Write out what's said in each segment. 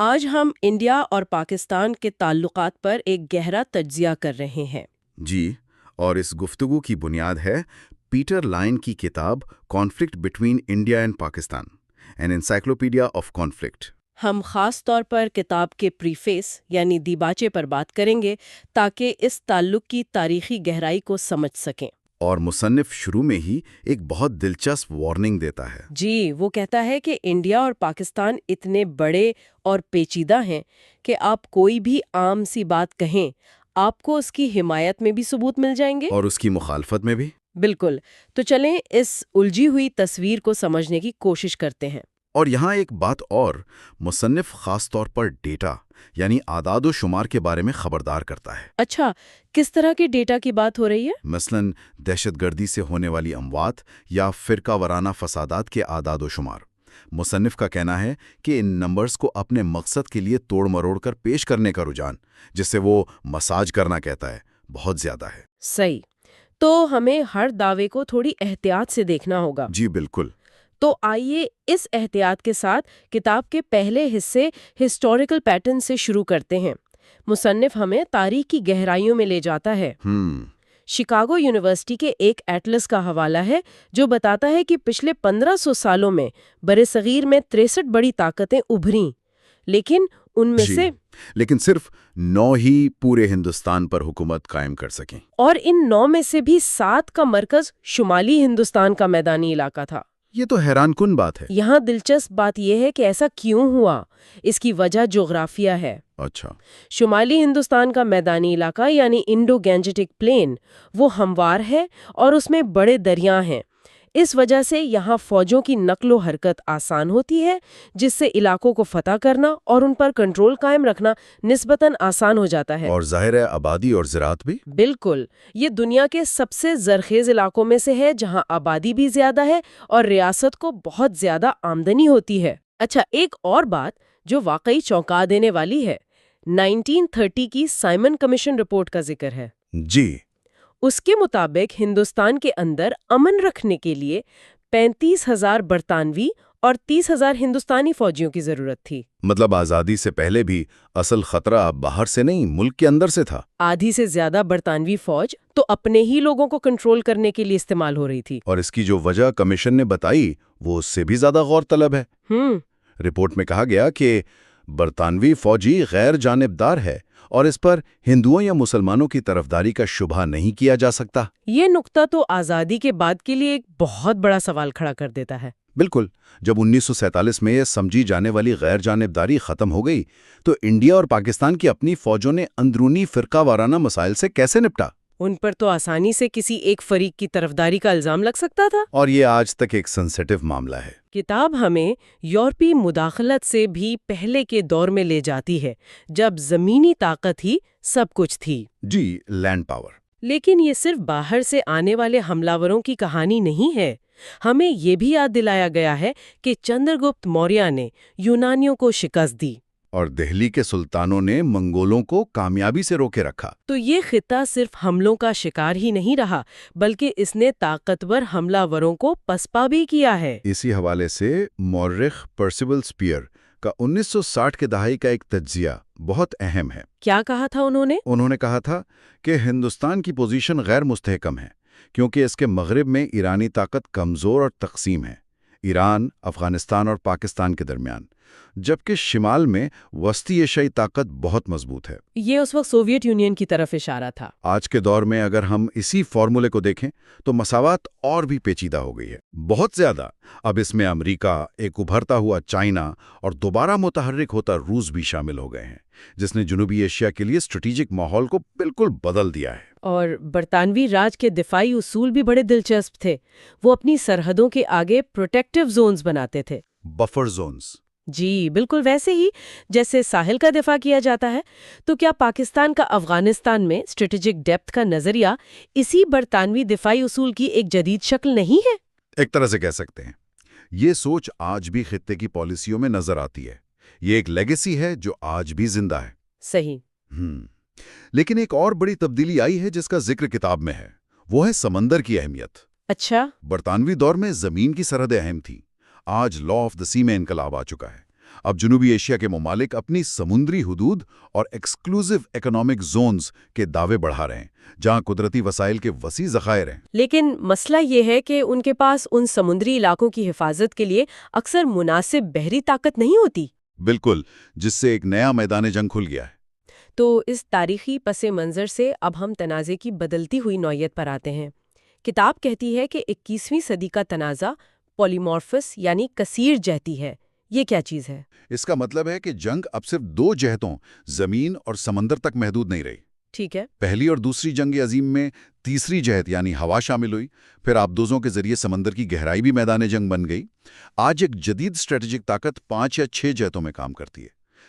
آج ہم انڈیا اور پاکستان کے تعلقات پر ایک گہرا تجزیہ کر رہے ہیں۔ جی، اور اس گفتگو کی بنیاد ہے پیٹر لائن کی کتاب conflict between India and Pakistan, an encyclopedia of conflict. ہم خاص طور پر کتاب کے پریفیس یعنی دیباچے پر بات کریں گے تاکہ اس تعلق کی تاریخی گہرائی کو سمجھ سکیں۔ اور مصنف شروع میں ہی ایک بہت دلچسپ وارننگ دیتا ہے۔ جی، وہ کہتا ہے کہ انڈیا اور پاکستان اتنے بڑے اور پیچیدہ ہیں کہ آپ کوئی بھی عام سی بات کہیں، آپ کو اس کی حمایت میں بھی ثبوت مل جائیں گے اور اس کی مخالفت میں بھی۔ بالکل۔ تو چلیں اس الجھی ہوئی تصویر کو سمجھنے کی کوشش کرتے ہیں۔ اور یہاں ایک بات اور، مصنف خاص طور پر ڈیٹا یعنی اعداد و شمار کے بارے میں خبردار کرتا ہے۔ اچھا، کس طرح کے ڈیٹا کی بات ہو رہی ہے؟ مثلاً دہشت گردی سے ہونے والی اموات یا فرقہ وارانہ فسادات کے اعداد و شمار۔ مصنف کا کہنا ہے کہ ان نمبرز کو اپنے مقصد کے لیے توڑ مروڑ کر پیش کرنے کا رجحان، جس سے وہ مساج کرنا کہتا ہے، بہت زیادہ ہے۔ صحیح۔ تو ہمیں ہر دعوے کو تھوڑی احتیاط سے دیکھنا ہوگا۔ جی بالکل۔ تو آئیے اس احتیاط کے ساتھ کتاب کے پہلے حصے ہسٹوریکل پیٹرن سے شروع کرتے ہیں۔ مصنف ہمیں تاریخ کی گہرائیوں میں لے جاتا ہے۔ شکاگو یونیورسٹی کے ایک ایٹلس کا حوالہ ہے جو بتاتا ہے کہ پچھلے 1500 سالوں میں برصغیر میں 63 بڑی طاقتیں ابھریں، لیکن ان میں سے لیکن صرف 9 ہی پورے ہندوستان پر حکومت قائم کر سکیں، اور ان 9 میں سے بھی 7 کا مرکز شمالی ہندوستان کا میدانی علاقہ تھا۔ یہ تو حیران کن بات ہے۔ یہاں دلچسپ بات یہ ہے کہ ایسا کیوں ہوا؟ اس کی وجہ جغرافیہ ہے۔ اچھا۔ شمالی ہندوستان کا میدانی علاقہ یعنی انڈو گینجیٹک پلین وہ ہموار ہے اور اس میں بڑے دریا ہیں۔ اس وجہ سے یہاں فوجوں کی نقل و حرکت آسان ہوتی ہے، جس سے علاقوں کو فتح کرنا اور ان پر کنٹرول قائم رکھنا نسبتاً آسان ہو جاتا ہے۔ اور ظاہر ہے آبادی اور زراعت بھی۔ بالکل، یہ دنیا کے سب سے زرخیز علاقوں میں سے ہے جہاں آبادی بھی زیادہ ہے اور ریاست کو بہت زیادہ آمدنی ہوتی ہے۔ اچھا، ایک اور بات جو واقعی چونکا دینے والی ہے، 1930 کی سائمن کمیشن رپورٹ کا ذکر ہے۔ جی۔ اس کے مطابق ہندوستان کے اندر امن رکھنے کے لیے 35,000 برطانوی اور 30,000 ہندوستانی فوجیوں کی ضرورت تھی۔ مطلب آزادی سے پہلے بھی اصل خطرہ باہر سے نہیں، ملک کے اندر سے تھا۔ آدھی سے زیادہ برطانوی فوج تو اپنے ہی لوگوں کو کنٹرول کرنے کے لیے استعمال ہو رہی تھی۔ اور اس کی جو وجہ کمیشن نے بتائی وہ اس سے بھی زیادہ غور طلب ہے۔ رپورٹ میں کہا گیا کہ برطانوی فوجی غیر جانبدار ہے اور اس پر ہندوؤں یا مسلمانوں کی طرفداری کا شبہ نہیں کیا جا سکتا۔ یہ نقطہ تو آزادی کے بعد کے لیے ایک بہت بڑا سوال کھڑا کر دیتا ہے۔ بالکل، جب 1947 میں یہ سمجھی جانے والی غیر جانبداری ختم ہو گئی تو انڈیا اور پاکستان کی اپنی فوجوں نے اندرونی فرقہ وارانہ مسائل سے کیسے نپٹا؟ ان پر تو آسانی سے کسی ایک فریق کی طرفداری کا الزام لگ سکتا تھا، اور یہ آج تک ایک سینسیٹیو معاملہ ہے۔ کتاب ہمیں یورپی مداخلت سے بھی پہلے کے دور میں لے جاتی ہے، جب زمینی طاقت ہی سب کچھ تھی۔ جی، لینڈ پاور۔ لیکن یہ صرف باہر سے آنے والے حملہ کی کہانی نہیں ہے۔ ہمیں یہ بھی یاد دلایا گیا ہے کہ چندرگپت موریہ نے یونانیوں کو شکست دی اور دہلی کے سلطانوں نے منگولوں کو کامیابی سے روکے رکھا۔ تو یہ خطہ صرف حملوں کا شکار ہی نہیں رہا، بلکہ اس نے طاقتور حملہ وروں کو پسپا بھی کیا ہے۔ اسی حوالے سے مورخ پرسیول سپیئر کا 1960 کے دہائی کا ایک تجزیہ بہت اہم ہے۔ کیا کہا تھا انہوں نے؟ انہوں نے کہا تھا کہ ہندوستان کی پوزیشن غیر مستحکم ہے کیونکہ اس کے مغرب میں ایرانی طاقت کمزور اور تقسیم ہے، ایران، افغانستان اور پاکستان کے درمیان، جبکہ شمال میں وسطی ایشیائی طاقت بہت مضبوط ہے۔ یہ اس وقت سوویت یونین کی طرف اشارہ تھا۔ آج کے دور میں اگر ہم اسی فارمولے کو دیکھیں تو مساوات اور بھی پیچیدہ ہو گئی ہے، بہت زیادہ۔ اب اس میں امریکہ، ایک ابھرتا ہوا چائنا اور دوبارہ متحرک ہوتا روس بھی شامل ہو گئے ہیں، جس نے جنوبی ایشیا کے لیے اسٹریٹجک ماحول کو بالکل بدل دیا ہے۔ اور برطانوی راج کے دفاعی اصول بھی بڑے دلچسپ تھے۔ وہ اپنی سرحدوں کے آگے پروٹیکٹیو زونز بناتے تھے۔ Buffer zones. جی بالکل ویسے ہی جیسے ساحل کا دفاع کیا جاتا ہے۔ تو کیا پاکستان کا افغانستان میں اسٹریٹجک ڈیپتھ کا نظریہ اسی برطانوی دفاعی اصول کی ایک جدید شکل نہیں ہے؟ ایک طرح سے کہہ سکتے ہیں۔ یہ سوچ آج بھی خطے کی پالیسیوں میں نظر آتی ہے۔ یہ ایک لیگیسی ہے جو آج بھی زندہ ہے۔ صحیح۔ لیکن ایک اور بڑی تبدیلی آئی ہے جس کا ذکر کتاب میں ہے، وہ ہے سمندر کی اہمیت۔ اچھا۔ برطانوی دور میں زمین کی سرحدیں اہم تھیں، آج لا آف دا سی میں انقلاب آ چکا ہے۔ اب جنوبی ایشیا کے ممالک اپنی سمندری حدود اور ایکسکلوزیو اکنامک زونز کے دعوے بڑھا رہے ہیں، جہاں قدرتی وسائل کے وسیع ذخائر ہیں۔ لیکن مسئلہ یہ ہے کہ ان کے پاس ان سمندری علاقوں کی حفاظت کے لیے اکثر مناسب بحری طاقت نہیں ہوتی۔ بالکل، جس سے ایک نیا میدان جنگ کھل گیا ہے۔ تو اس تاریخی پس منظر سے اب ہم تنازع کی بدلتی ہوئی نوعیت پر آتے ہیں۔ کتاب کہتی ہے کہ 21ویں صدی کا تنازع پولیمورفس یعنی کثیر جہتی ہے۔ یہ کیا چیز ہے؟ اس کا مطلب ہے کہ جنگ اب صرف 2 جہتوں زمین اور سمندر تک محدود نہیں رہی۔ ٹھیک ہے۔ پہلی اور دوسری جنگ عظیم میں تیسری جہت یعنی ہوا شامل ہوئی، پھر آبدوزوں کے ذریعے سمندر کی گہرائی بھی میدان جنگ بن گئی۔ آج ایک جدید اسٹریٹجک طاقت 5 یا 6 جہتوں میں کام کرتی ہے: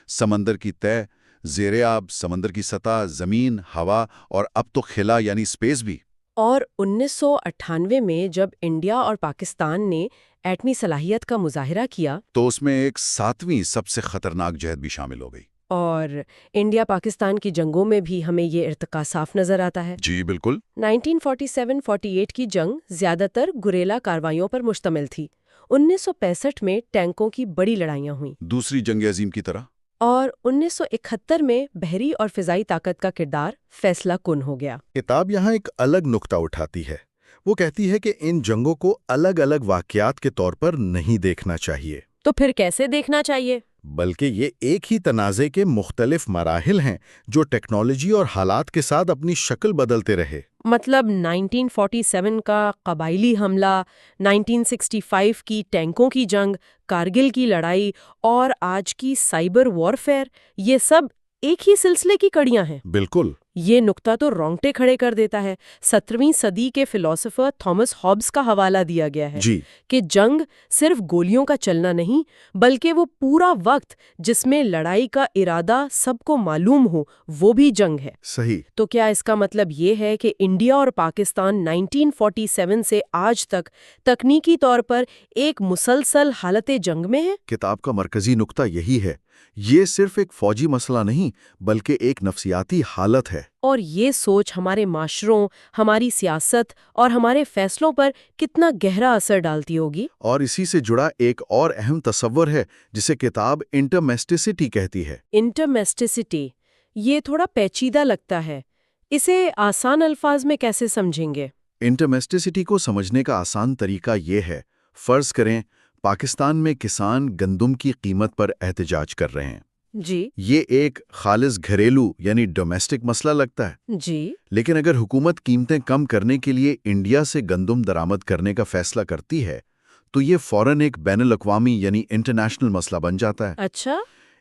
سمندر کی تہہ، زیر آب، سمندر کی سطح، زمین، ہوا اور اب تو خلا یعنی اسپیس بھی۔ اور 1998 میں جب انڈیا اور پاکستان نے ایٹمی صلاحیت کا مظاہرہ کیا تو اس میں ایک 7ویں سب سے خطرناک جہت بھی شامل ہو گئی۔ اور انڈیا پاکستان کی جنگوں میں بھی ہمیں یہ ارتقا صاف نظر آتا ہے۔ جی بالکل۔ 1947-48 کی جنگ زیادہ تر گریلا کارروائیوں پر مشتمل تھی۔ 1965 میں ٹینکوں کی بڑی لڑائیاں ہوئیں، دوسری جنگ عظیم کی طرح۔ اور 1971 میں بحری اور فضائی طاقت کا کردار فیصلہ کن ہو گیا۔ کتاب یہاں ایک الگ نقطہ اٹھاتی ہے۔ وہ کہتی ہے کہ ان جنگوں کو الگ الگ واقعات کے طور پر نہیں دیکھنا چاہیے، تو پھر کیسے دیکھنا چاہیے؟ بلکہ یہ ایک ہی تنازع کے مختلف مراحل ہیں جو ٹیکنالوجی اور حالات کے ساتھ اپنی شکل بدلتے رہے۔ مطلب 1947 کا قبائلی حملہ، 1965 کی ٹینکوں کی جنگ، کارگل کی لڑائی اور آج کی سائبر وارفیئر، یہ سب ایک ہی سلسلے کی کڑیاں ہیں۔ بالکل۔ یہ نقطہ تو رونگٹے کھڑے کر دیتا ہے۔ 17ویں صدی کے فلسفر تھامس ہابس کا حوالہ دیا گیا ہے جی۔ کہ جنگ صرف گولیوں کا چلنا نہیں، بلکہ وہ پورا وقت جس میں لڑائی کا ارادہ سب کو معلوم ہو، وہ بھی جنگ ہے۔ صحیح۔ تو کیا اس کا مطلب یہ ہے کہ انڈیا اور پاکستان 1947 سے آج تک تکنیکی طور پر ایک مسلسل حالت جنگ میں ہے؟ کتاب کا مرکزی نقطہ یہی ہے۔ یہ صرف ایک فوجی مسئلہ نہیں بلکہ ایک نفسیاتی حالت ہے۔ اور یہ سوچ ہمارے معاشروں، ہماری سیاست اور ہمارے فیصلوں پر کتنا گہرا اثر ڈالتی ہوگی۔ اور اسی سے جڑا ایک اور اہم تصور ہے جسے کتاب انٹرمیسٹسٹی کہتی ہے۔ انٹرمیسٹسٹی، یہ تھوڑا پیچیدہ لگتا ہے، اسے آسان الفاظ میں کیسے سمجھیں گے؟ انٹرمیسٹسٹی کو سمجھنے کا آسان طریقہ یہ ہے، فرض کریں پاکستان میں کسان گندم کی قیمت پر احتجاج کر رہے ہیں۔ جی یہ ایک خالص گھریلو یعنی ڈومیسٹک مسئلہ لگتا ہے، جی لیکن اگر حکومت قیمتیں کم کرنے کے لیے انڈیا سے گندم درآمد کرنے کا فیصلہ کرتی ہے تو یہ فوراً ایک بین الاقوامی یعنی انٹرنیشنل مسئلہ بن جاتا ہے۔ اچھا۔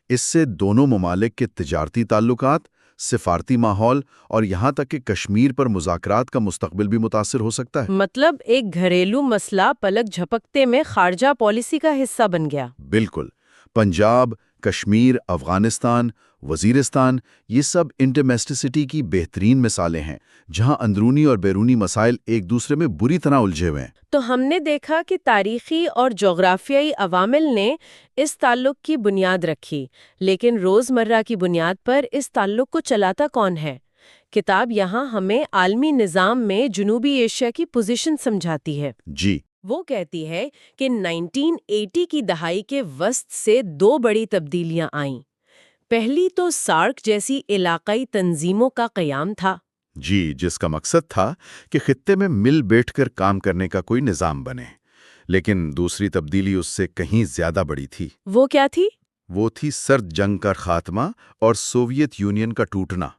اس سے دونوں ممالک کے تجارتی تعلقات، سفارتی ماحول اور یہاں تک کہ کشمیر پر مذاکرات کا مستقبل بھی متاثر ہو سکتا ہے۔ مطلب ایک گھریلو مسئلہ پلک جھپکتے میں خارجہ پالیسی کا حصہ بن گیا۔ بالکل۔ پنجاب، کشمیر، افغانستان، وزیرستان، یہ سب انٹرمیسٹسٹی کی بہترین مثالیں ہیں جہاں اندرونی اور بیرونی مسائل ایک دوسرے میں بری طرح الجھے ہوئے ہیں۔ تو ہم نے دیکھا کہ تاریخی اور جغرافیائی عوامل نے اس تعلق کی بنیاد رکھی، لیکن روزمرہ کی بنیاد پر اس تعلق کو چلاتا کون ہے؟ کتاب یہاں ہمیں عالمی نظام میں جنوبی ایشیا کی پوزیشن سمجھاتی ہے۔ جی۔ وہ کہتی ہے کہ 1980 کی دہائی کے وسط سے 2 بڑی تبدیلیاں آئیں۔ پہلی تو سارک جیسی علاقائی تنظیموں کا قیام تھا۔ جی، جس کا مقصد تھا کہ خطے میں مل بیٹھ کر کام کرنے کا کوئی نظام بنے، لیکن دوسری تبدیلی اس سے کہیں زیادہ بڑی تھی۔ وہ کیا تھی؟ وہ تھی سرد جنگ کا خاتمہ اور سوویت یونین کا ٹوٹنا۔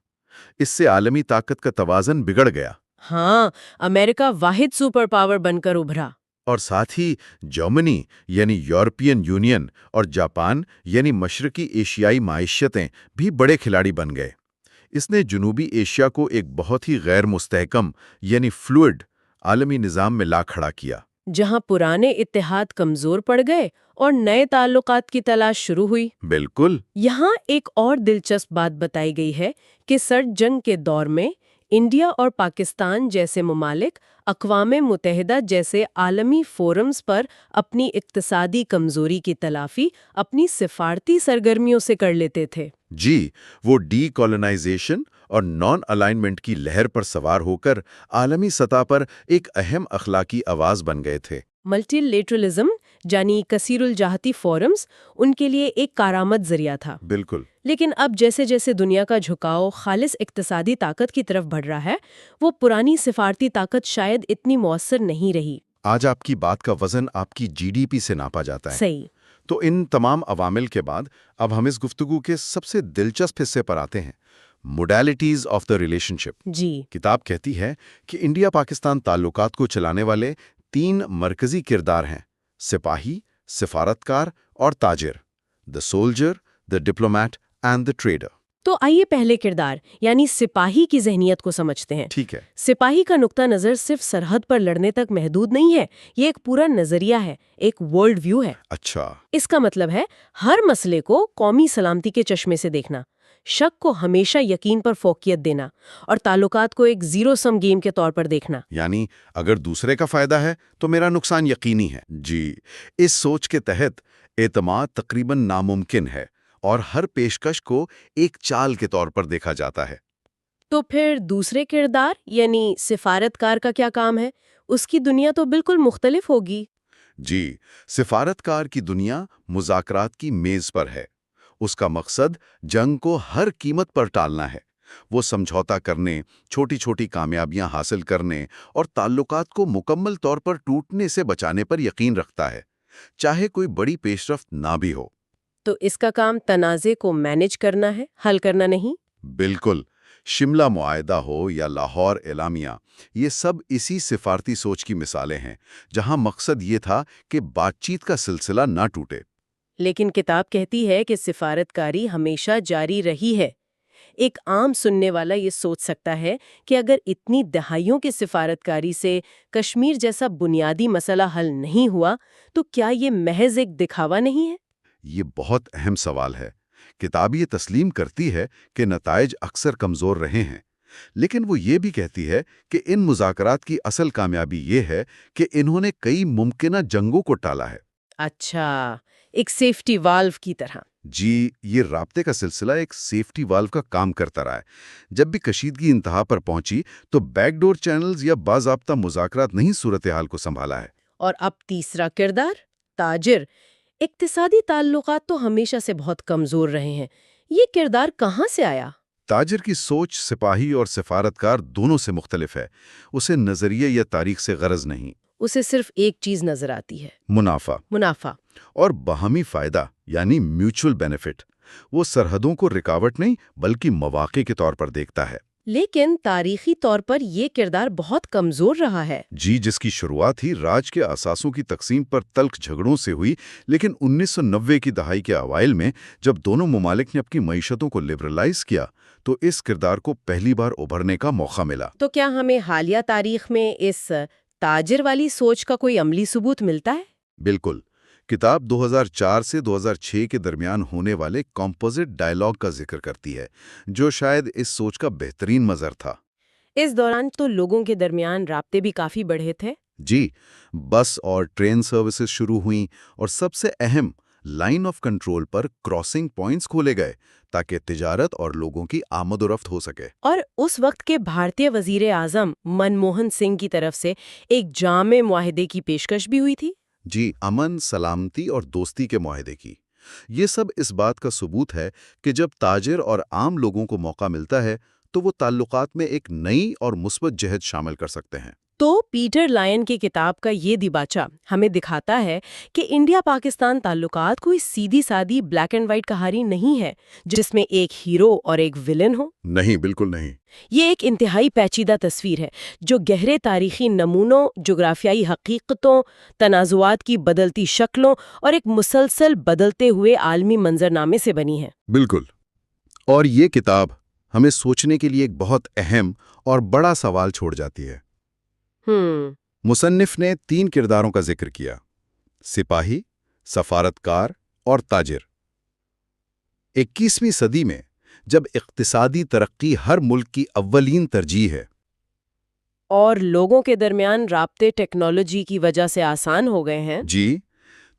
اس سے عالمی طاقت کا توازن بگڑ گیا۔ ہاں، امریکہ واحد سپر پاور بن کر ابھرا۔ اور ساتھ ہی جرمنی یعنی یورپین یونین اور جاپان یعنی مشرقی ایشیائی معیشتیں بھی بڑے کھلاڑی بن گئے۔ اس نے جنوبی ایشیا کو ایک بہت ہی غیر مستحکم یعنی فلوئڈ عالمی نظام میں لا کھڑا کیا، جہاں پرانے اتحاد کمزور پڑ گئے اور نئے تعلقات کی تلاش شروع ہوئی۔ بالکل۔ یہاں ایک اور دلچسپ بات بتائی گئی ہے کہ سرد جنگ کے دور میں انڈیا اور پاکستان جیسے ممالک اقوام متحدہ جیسے عالمی فورمز پر اپنی اقتصادی کمزوری کی تلافی اپنی سفارتی سرگرمیوں سے کر لیتے تھے۔ جی، وہ ڈی کالونائزیشن اور نان الائنمنٹ کی لہر پر سوار ہو کر عالمی سطح پر ایک اہم اخلاقی آواز بن گئے تھے۔ ملٹی لیٹرلزم جانی کثیر الجہتی فورمز ان کے لیے ایک کارآمد ذریعہ تھا۔ بالکل۔ لیکن اب جیسے جیسے دنیا کا جھکاؤ خالص اقتصادی طاقت کی طرف بڑھ رہا ہے، وہ پرانی سفارتی طاقت شاید اتنی مؤثر نہیں رہی۔ آج آپ کی بات کا وزن آپ کی جی ڈی پی سے ناپا جاتا ہے۔ صحیح۔ تو ان تمام عوامل کے بعد اب ہم اس گفتگو کے سب سے دلچسپ حصے پر آتے ہیں، موڈیلٹیز آف دا ریلیشن شپ۔ جی۔ کتاب کہتی ہے کہ انڈیا پاکستان تعلقات کو چلانے والے 3 مرکزی کردار ہیں: سپاہی، سفارتکار اور تاجر، the soldier, the diplomat and the trader. تو آئیے پہلے کردار یعنی سپاہی کی ذہنیت کو سمجھتے ہیں۔ ٹھیک ہے۔ سپاہی کا نقطہ نظر صرف سرحد پر لڑنے تک محدود نہیں ہے، یہ ایک پورا نظریہ ہے، ایک ورلڈ ویو ہے۔ اچھا۔ اس کا مطلب ہے ہر مسئلے کو قومی سلامتی کے چشمے سے دیکھنا، شک کو ہمیشہ یقین پر فوقیت دینا، اور تعلقات کو ایک زیرو سم گیم کے طور پر دیکھنا۔ یعنی اگر دوسرے کا فائدہ ہے تو میرا نقصان یقینی ہے۔ جی، اس سوچ کے تحت اعتماد تقریباً ناممکن ہے اور ہر پیشکش کو ایک چال کے طور پر دیکھا جاتا ہے۔ تو پھر دوسرے کردار یعنی سفارتکار کا کیا کام ہے؟ اس کی دنیا تو بالکل مختلف ہوگی۔ جی، سفارتکار کی دنیا مذاکرات کی میز پر ہے۔ اس کا مقصد جنگ کو ہر قیمت پر ٹالنا ہے۔ وہ سمجھوتا کرنے، چھوٹی چھوٹی کامیابیاں حاصل کرنے اور تعلقات کو مکمل طور پر ٹوٹنے سے بچانے پر یقین رکھتا ہے، چاہے کوئی بڑی پیش رفت نہ بھی ہو۔ تو اس کا کام تنازع کو مینج کرنا ہے، حل کرنا نہیں؟ بالکل۔ شملہ معاہدہ ہو یا لاہور اعلامیہ، یہ سب اسی سفارتی سوچ کی مثالیں ہیں، جہاں مقصد یہ تھا کہ بات چیت کا سلسلہ نہ ٹوٹے۔ لیکن کتاب کہتی ہے کہ سفارتکاری ہمیشہ جاری رہی ہے۔ ایک عام سننے والا یہ سوچ سکتا ہے کہ اگر اتنی دہائیوں کی سفارتکاری سے کشمیر جیسا بنیادی مسئلہ حل نہیں ہوا تو کیا یہ محض ایک دکھاوا نہیں ہے؟ یہ بہت اہم سوال ہے۔ کتاب یہ تسلیم کرتی ہے کہ نتائج اکثر کمزور رہے ہیں، لیکن وہ یہ بھی کہتی ہے کہ ان مذاکرات کی اصل کامیابی یہ ہے کہ انہوں نے کئی ممکنہ جنگوں کو ٹالا ہے۔ اچھا، ایک سیفٹی والو کی طرح۔ جی، یہ رابطے کا سلسلہ ایک سیفٹی والو کا کام کرتا رہا ہے۔ جب بھی کشیدگی انتہا پر پہنچی تو بیک ڈور چینلز یا باضابطہ مذاکرات نہیں صورتحال کو سنبھالا ہے۔ اور اب تیسرا کردار، تاجر۔ اقتصادی تعلقات تو ہمیشہ سے بہت کمزور رہے ہیں، یہ کردار کہاں سے آیا؟ تاجر کی سوچ سپاہی اور سفارتکار دونوں سے مختلف ہے۔ اسے نظریے یا تاریخ سے غرض نہیں، اسے صرف ایک چیز نظر آتی ہے، منافع اور باہمی فائدہ یعنی میوچل بینیفٹ۔ وہ سرحدوں کو رکاوٹ نہیں بلکہ مواقع کے طور پر دیکھتا ہے۔ لیکن تاریخی طور پر یہ کردار بہت کمزور رہا ہے۔ جی، جس کی شروعات ہی راج کے اثاثوں کی تقسیم پر تلخ جھگڑوں سے ہوئی، لیکن 1990 کی دہائی کے اوائل میں جب دونوں ممالک نے اپنی معیشتوں کو لبرلائز کیا تو اس کردار کو پہلی بار ابھرنے کا موقع ملا۔ تو کیا ہمیں حالیہ تاریخ میں اس تاجر والی سوچ کا کوئی عملی ثبوت ملتا ہے؟ بالکل۔ کتاب 2004 سے 2006 کے درمیان ہونے والے کمپوزٹ ڈائیلاگ کا ذکر کرتی ہے، جو شاید اس سوچ کا بہترین مظہر تھا۔ اس دوران تو لوگوں کے درمیان رابطے بھی کافی بڑھے تھے۔ جی، بس اور ٹرین سروسز شروع ہوئیں اور سب سے اہم line of control per crossing points کھولے گئے تاکہ تجارت اور لوگوں کی آمد و رفت ہو سکے۔ اور اس وقت کے بھارتی وزیر اعظم منموہن سنگھ کی طرف سے ایک جامع معاہدے کی پیشکش بھی ہوئی تھی۔ جی، امن، سلامتی اور دوستی کے معاہدے کی۔ یہ سب اس بات کا ثبوت ہے کہ جب تاجر اور عام لوگوں کو موقع ملتا ہے تو وہ تعلقات میں ایک نئی اور مثبت جہت شامل کر سکتے ہیں۔ تو پیٹر لائن کی کتاب کا یہ دیباچہ ہمیں دکھاتا ہے کہ انڈیا پاکستان تعلقات کوئی سیدھی سادی بلیک اینڈ وائٹ کہانی نہیں ہے جس میں ایک ہیرو اور ایک ویلن ہو۔ نہیں، بالکل نہیں۔ یہ ایک انتہائی پیچیدہ تصویر ہے جو گہرے تاریخی نمونوں، جغرافیائی حقیقتوں، تنازعات کی بدلتی شکلوں اور ایک مسلسل بدلتے ہوئے عالمی منظرنامے سے بنی ہے۔ بالکل۔ اور یہ کتاب ہمیں سوچنے کے لیے ایک بہت اہم اور بڑا سوال چھوڑ جاتی ہے۔ مصنف نے 3 کرداروں کا ذکر کیا: سپاہی، سفارتکار اور تاجر۔ 21ویں صدی میں جب اقتصادی ترقی ہر ملک کی اولین ترجیح ہے اور لوگوں کے درمیان رابطے ٹیکنالوجی کی وجہ سے آسان ہو گئے ہیں، جی،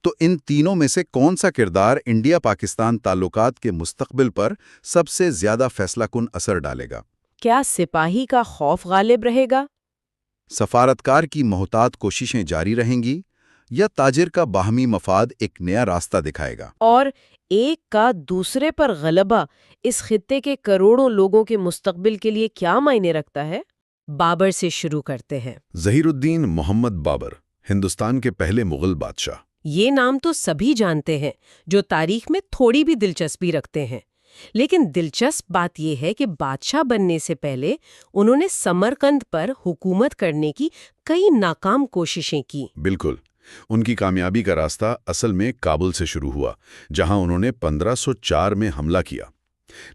تو ان تینوں میں سے کون سا کردار انڈیا پاکستان تعلقات کے مستقبل پر سب سے زیادہ فیصلہ کن اثر ڈالے گا؟ کیا سپاہی کا خوف غالب رہے گا؟ سفارتکار کی محتاط کوششیں جاری رہیں گی؟ یا تاجر کا باہمی مفاد ایک نیا راستہ دکھائے گا؟ اور ایک کا دوسرے پر غلبہ اس خطے کے کروڑوں لوگوں کے مستقبل کے لیے کیا معنی رکھتا ہے؟ بابر سے شروع کرتے ہیں۔ ظہیر الدین محمد بابر، ہندوستان کے پہلے مغل بادشاہ۔ یہ نام تو سبھی جانتے ہیں جو تاریخ میں تھوڑی بھی دلچسپی رکھتے ہیں، لیکن دلچسپ بات یہ ہے کہ بادشاہ بننے سے پہلے انہوں نے سمرقند پر حکومت کرنے کی کئی ناکام کوششیں کی۔ بالکل، ان کی کامیابی کا راستہ اصل میں کابل سے شروع ہوا، جہاں انہوں نے 1504 میں حملہ کیا۔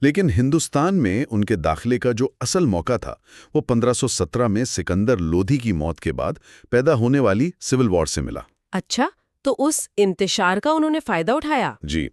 لیکن ہندوستان میں ان کے داخلے کا جو اصل موقع تھا وہ 1517 میں سکندر لودھی کی موت کے بعد پیدا ہونے والی سول وار سے ملا۔ اچھا، تو اس انتشار کا انہوں نے فائدہ اٹھایا؟ جی،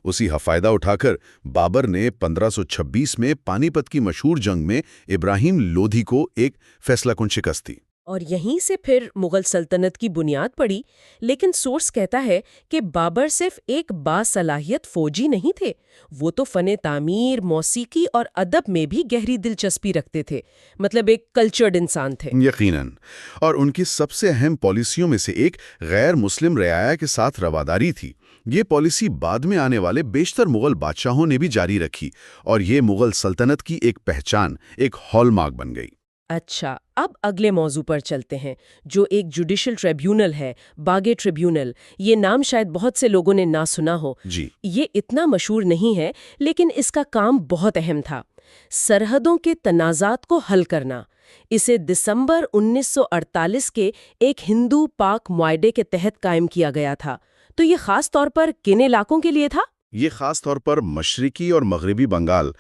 اسی فائدہ اٹھا کر بابر نے 1526 میں پانی پت کی مشہور جنگ میں ابراہیم لودھی کو ایک فیصلہ کن شکست دی۔ اور یہیں سے پھر مغل سلطنت کی بنیاد پڑی۔ لیکن سورس کہتا ہے کہ بابر صرف ایک باصلاحیت فوجی نہیں تھے، وہ تو فن تعمیر، موسیقی اور ادب میں بھی گہری دلچسپی رکھتے تھے، مطلب ایک کلچرڈ انسان تھے۔ یقیناً، اور ان کی سب سے اہم پالیسیوں میں سے ایک غیر مسلم رعایا کے ساتھ رواداری تھی۔ یہ پالیسی بعد میں آنے والے بیشتر مغل بادشاہوں نے بھی جاری رکھی، اور یہ مغل سلطنت کی ایک پہچان، ایک ہال مارک بن گئی۔ اچھا، اب اگلے موضوع پر چلتے ہیں، جو ایک جوڈیشل ٹریبیونل ہے، باگے ٹریبیونل۔ یہ نام شاید بہت سے لوگوں نے نہ سنا ہو۔ جی، یہ اتنا مشہور نہیں ہے، لیکن اس کا کام بہت اہم تھا، سرحدوں کے تنازعات کو حل کرنا۔ اسے دسمبر 1948 کے ایک ہندو پاک معاہدے کے تحت قائم کیا گیا تھا۔ تو یہ خاص طور پر کن علاقوں کے لیے تھا؟ یہ خاص طور پر مشرقی اور مغربی بنگال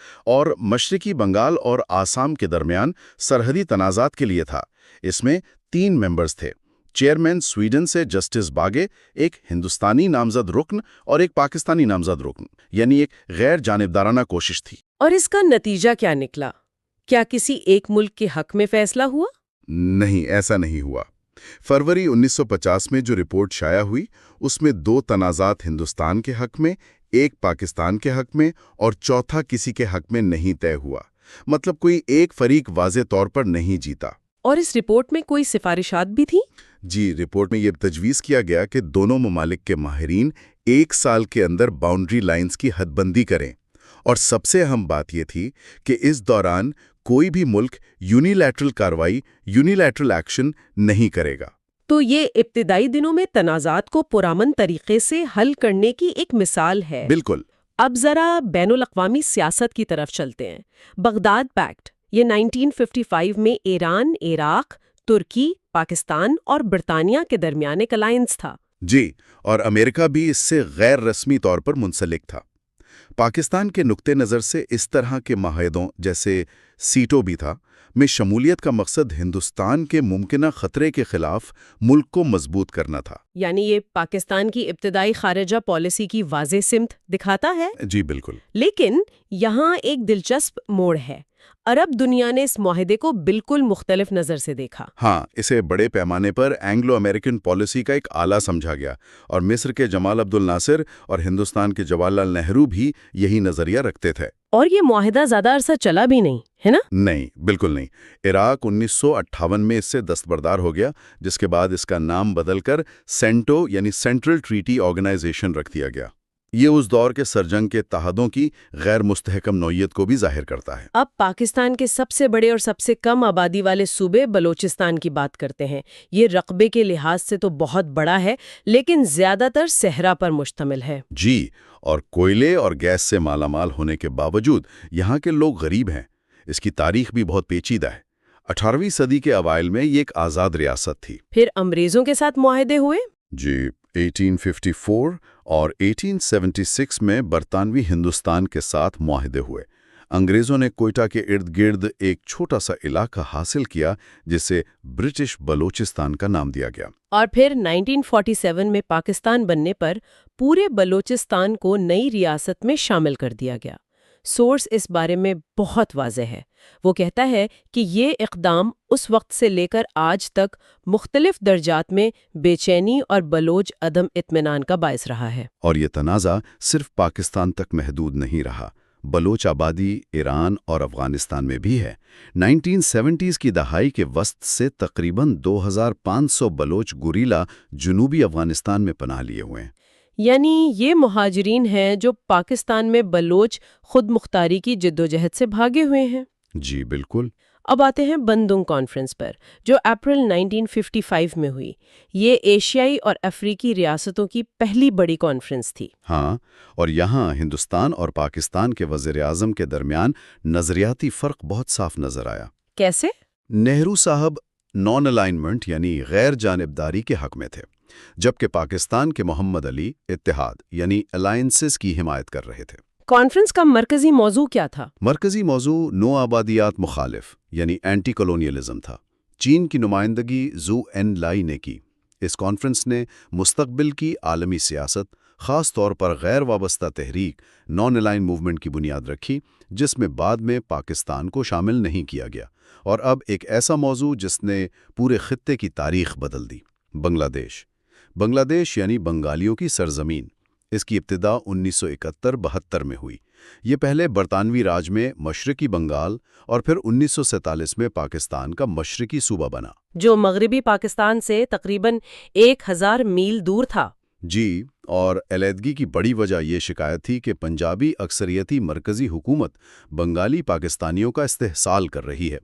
اور آسام کے درمیان سرحدی تنازعات کے لیے تھا۔ اس میں 3 ممبرز تھے، چیئرمین سویڈن سے جسٹس باگے، ایک ہندوستانی نامزد رکن اور ایک پاکستانی نامزد رکن، یعنی ایک غیر جانبدارانہ کوشش تھی۔ اور اس کا نتیجہ کیا نکلا؟ کیا کسی ایک ملک کے حق میں فیصلہ ہوا؟ نہیں، ایسا نہیں ہوا۔ فروری 1950 میں جو رپورٹ شائع ہوئی، اس میں 2 تنازعات ہندوستان کے حق میں، ایک پاکستان کے حق میں، اور چوتھا کسی کے حق میں نہیں طے ہوا۔ مطلب کوئی ایک فریق واضح طور پر نہیں جیتا۔ اور اس رپورٹ میں کوئی سفارشات بھی تھی؟ جی، رپورٹ میں یہ تجویز کیا گیا کہ دونوں ممالک کے ماہرین 1 سال کے اندر باؤنڈری لائنز کی حد بندی کریں، اور سب سے اہم بات یہ تھی کہ اس دوران کوئی بھی ملک یونیلیٹرل ایکشن نہیں کرے گا۔ تو یہ ابتدائی دنوں میں تنازعات کو پرامن طریقے سے حل کرنے کی ایک مثال ہے۔ بالکل۔ اب ذرا بین الاقوامی سیاست کی طرف چلتے ہیں۔ بغداد پیکٹ، یہ 1955 میں ایران، عراق، ترکی، پاکستان اور برطانیہ کے درمیان ایک الائنس تھا۔ جی، اور امریکہ بھی اس سے غیر رسمی طور پر منسلک تھا۔ پاکستان کے نقطہ نظر سے اس طرح کے معاہدوں جیسے سیٹو بھی تھا میں شمولیت کا مقصد ہندوستان کے ممکنہ خطرے کے خلاف ملک کو مضبوط کرنا تھا۔ یعنی یہ پاکستان کی ابتدائی خارجہ پالیسی کی واضح سمت دکھاتا ہے؟ جی بالکل۔ لیکن یہاں ایک دلچسپ موڑ ہے۔ عرب دنیا نے اس معاہدے کو بالکل مختلف نظر سے دیکھا۔ ہاں، اسے بڑے پیمانے پر اینگلو امریکن پالیسی کا ایک آلہ سمجھا گیا، اور مصر کے جمال عبد الناصر اور ہندوستان کے جواہر لال نہرو بھی یہی نظریہ رکھتے تھے۔ اور یہ معاہدہ زیادہ عرصہ چلا بھی نہیں، ہے نا؟ نہیں، بالکل نہیں۔ عراق 1958 میں اس سے دستبردار ہو گیا، جس کے بعد اس کا نام بدل کر سینٹو یعنی سینٹرل ٹریٹی آرگنائزیشن رکھ دیا گیا۔ یہ اس دور کے سرجنگ کے تحادوں کی غیر مستحکم نوعیت کو بھی ظاہر کرتا ہے۔ اب پاکستان کے سب سے بڑے اور سب سے کم آبادی والے صوبے بلوچستان کی بات کرتے ہیں۔ یہ رقبے کے لحاظ سے تو بہت بڑا ہے، لیکن زیادہ تر صحرا پر مشتمل ہے۔ جی، اور کوئلے اور گیس سے مالا مال ہونے کے باوجود یہاں کے لوگ غریب ہیں۔ اس کی تاریخ بھی بہت پیچیدہ ہے۔ 18ویں صدی کے اوائل میں یہ ایک آزاد ریاست تھی۔ پھر انگریزوں کے ساتھ معاہدے ہوئے؟ جی، 1854 اور 1876 میں برطانوی ہندوستان کے ساتھ معاہدے ہوئے۔ انگریزوں نے کوئٹہ کے ارد گرد ایک چھوٹا سا علاقہ حاصل کیا جسے برٹش بلوچستان کا نام دیا گیا۔ اور پھر 1947 میں پاکستان بننے پر پورے بلوچستان کو نئی ریاست میں شامل کر دیا گیا۔ سورس اس بارے میں بہت واضح ہے۔ وہ کہتا ہے کہ یہ اقدام اس وقت سے لے کر آج تک مختلف درجات میں بے چینی اور بلوچ عدم اطمینان کا باعث رہا ہے۔ اور یہ تنازع صرف پاکستان تک محدود نہیں رہا، بلوچ آبادی ایران اور افغانستان میں بھی ہے۔ 1970s کی دہائی کے وسط سے تقریباً 2500 بلوچ گوریلا جنوبی افغانستان میں پناہ لیے ہوئے ہیں۔ یعنی یہ مہاجرین ہیں جو پاکستان میں بلوچ خود مختاری کی جدوجہد سے بھاگے ہوئے ہیں۔ جی بالکل۔ اب آتے ہیں بندونگ کانفرنس پر، جو اپریل 1955 میں ہوئی۔ یہ ایشیائی اور افریقی ریاستوں کی پہلی بڑی کانفرنس تھی۔ ہاں، اور یہاں ہندوستان اور پاکستان کے وزیر اعظم کے درمیان نظریاتی فرق بہت صاف نظر آیا۔ کیسے؟ نہرو صاحب نان الائنمنٹ یعنی غیر جانبداری کے حق میں تھے، جبکہ پاکستان کے محمد علی اتحاد یعنی الائنسز کی حمایت کر رہے تھے۔ کانفرنس کا مرکزی موضوع کیا تھا؟ مرکزی موضوع نو آبادیات مخالف یعنی اینٹی کولونیلزم تھا۔ چین کی نمائندگی زو این لائی نے کی۔ اس کانفرنس نے مستقبل کی عالمی سیاست، خاص طور پر غیر وابستہ تحریک نان الائن موومنٹ کی بنیاد رکھی، جس میں بعد میں پاکستان کو شامل نہیں کیا گیا، اور اب ایک ایسا موضوع جس نے پورے خطے کی تاریخ بدل دی۔ بنگلہ دیش یعنی بنگالیوں کی سرزمین۔ اس کی ابتدا 1971-72 میں ہوئی۔ یہ پہلے برطانوی راج میں مشرقی بنگال اور پھر 1947 میں پاکستان کا مشرقی صوبہ بنا، جو مغربی پاکستان سے تقریباً 1000 میل دور تھا۔ جی، اور علیحدگی کی بڑی وجہ یہ شکایت تھی کہ پنجابی اکثریتی مرکزی حکومت بنگالی پاکستانیوں کا استحصال کر رہی ہے۔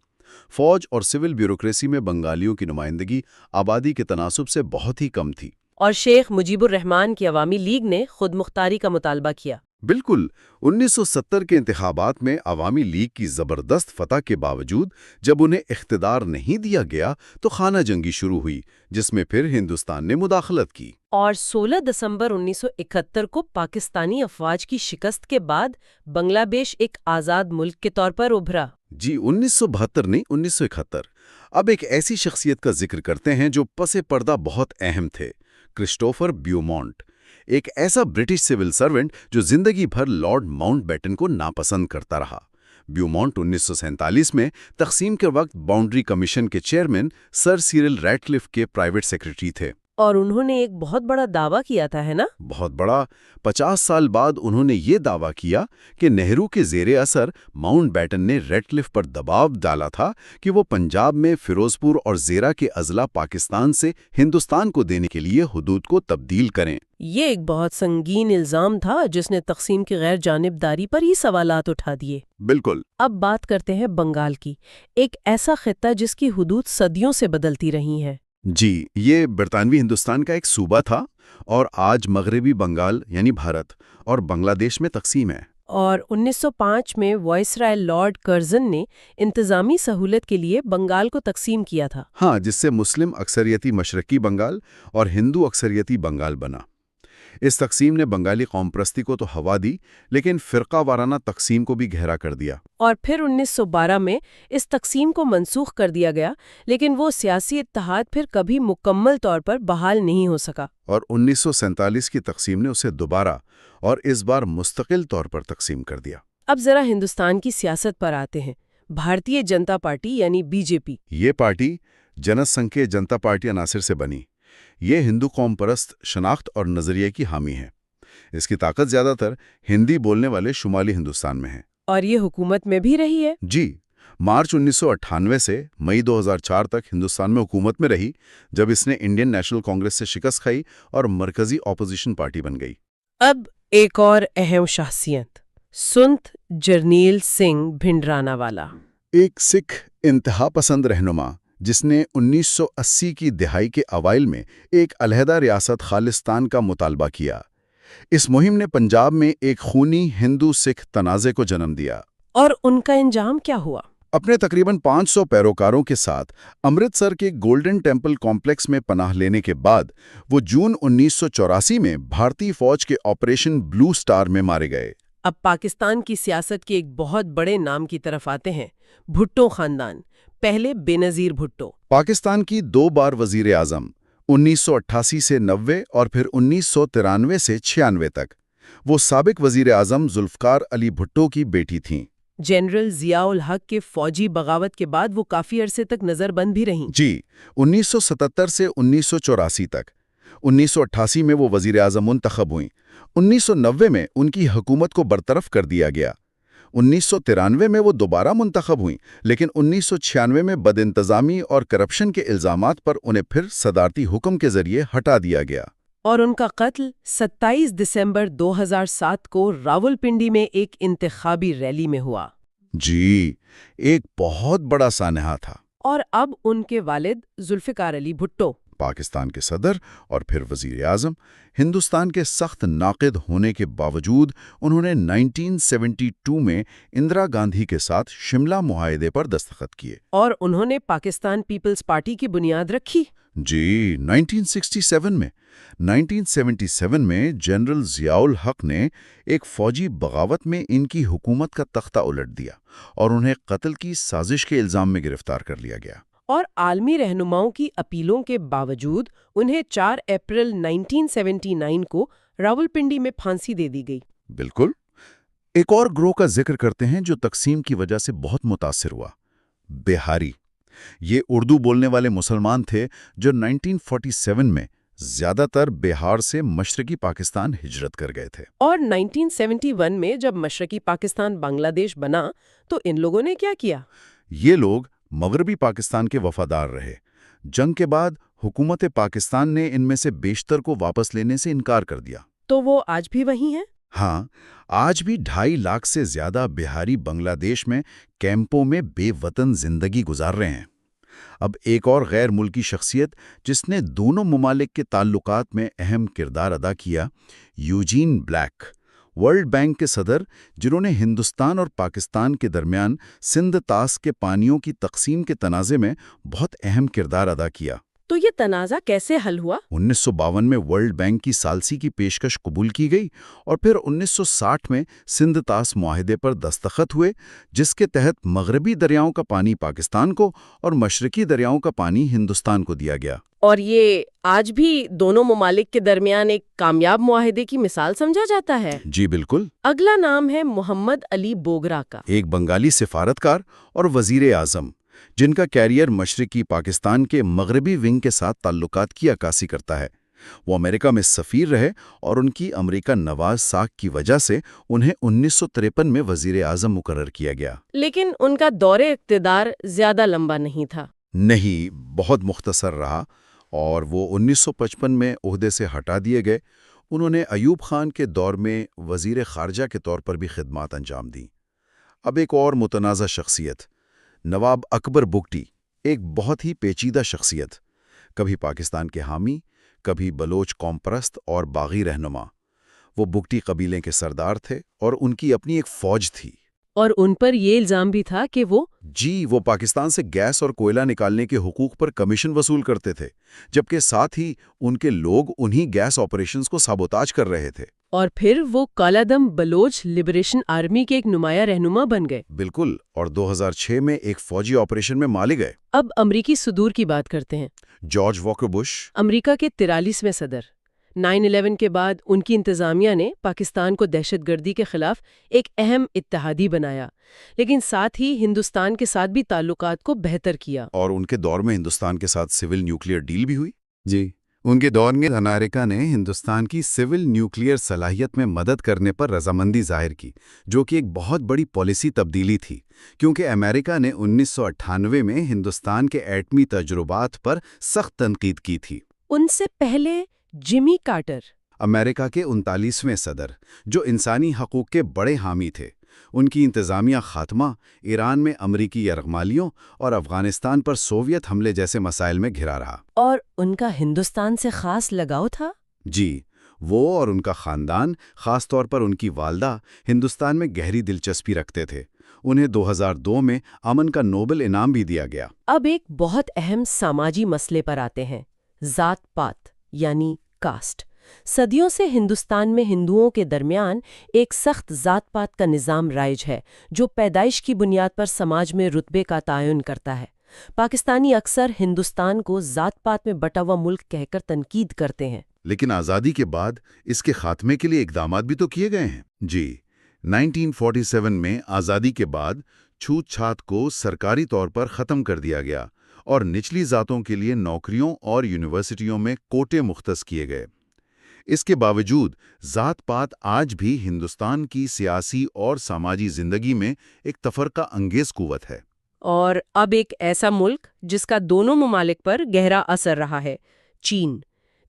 فوج اور سول بیوروکریسی میں بنگالیوں کی نمائندگی آبادی کے تناسب سے بہت ہی کم تھی۔ اور شیخ مجیب الرحمان کی عوامی لیگ نے خود مختاری کا مطالبہ کیا۔ بالکل۔ 1970 کے انتخابات میں عوامی لیگ کی زبردست فتح کے باوجود جب انہیں اقتدار نہیں دیا گیا تو خانہ جنگی شروع ہوئی، جس میں پھر ہندوستان نے مداخلت کی۔ اور 16 دسمبر 1971 کو پاکستانی افواج کی شکست کے بعد بنگلہ دیش ایک آزاد ملک کے طور پر ابھرا۔ جی، 1972 نہیں، 1971۔ اب ایک ایسی شخصیت کا ذکر کرتے ہیں جو پس پردہ بہت اہم تھے، کرسٹوفر بیومونٹ، ایک ایسا برٹش سول سرونٹ جو زندگی بھر لارڈ ماؤنٹ بیٹن کو ناپسند کرتا رہا۔ بیومونٹ 1947 میں تقسیم کے وقت باؤنڈری کمیشن کے چیئرمین سر سیرل ریڈکلف کے پرائیویٹ سیکرٹری تھے۔ اور انہوں نے ایک بہت بڑا دعویٰ کیا تھا، ہے نا؟ بہت بڑا۔ 50 سال بعد انہوں نے یہ دعویٰ کیا کہ نہرو کے زیر اثر ماؤنٹ بیٹن نے ریڈکلف پر دباؤ ڈالا تھا کہ وہ پنجاب میں فیروزپور اور زیرہ کے اضلاع پاکستان سے ہندوستان کو دینے کے لیے حدود کو تبدیل کریں۔ یہ ایک بہت سنگین الزام تھا جس نے تقسیم کی غیر جانبداری پر ہی سوالات اٹھا دیے۔ بالکل۔ اب بات کرتے ہیں بنگال کی، ایک ایسا خطہ جس کی حدود صدیوں سے بدلتی رہی ہیں۔ جی، یہ برطانوی ہندوستان کا ایک صوبہ تھا اور آج مغربی بنگال یعنی بھارت اور بنگلہ دیش میں تقسیم ہے۔ اور 1905 میں وائسرائے لارڈ کرزن نے انتظامی سہولت کے لیے بنگال کو تقسیم کیا تھا۔ ہاں، جس سے مسلم اکثریتی مشرقی بنگال اور ہندو اکثریتی بنگال بنا۔ اس تقسیم نے بنگالی قوم پرستی کو تو ہوا دی، لیکن فرقہ وارانہ تقسیم کو بھی گہرا کر دیا۔ اور پھر 1912 میں اس تقسیم کو منسوخ کر دیا گیا، لیکن وہ سیاسی اتحاد پھر کبھی مکمل طور پر بحال نہیں ہو سکا۔ اور 1947 کی تقسیم نے اسے دوبارہ اور اس بار مستقل طور پر تقسیم کر دیا۔ اب ذرا ہندوستان کی سیاست پر آتے ہیں۔ بھارتیہ جنتا پارٹی یعنی بی جے پی، یہ پارٹی جنت سنگھ کے جنتا پارٹی عناصر سے بنی۔ یہ ہندو قوم پرست شناخت اور نظریے کی حامی ہے۔ اس کی طاقت زیادہ تر ہندی بولنے والے شمالی ہندوستان میں ہے۔ اور یہ حکومت میں بھی رہی ہے۔ جی، مارچ 1998 سے مئی 2004 تک ہندوستان میں حکومت میں رہی، جب اس نے انڈین نیشنل کانگریس سے شکست کھائی اور مرکزی اپوزیشن پارٹی بن گئی۔ اب ایک اور اہم شخصیت، سنت جرنیل سنگھ بھنڈرانہ والا، ایک سکھ انتہا پسند رہنما جس نے 1980 کی دہائی کے اوائل میں ایک علیحدہ ریاست خالصتان کا مطالبہ کیا۔ اس مہم نے پنجاب میں ایک خونی ہندو سکھ تنازع کو جنم دیا۔ اور ان کا انجام کیا ہوا؟ اپنے تقریباً 500 پیروکاروں کے ساتھ امرتسر کے گولڈن ٹیمپل کمپلیکس میں پناہ لینے کے بعد وہ جون 1984 میں بھارتی فوج کے آپریشن بلو سٹار میں مارے گئے۔ اب پاکستان کی سیاست کے ایک بہت بڑے نام کی طرف آتے ہیں، بھٹو خاندان، پہلے بے نظیر بھٹو۔ پاکستان کی 2 بار وزیر اعظم، 1988 سے 90 اور پھر 1993 سے 96 تک۔ وہ سابق وزیر اعظم ذوالفقار علی بھٹو کی بیٹی تھیں۔ جنرل ضیاء الحق کے فوجی بغاوت کے بعد وہ کافی عرصے تک نظر بند بھی رہیں۔ جی، 1977 سے 1984 تک۔ 1988 میں وہ وزیر اعظم منتخب ہوئیں۔ 1990 میں ان کی حکومت کو برطرف کر دیا گیا۔ 1993 میں وہ دوبارہ منتخب ہوئیں، لیکن 1996 میں بدانتظامی اور کرپشن کے الزامات پر انہیں پھر صدارتی حکم کے ذریعے ہٹا دیا گیا۔ اور ان کا قتل 27 دسمبر 2007 کو راولپنڈی میں ایک انتخابی ریلی میں ہوا۔ جی، ایک بہت بڑا سانحہ تھا۔ اور اب ان کے والد ذوالفقار علی بھٹو، پاکستان کے صدر اور پھر وزیر اعظم، ہندوستان کے سخت ناقد ہونے کے باوجود انہوں نے 1972 میں اندرا گاندھی کے ساتھ شملہ معاہدے پر دستخط کیے۔ اور انہوں نے پاکستان پیپلز پارٹی کی بنیاد رکھی۔ جی، 1967 میں جنرل ضیاء الحق نے ایک فوجی بغاوت میں ان کی حکومت کا تختہ الٹ دیا اور انہیں قتل کی سازش کے الزام میں گرفتار کر لیا گیا۔ اور عالمی رہنماؤں کی اپیلوں کے باوجود انہیں 4 اپریل 1979 کو راولپنڈی میں پھانسی دے دی گئی۔ بالکل۔ ایک اور گروہ کا ذکر کرتے ہیں جو تقسیم کی وجہ سے بہت متاثر ہوا، بہاری۔ یہ اردو بولنے والے مسلمان تھے جو 1947 میں زیادہ تر بہار سے مشرقی پاکستان ہجرت کر گئے تھے۔ اور 1971 میں جب مشرقی پاکستان بنگلہ دیش بنا تو ان لوگوں نے کیا کیا؟ یہ لوگ مغربی پاکستان کے وفادار رہے۔ جنگ کے بعد حکومت پاکستان نے ان میں سے بیشتر کو واپس لینے سے انکار کر دیا۔ تو وہ آج بھی وہی ہیں؟ ہاں، آج بھی 2.5 لاکھ سے زیادہ بہاری بنگلہ دیش میں کیمپوں میں بے وطن زندگی گزار رہے ہیں۔ اب ایک اور غیر ملکی شخصیت جس نے دونوں ممالک کے تعلقات میں اہم کردار ادا کیا، یوجین بلیک، ورلڈ بینک کے صدر، جنہوں نے ہندوستان اور پاکستان کے درمیان سندھ طاس کے پانیوں کی تقسیم کے تنازع میں بہت اہم کردار ادا کیا۔ تو یہ تنازع کیسے حل ہوا؟ 1952 میں ورلڈ بینک کی ثالثی کی پیشکش قبول کی گئی اور پھر 1960 میں سندھ طاس معاہدے پر دستخط ہوئے، جس کے تحت مغربی دریاؤں کا پانی پاکستان کو اور مشرقی دریاؤں کا پانی ہندوستان کو دیا گیا۔ اور یہ آج بھی دونوں ممالک کے درمیان ایک کامیاب معاہدے کی مثال سمجھا جاتا ہے۔ جی بالکل۔ اگلا نام ہے محمد علی بوگرا کا، ایک بنگالی سفارتکار اور وزیر اعظم جن کا کیریئر مشرقی پاکستان کے مغربی ونگ کے ساتھ تعلقات کی عکاسی کرتا ہے۔ وہ امریکہ میں سفیر رہے اور ان کی امریکہ نواز ساکھ کی وجہ سے انہیں 1953 میں وزیر اعظم مقرر کیا گیا۔ لیکن ان کا دور اقتدار زیادہ لمبا نہیں تھا۔ نہیں، بہت مختصر رہا اور وہ 1955 میں عہدے سے ہٹا دیے گئے۔ انہوں نے ایوب خان کے دور میں وزیر خارجہ کے طور پر بھی خدمات انجام دیں۔ اب ایک اور متنازع شخصیت، نواب اکبر بگٹی، ایک بہت ہی پیچیدہ شخصیت، کبھی پاکستان کے حامی، کبھی بلوچ قوم پرست اور باغی رہنما۔ وہ بگٹی قبیلے کے سردار تھے اور ان کی اپنی ایک فوج تھی۔ اور ان پر یہ الزام بھی تھا کہ وہ پاکستان سے گیس اور کوئلہ نکالنے کے حقوق پر کمیشن وصول کرتے تھے، جبکہ ساتھ ہی ان کے لوگ انہی گیس آپریشنز کو سابوتاج کر رہے تھے۔ اور پھر وہ کالادم بلوچ لبریشن آرمی کے ایک نمایاں رہنما بن گئے۔ بالکل، اور 2006 میں ایک فوجی آپریشن میں مارے گئے۔ اب امریکی صدور کی بات کرتے ہیں۔ جارج واکر بش، امریکہ کے 43ویں صدر۔ 9/11 کے بعد ان کی انتظامیہ نے پاکستان کو دہشت گردی کے خلاف ایک اہم اتحادی بنایا، لیکن ساتھ ہی ہندوستان کے ساتھ بھی تعلقات کو بہتر کیا۔ اور ان کے دور میں ہندوستان کے ساتھ سول نیوکلیئر ڈیل بھی ہوئی۔ جی، ان کے دور میں امریکہ نے ہندوستان کی سول نیوکلیئر صلاحیت میں مدد کرنے پر رضامندی ظاہر کی، جو کہ ایک بہت بڑی پالیسی تبدیلی تھی، کیونکہ امریکہ نے 1998 میں ہندوستان کے ایٹمی تجربات پر سخت تنقید کی تھی۔ ان سے پہلے جمی کارٹر، امریکہ کے 39ویں صدر، جو انسانی حقوق کے بڑے حامی تھے، ان کی انتظامیہ خاتمہ ایران میں امریکی یرغمالیوں اور افغانستان پر سوویت حملے جیسے مسائل میں گھرا رہا۔ اور ان کا ہندوستان سے خاص لگاؤ تھا۔ جی، وہ اور ان کا خاندان، خاص طور پر ان کی والدہ، ہندوستان میں گہری دلچسپی رکھتے تھے۔ انہیں 2002 میں امن کا نوبل انعام بھی دیا گیا۔ اب ایک بہت اہم سماجی مسئلے پر آتے ہیں، ذات پات یعنی کاسٹ۔ صدیوں سے ہندوستان میں ہندوؤں کے درمیان ایک سخت ذات پات کا نظام رائج ہے، جو پیدائش کی بنیاد پر سماج میں رتبے کا تعین کرتا ہے۔ پاکستانی اکثر ہندوستان کو ذات پات میں بٹا ہوا ملک کہہ کر تنقید کرتے ہیں، لیکن آزادی کے بعد اس کے خاتمے کے لیے اقدامات بھی تو کیے گئے ہیں۔ جی، 1947 میں آزادی کے بعد چھوت چھات کو سرکاری طور پر ختم کر دیا گیا اور نچلی ذاتوں کے لیے نوکریوں اور یونیورسٹیوں میں کوٹے مختص کیے گئے۔ اس کے باوجود ذات پات آج بھی ہندوستان کی سیاسی اور سماجی زندگی میں ایک تفرقہ انگیز قوت ہے۔ اور اب ایک ایسا ملک جس کا دونوں ممالک پر گہرا اثر رہا ہے، چین۔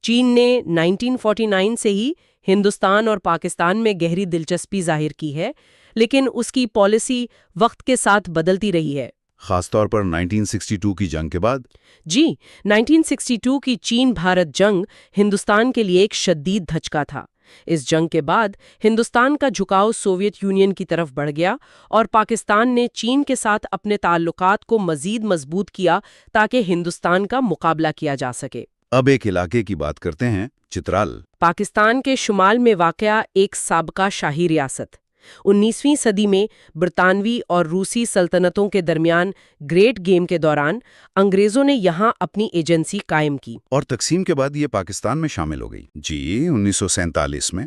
چین نے 1949 سے ہی ہندوستان اور پاکستان میں گہری دلچسپی ظاہر کی ہے، لیکن اس کی پالیسی وقت کے ساتھ بدلتی رہی ہے۔ خاص طور پر 1962 کی جنگ کے بعد؟ جی، 1962 کی چین بھارت جنگ ہندوستان کے لیے ایک شدید دھچکا تھا۔ اس جنگ کے بعد ہندوستان کا جھکاؤ سوویت یونین کی طرف بڑھ گیا اور پاکستان نے چین کے ساتھ اپنے تعلقات کو مزید مضبوط کیا تاکہ ہندوستان کا مقابلہ کیا جا سکے۔ اب ایک علاقے کی بات کرتے ہیں، چترال۔ پاکستان کے شمال میں واقع ایک سابقہ شاہی ریاست۔ 19ویں صدی میں برطانوی اور روسی سلطنتوں کے درمیان گریٹ گیم کے دوران انگریزوں نے یہاں اپنی ایجنسی قائم کی۔ اور تقسیم کے بعد یہ پاکستان میں شامل ہو گئی۔ جی، 1947 میں۔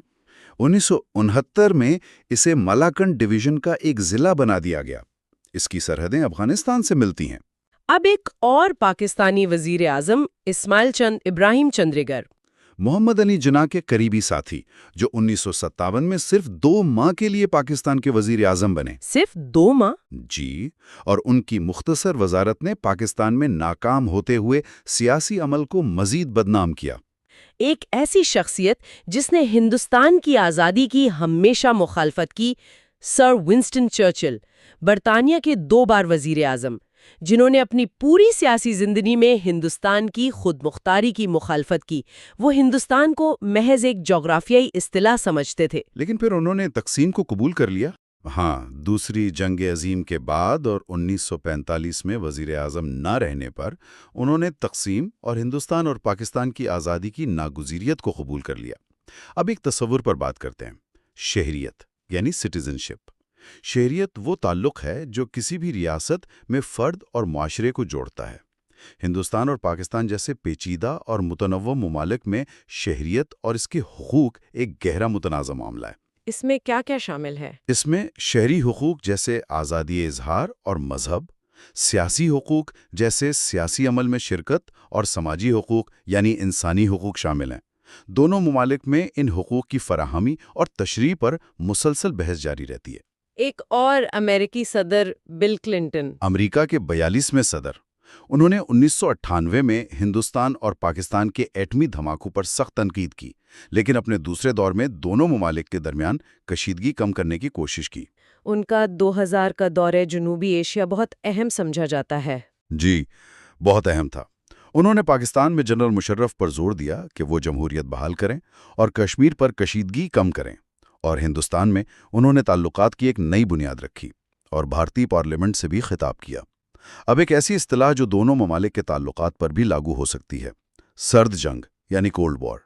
1969 میں اسے ملاکنڈ ڈویژن کا ایک ضلع بنا دیا گیا۔ اس کی سرحدیں افغانستان سے ملتی ہیں۔ اب ایک اور پاکستانی وزیر اعظم اسماعیل چند ابراہیم چندریگر، محمد علی جناح کے قریبی ساتھی، جو 1957 میں صرف 2 ماہ کے لیے پاکستان کے وزیر اعظم بنے۔ صرف 2 ماہ؟ جی، اور ان کی مختصر وزارت نے پاکستان میں ناکام ہوتے ہوئے سیاسی عمل کو مزید بدنام کیا۔ ایک ایسی شخصیت جس نے ہندوستان کی آزادی کی ہمیشہ مخالفت کی، سر ونسٹن چرچل، برطانیہ کے 2 بار وزیر اعظم، جنہوں نے اپنی پوری سیاسی زندگی میں ہندوستان کی خود مختاری کی مخالفت کی۔ وہ ہندوستان کو محض ایک جغرافیائی اصطلاح سمجھتے تھے۔ لیکن پھر انہوں نے تقسیم کو قبول کر لیا۔ ہاں، دوسری جنگ عظیم کے بعد اور 1945 میں وزیر اعظم نہ رہنے پر انہوں نے تقسیم اور ہندوستان اور پاکستان کی آزادی کی ناگزیریت کو قبول کر لیا۔ اب ایک تصور پر بات کرتے ہیں، شہریت یعنی سٹیزن شپ۔ شہریت وہ تعلق ہے جو کسی بھی ریاست میں فرد اور معاشرے کو جوڑتا ہے۔ ہندوستان اور پاکستان جیسے پیچیدہ اور متنوع ممالک میں شہریت اور اس کے حقوق ایک گہرا متنازع معاملہ ہے۔ اس میں کیا کیا شامل ہے؟ اس میں شہری حقوق جیسے آزادی اظہار اور مذہب، سیاسی حقوق جیسے سیاسی عمل میں شرکت، اور سماجی حقوق یعنی انسانی حقوق شامل ہیں۔ دونوں ممالک میں ان حقوق کی فراہمی اور تشریح پر مسلسل بحث جاری رہتی ہے۔ ایک اور امریکی صدر بل کلنٹن، امریکہ کے 42ویں صدر، انہوں نے 1998 میں ہندوستان اور پاکستان کے ایٹمی دھماکوں پر سخت تنقید کی، لیکن اپنے دوسرے دور میں دونوں ممالک کے درمیان کشیدگی کم کرنے کی کوشش کی۔ ان کا 2000 کا دورہ جنوبی ایشیا بہت اہم سمجھا جاتا ہے۔ جی، بہت اہم تھا۔ انہوں نے پاکستان میں جنرل مشرف پر زور دیا کہ وہ جمہوریت بحال کریں اور کشمیر پر کشیدگی کم کریں، اور ہندوستان میں انہوں نے تعلقات کی ایک نئی بنیاد رکھی اور بھارتی پارلیمنٹ سے بھی خطاب کیا۔ اب ایک ایسی اصطلاح جو دونوں ممالک کے تعلقات پر بھی لاگو ہو سکتی ہے، سرد جنگ یعنی کولڈ وار۔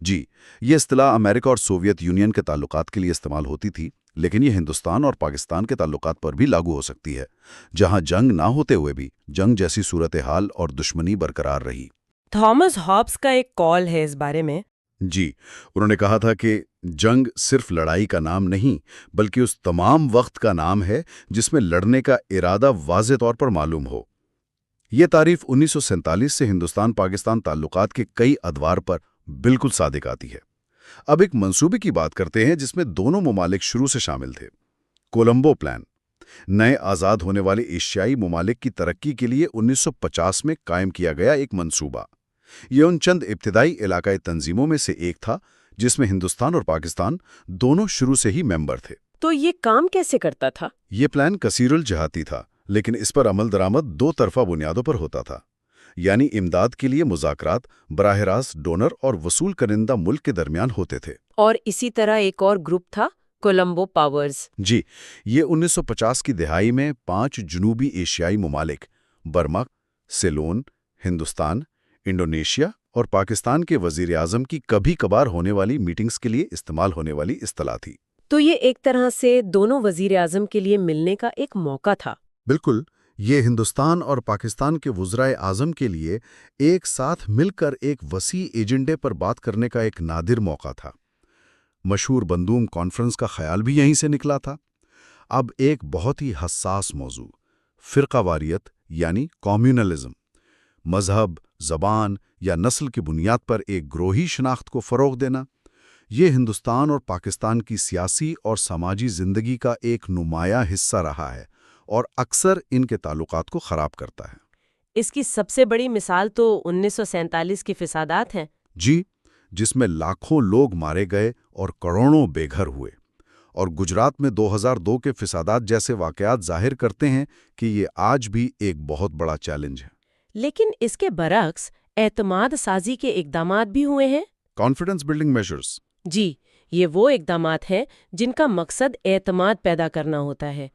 جی، یہ اصطلاح امریکہ اور سوویت یونین کے تعلقات کے لیے استعمال ہوتی تھی، لیکن یہ ہندوستان اور پاکستان کے تعلقات پر بھی لاگو ہو سکتی ہے، جہاں جنگ نہ ہوتے ہوئے بھی جنگ جیسی صورتحال اور دشمنی برقرار رہی۔ تھامس ہابس کا ایک کال ہے اس بارے میں۔ جی، انہوں نے کہا تھا کہ جنگ صرف لڑائی کا نام نہیں، بلکہ اس تمام وقت کا نام ہے جس میں لڑنے کا ارادہ واضح طور پر معلوم ہو۔ یہ تعریف 1947 سے ہندوستان پاکستان تعلقات کے کئی ادوار پر بالکل صادق آتی ہے۔ اب ایک منصوبے کی بات کرتے ہیں جس میں دونوں ممالک شروع سے شامل تھے، کولمبو پلان، نئے آزاد ہونے والے ایشیائی ممالک کی ترقی کے لیے 1950 میں قائم کیا گیا ایک منصوبہ۔ یہ ان چند ابتدائی علاقائی تنظیموں میں سے ایک تھا جس میں ہندوستان اور پاکستان دونوں شروع سے ہی ممبر تھے۔ تو یہ کام کیسے کرتا تھا؟ یہ پلان کثیر الجہاتی تھا، لیکن اس پر عمل درآمد 2 طرفہ بنیادوں پر ہوتا تھا، یعنی امداد کے لیے مذاکرات براہ راست ڈونر اور وصول کنندہ ملک کے درمیان ہوتے تھے۔ اور اسی طرح ایک اور گروپ تھا، کولمبو پاورز۔ جی، یہ 1950 کی دہائی میں 5 جنوبی ایشیائی ممالک برما، سیلون، ہندوستان، انڈونیشیا اور پاکستان کے وزیر اعظم کی کبھی کبھار ہونے والی میٹنگز کے لیے استعمال ہونے والی اصطلاح تھی۔ تو یہ ایک طرح سے دونوں وزیر اعظم کے لیے ملنے کا ایک موقع تھا۔ بالکل، یہ ہندوستان اور پاکستان کے وزرائے اعظم کے لیے ایک ساتھ مل کر ایک وسیع ایجنڈے پر بات کرنے کا ایک نادر موقع تھا۔ مشہور بندوم کانفرنس کا خیال بھی یہیں سے نکلا تھا۔ اب ایک بہت ہی حساس موضوع، فرقہ واریت یعنی کمیونلزم، مذہب، زبان یا نسل کی بنیاد پر ایک گروہی شناخت کو فروغ دینا، یہ ہندوستان اور پاکستان کی سیاسی اور سماجی زندگی کا ایک نمایاں حصہ رہا ہے اور اکثر ان کے تعلقات کو خراب کرتا ہے۔ اس کی سب سے بڑی مثال تو 1947 کے فسادات ہیں۔ جی، جس میں لاکھوں لوگ مارے گئے اور کروڑوں بے گھر ہوئے، اور گجرات میں 2002 کے فسادات جیسے واقعات ظاہر کرتے ہیں کہ یہ آج بھی ایک بہت بڑا چیلنج ہے۔ لیکن اس کے برعکس اعتماد سازی کے اقدامات بھی ہوئے ہیں۔ Confidence building measures. جی، یہ وہ اقدامات ہیں جن کا مقصد اعتماد پیدا کرنا ہوتا ہے۔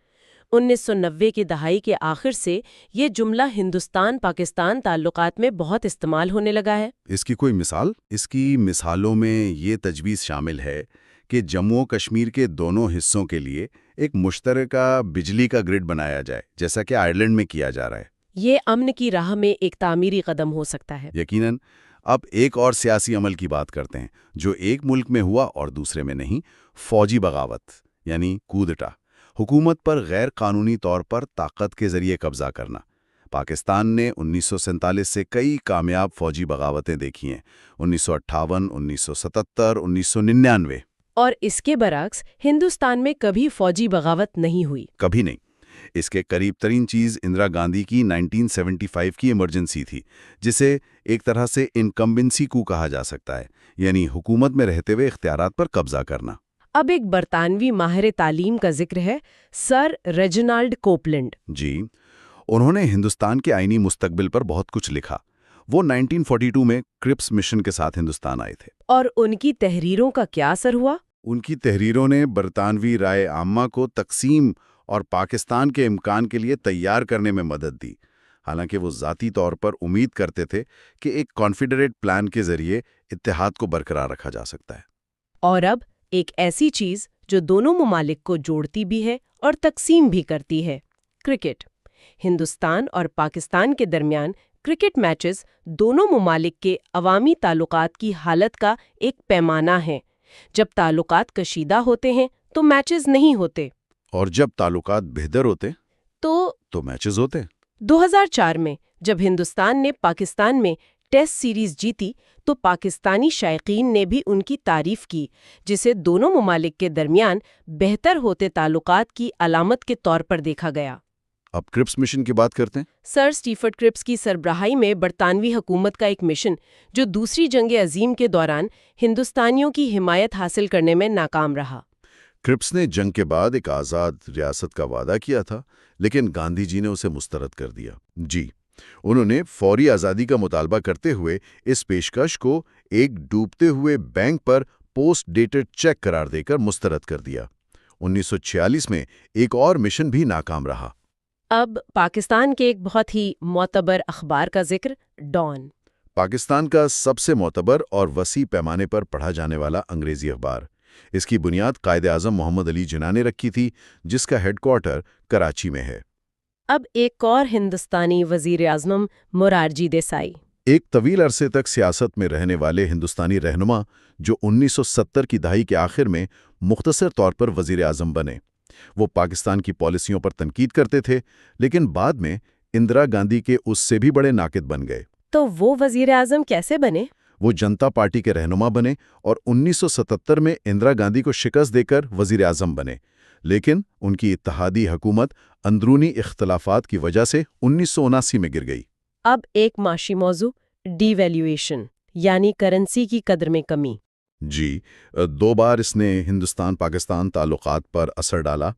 1990 کی دہائی کے آخر سے یہ جملہ ہندوستان-پاکستان تعلقات میں بہت استعمال ہونے لگا ہے۔ اس کی کوئی مثال؟ اس کی مثالوں میں یہ تجویز شامل ہے کہ جموں و کشمیر کے دونوں حصوں کے لیے ایک مشترکہ بجلی کا گرڈ بنایا جائے، جیسا کہ آئرلینڈ میں کیا جا رہا ہے۔ یہ امن کی راہ میں ایک تعمیری قدم ہو سکتا ہے۔ یقیناً۔ اب ایک اور سیاسی عمل کی بات کرتے ہیں جو ایک ملک میں ہوا اور دوسرے میں نہیں، فوجی بغاوت یعنی کودٹا، حکومت پر غیر قانونی طور پر طاقت کے ذریعے قبضہ کرنا۔ پاکستان نے 1947 سے کئی کامیاب فوجی بغاوتیں دیکھی ہیں، 1958، 1977، 1999۔ اور اس کے برعکس ہندوستان میں کبھی فوجی بغاوت نہیں ہوئی۔ کبھی نہیں۔ اس کے قریب ترین چیز اندرا گاندھی کی 1975 کی ایمرجنسی تھی، جسے ایک طرح سے انکمبنسی کو کہا جا سکتا ہے، یعنی حکومت میں رہتے ہوئے اختیارات پر قبضہ کرنا۔ اب ایک برطانوی ماہر تعلیم کا ذکر ہے، سر ریجنالڈ کوپلینڈ۔ جی، انہوں نے ہندوستان کے آئینی مستقبل پر بہت کچھ لکھا۔ وہ 1942 میں کرپس مشن کے ساتھ ہندوستان آئے تھے۔ اور ان کی تحریروں کا کیا اثر ہوا؟ ان کی تحریروں نے برطانوی رائے عامہ کو تقسیم اور پاکستان کے امکان کے لیے تیار کرنے میں مدد دی، حالانکہ وہ ذاتی طور پر امید کرتے تھے کہ ایک کانفیڈریٹ پلان کے ذریعے اتحاد کو برقرار رکھا جا سکتا ہے۔ اور اب ایک ایسی چیز جو دونوں ممالک کو جوڑتی بھی ہے اور تقسیم بھی کرتی ہے، کرکٹ۔ ہندوستان اور پاکستان کے درمیان کرکٹ میچز دونوں ممالک کے عوامی تعلقات کی حالت کا ایک پیمانہ ہے۔ جب تعلقات کشیدہ ہوتے ہیں تو میچز نہیں ہوتے، اور جب تعلقات بہتر ہوتے تو میچز ہوتے۔ 2004 میں جب ہندوستان نے پاکستان میں ٹیسٹ سیریز جیتی تو پاکستانی شائقین نے بھی ان کی تعریف کی، جسے دونوں ممالک کے درمیان بہتر ہوتے تعلقات کی علامت کے طور پر دیکھا گیا۔ اب کرپس مشن کی بات کرتے ہیں۔ سر سٹیفرڈ کرپس کی سربراہی میں برطانوی حکومت کا ایک مشن جو دوسری جنگ عظیم کے دوران ہندوستانیوں کی حمایت حاصل کرنے میں ناکام رہا۔ کرپس نے جنگ کے بعد ایک آزاد ریاست کا وعدہ کیا تھا، لیکن گاندھی جی نے اسے مسترد کر دیا۔ جی، انہوں نے فوری آزادی کا مطالبہ کرتے ہوئے اس پیشکش کو ایک ڈوبتے ہوئے بینک پر پوسٹ ڈیٹڈ چیک قرار دے کر مسترد کر دیا۔ 1946 میں ایک اور مشن بھی ناکام رہا۔ اب پاکستان کے ایک بہت ہی معتبر اخبار کا ذکر، ڈان۔ پاکستان کا سب سے معتبر اور وسیع پیمانے پر پڑھا جانے والا انگریزی اخبار۔ اس کی بنیاد قائد اعظم محمد علی جناح نے رکھی تھی، جس کا ہیڈ کوارٹر کراچی میں ہے۔ اب ایک اور ہندوستانی وزیر اعظم، مورارجی دیسائی۔ ایک طویل عرصے تک سیاست میں رہنے والے ہندوستانی رہنما جو 1970 کی دہائی کے آخر میں مختصر طور پر وزیر اعظم بنے۔ وہ پاکستان کی پالیسیوں پر تنقید کرتے تھے، لیکن بعد میں اندرا گاندھی کے اس سے بھی بڑے ناقد بن گئے۔ تو وہ وزیر اعظم کیسے بنے؟ وہ جنتا پارٹی کے رہنما بنے اور 1977 میں اندرا گاندھی کو شکست دے کر وزیر اعظم بنے، لیکن ان کی اتحادی حکومت اندرونی اختلافات کی وجہ سے 1979 میں گر گئی۔ اب ایک معاشی موضوع، ڈی ویلیویشن، یعنی کرنسی کی قدر میں کمی۔ جی، 2 بار اس نے ہندوستان پاکستان تعلقات پر اثر ڈالا۔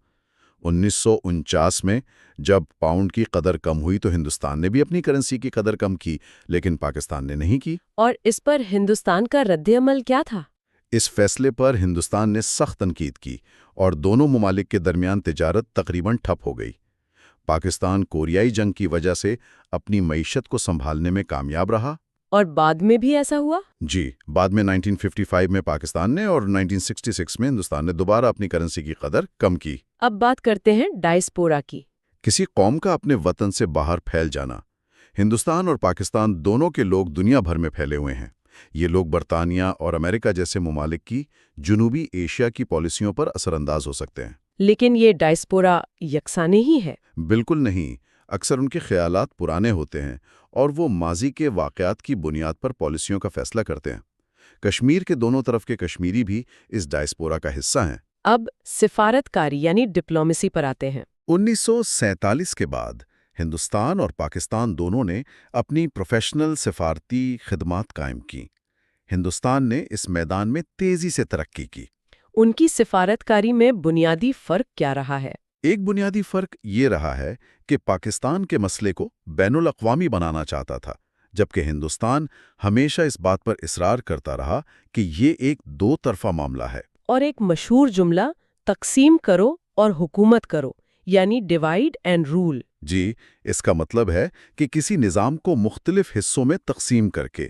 1949 میں جب پاؤنڈ کی قدر کم ہوئی تو ہندوستان نے بھی اپنی کرنسی کی قدر کم کی، لیکن پاکستان نے نہیں کی۔ اور اس پر ہندوستان کا رد عمل کیا تھا؟ اس فیصلے پر ہندوستان نے سخت تنقید کی اور دونوں ممالک کے درمیان تجارت تقریباً ٹھپ ہو گئی۔ پاکستان کوریائی جنگ کی وجہ سے اپنی معیشت کو سنبھالنے میں کامیاب رہا۔ اور بعد میں بھی ایسا ہوا؟ جی، بعد میں 1955 میں پاکستان نے اور 1966 میں ہندوستان نے دوبارہ اپنی کرنسی کی قدر کم کی۔ اب بات کرتے ہیں ڈائسپورا کی۔ کسی قوم کا اپنے وطن سے باہر پھیل جانا۔ ہندوستان اور پاکستان دونوں کے لوگ دنیا بھر میں پھیلے ہوئے ہیں۔ یہ لوگ برطانیہ اور امریکہ جیسے ممالک کی جنوبی ایشیا کی پالیسیوں پر اثر انداز ہو سکتے ہیں۔ لیکن یہ ڈائسپورا یکساں نہیں ہے۔ بالکل نہیں۔ اکثر ان کے خیالات پرانے ہوتے ہیں اور وہ ماضی کے واقعات کی بنیاد پر پالیسیوں کا فیصلہ کرتے ہیں۔ کشمیر کے دونوں طرف کے کشمیری بھی اس ڈائسپورا کا حصہ ہیں۔ اب سفارتکاری یعنی ڈپلومیسی پر آتے ہیں۔ 1947 کے بعد ہندوستان اور پاکستان دونوں نے اپنی پروفیشنل سفارتی خدمات قائم کی۔ ہندوستان نے اس میدان میں تیزی سے ترقی کی۔ ان کی سفارتکاری میں بنیادی فرق کیا رہا ہے؟ ایک بنیادی فرق یہ رہا ہے کہ پاکستان کے مسئلے کو بین الاقوامی بنانا چاہتا تھا، جبکہ ہندوستان ہمیشہ اس بات پر اصرار کرتا رہا کہ یہ ایک دو طرفہ معاملہ ہے۔ اور ایک مشہور جملہ تقسیم کرو اور حکومت کرو، یعنی ڈیوائیڈ اینڈ رول۔ جی، اس کا مطلب ہے کہ کسی نظام کو مختلف حصوں میں تقسیم کر کے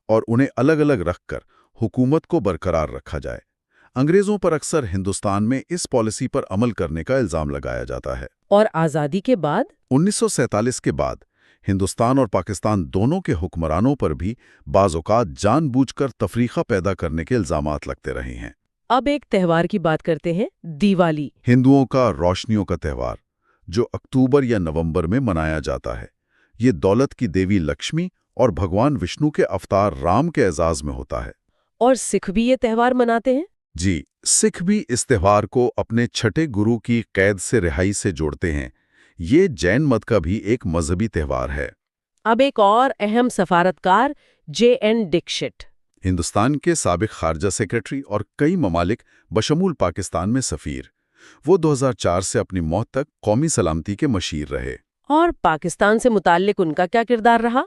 اور انہیں الگ الگ رکھ کر حکومت کو برقرار رکھا جائے۔ انگریزوں پر اکثر ہندوستان میں اس پالیسی پر عمل کرنے کا الزام لگایا جاتا ہے۔ اور آزادی کے بعد 1947 کے بعد ہندوستان اور پاکستان دونوں کے حکمرانوں پر بھی بعض اوقات جان بوجھ کر تفریقہ پیدا کرنے کے الزامات لگتے رہے ہیں۔ اب ایک تہوار کی بات کرتے ہیں، دیوالی۔ ہندوؤں کا روشنیوں کا تہوار جو اکتوبر یا نومبر میں منایا جاتا ہے۔ یہ دولت کی دیوی لکشمی اور بھگوان وشنو کے اوتار رام کے اعزاز میں ہوتا ہے۔ اور سکھ بھی یہ تہوار مناتے ہیں؟ جی، سکھ بھی اس تہوار کو اپنے چھٹے گرو کی قید سے رہائی سے جوڑتے ہیں۔ یہ جین مت کا بھی ایک مذہبی تہوار ہے۔ اب ایک اور اہم سفارتکار JN ڈکشٹ۔ ہندوستان کے سابق خارجہ سیکرٹری اور کئی ممالک بشمول پاکستان میں سفیر۔ وہ 2004 سے اپنی موت تک قومی سلامتی کے مشیر رہے۔ اور پاکستان سے متعلق ان کا کیا کردار رہا؟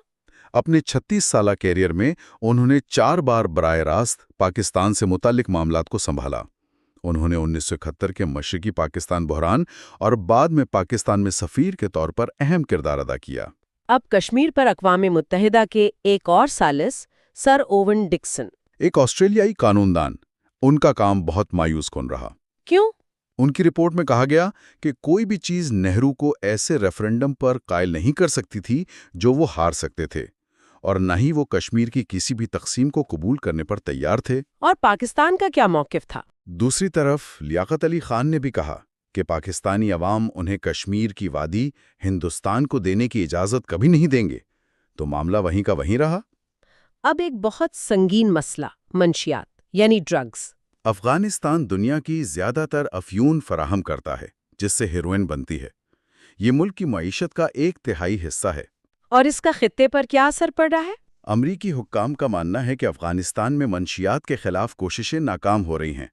اپنے 36 سالہ کیریئر میں انہوں نے 4 بار براہ راست پاکستان سے متعلق معاملات کو سنبھالا۔ انہوں نے 1971 کے مشرقی پاکستان بحران اور بعد میں پاکستان میں سفیر کے طور پر اہم کردار ادا کیا۔ اب کشمیر پر اقوام متحدہ کے ایک اور ثالث سر اوون ڈکسن۔ ایک آسٹریلیائی قانون دان۔ ان کا کام بہت مایوس کن رہا۔ کیوں؟ ان کی رپورٹ میں کہا گیا کہ کوئی بھی چیز نہرو کو ایسے ریفرنڈم پر قائل نہیں کر سکتی تھی جو وہ ہار سکتے تھے، اور نہ ہی وہ کشمیر کی کسی بھی تقسیم کو قبول کرنے پر تیار تھے۔ اور پاکستان کا کیا موقف تھا؟ دوسری طرف لیاقت علی خان نے بھی کہا کہ پاکستانی عوام انہیں کشمیر کی وادی ہندوستان کو دینے کی اجازت کبھی نہیں دیں گے، تو معاملہ وہیں کا وہیں رہا۔ اب ایک بہت سنگین مسئلہ، منشیات یعنی ڈرگز۔ افغانستان دنیا کی زیادہ تر افیون فراہم کرتا ہے جس سے ہیروئن بنتی ہے۔ یہ ملک کی معیشت کا 1/3 حصہ ہے۔ اور اس کا خطے پر کیا اثر پڑ رہا ہے؟ امریکی حکام کا ماننا ہے کہ افغانستان میں منشیات کے خلاف کوششیں ناکام ہو رہی ہیں،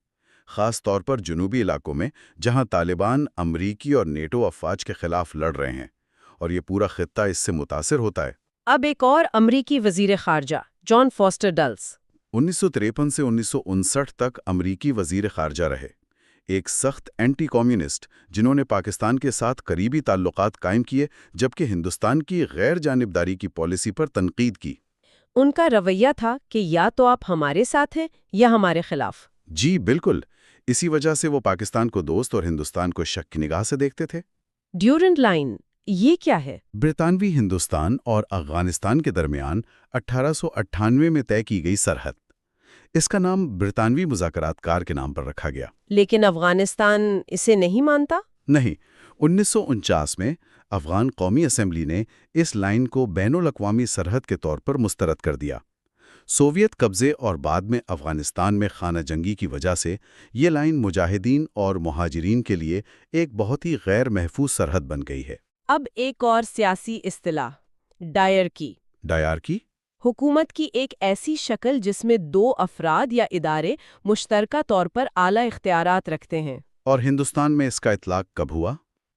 خاص طور پر جنوبی علاقوں میں جہاں طالبان امریکی اور نیٹو افواج کے خلاف لڑ رہے ہیں، اور یہ پورا خطہ اس سے متاثر ہوتا ہے۔ اب ایک اور امریکی وزیر خارجہ جان فاسٹر ڈلس 1953 سے 1959 تک امریکی وزیر خارجہ رہے، ایک سخت اینٹی کمیونسٹ جنہوں نے پاکستان کے ساتھ قریبی تعلقات قائم کیے جبکہ ہندوستان کی غیر جانبداری کی پالیسی پر تنقید کی۔ ان کا رویہ تھا کہ یا تو آپ ہمارے ساتھ ہیں یا ہمارے خلاف۔ جی بالکل، اسی وجہ سے وہ پاکستان کو دوست اور ہندوستان کو شک کی نگاہ سے دیکھتے تھے۔ ڈیورنٹ لائن یہ کیا ہے؟ برطانوی ہندوستان اور افغانستان کے درمیان 1898 میں طے کی گئی سرحد۔ اس کا نام برطانوی مذاکرات کار کے نام پر رکھا گیا۔ لیکن افغانستان اسے نہیں مانتا؟ نہیں، 1949 میں افغان قومی اسمبلی نے اس لائن کو بین الاقوامی سرحد کے طور پر مسترد کر دیا۔ سوویت قبضے اور بعد میں افغانستان میں خانہ جنگی کی وجہ سے یہ لائن مجاہدین اور مہاجرین کے لیے ایک بہت ہی غیر محفوظ سرحد بن گئی ہے۔ اب ایک اور سیاسی اصطلاح، ڈائرکی۔ ڈائرکی حکومت کی ایک ایسی شکل جس میں 2 افراد یا ادارے مشترکہ طور پر اعلیٰ اختیارات رکھتے ہیں۔ اور ہندوستان میں اس کا اطلاق کب ہوا؟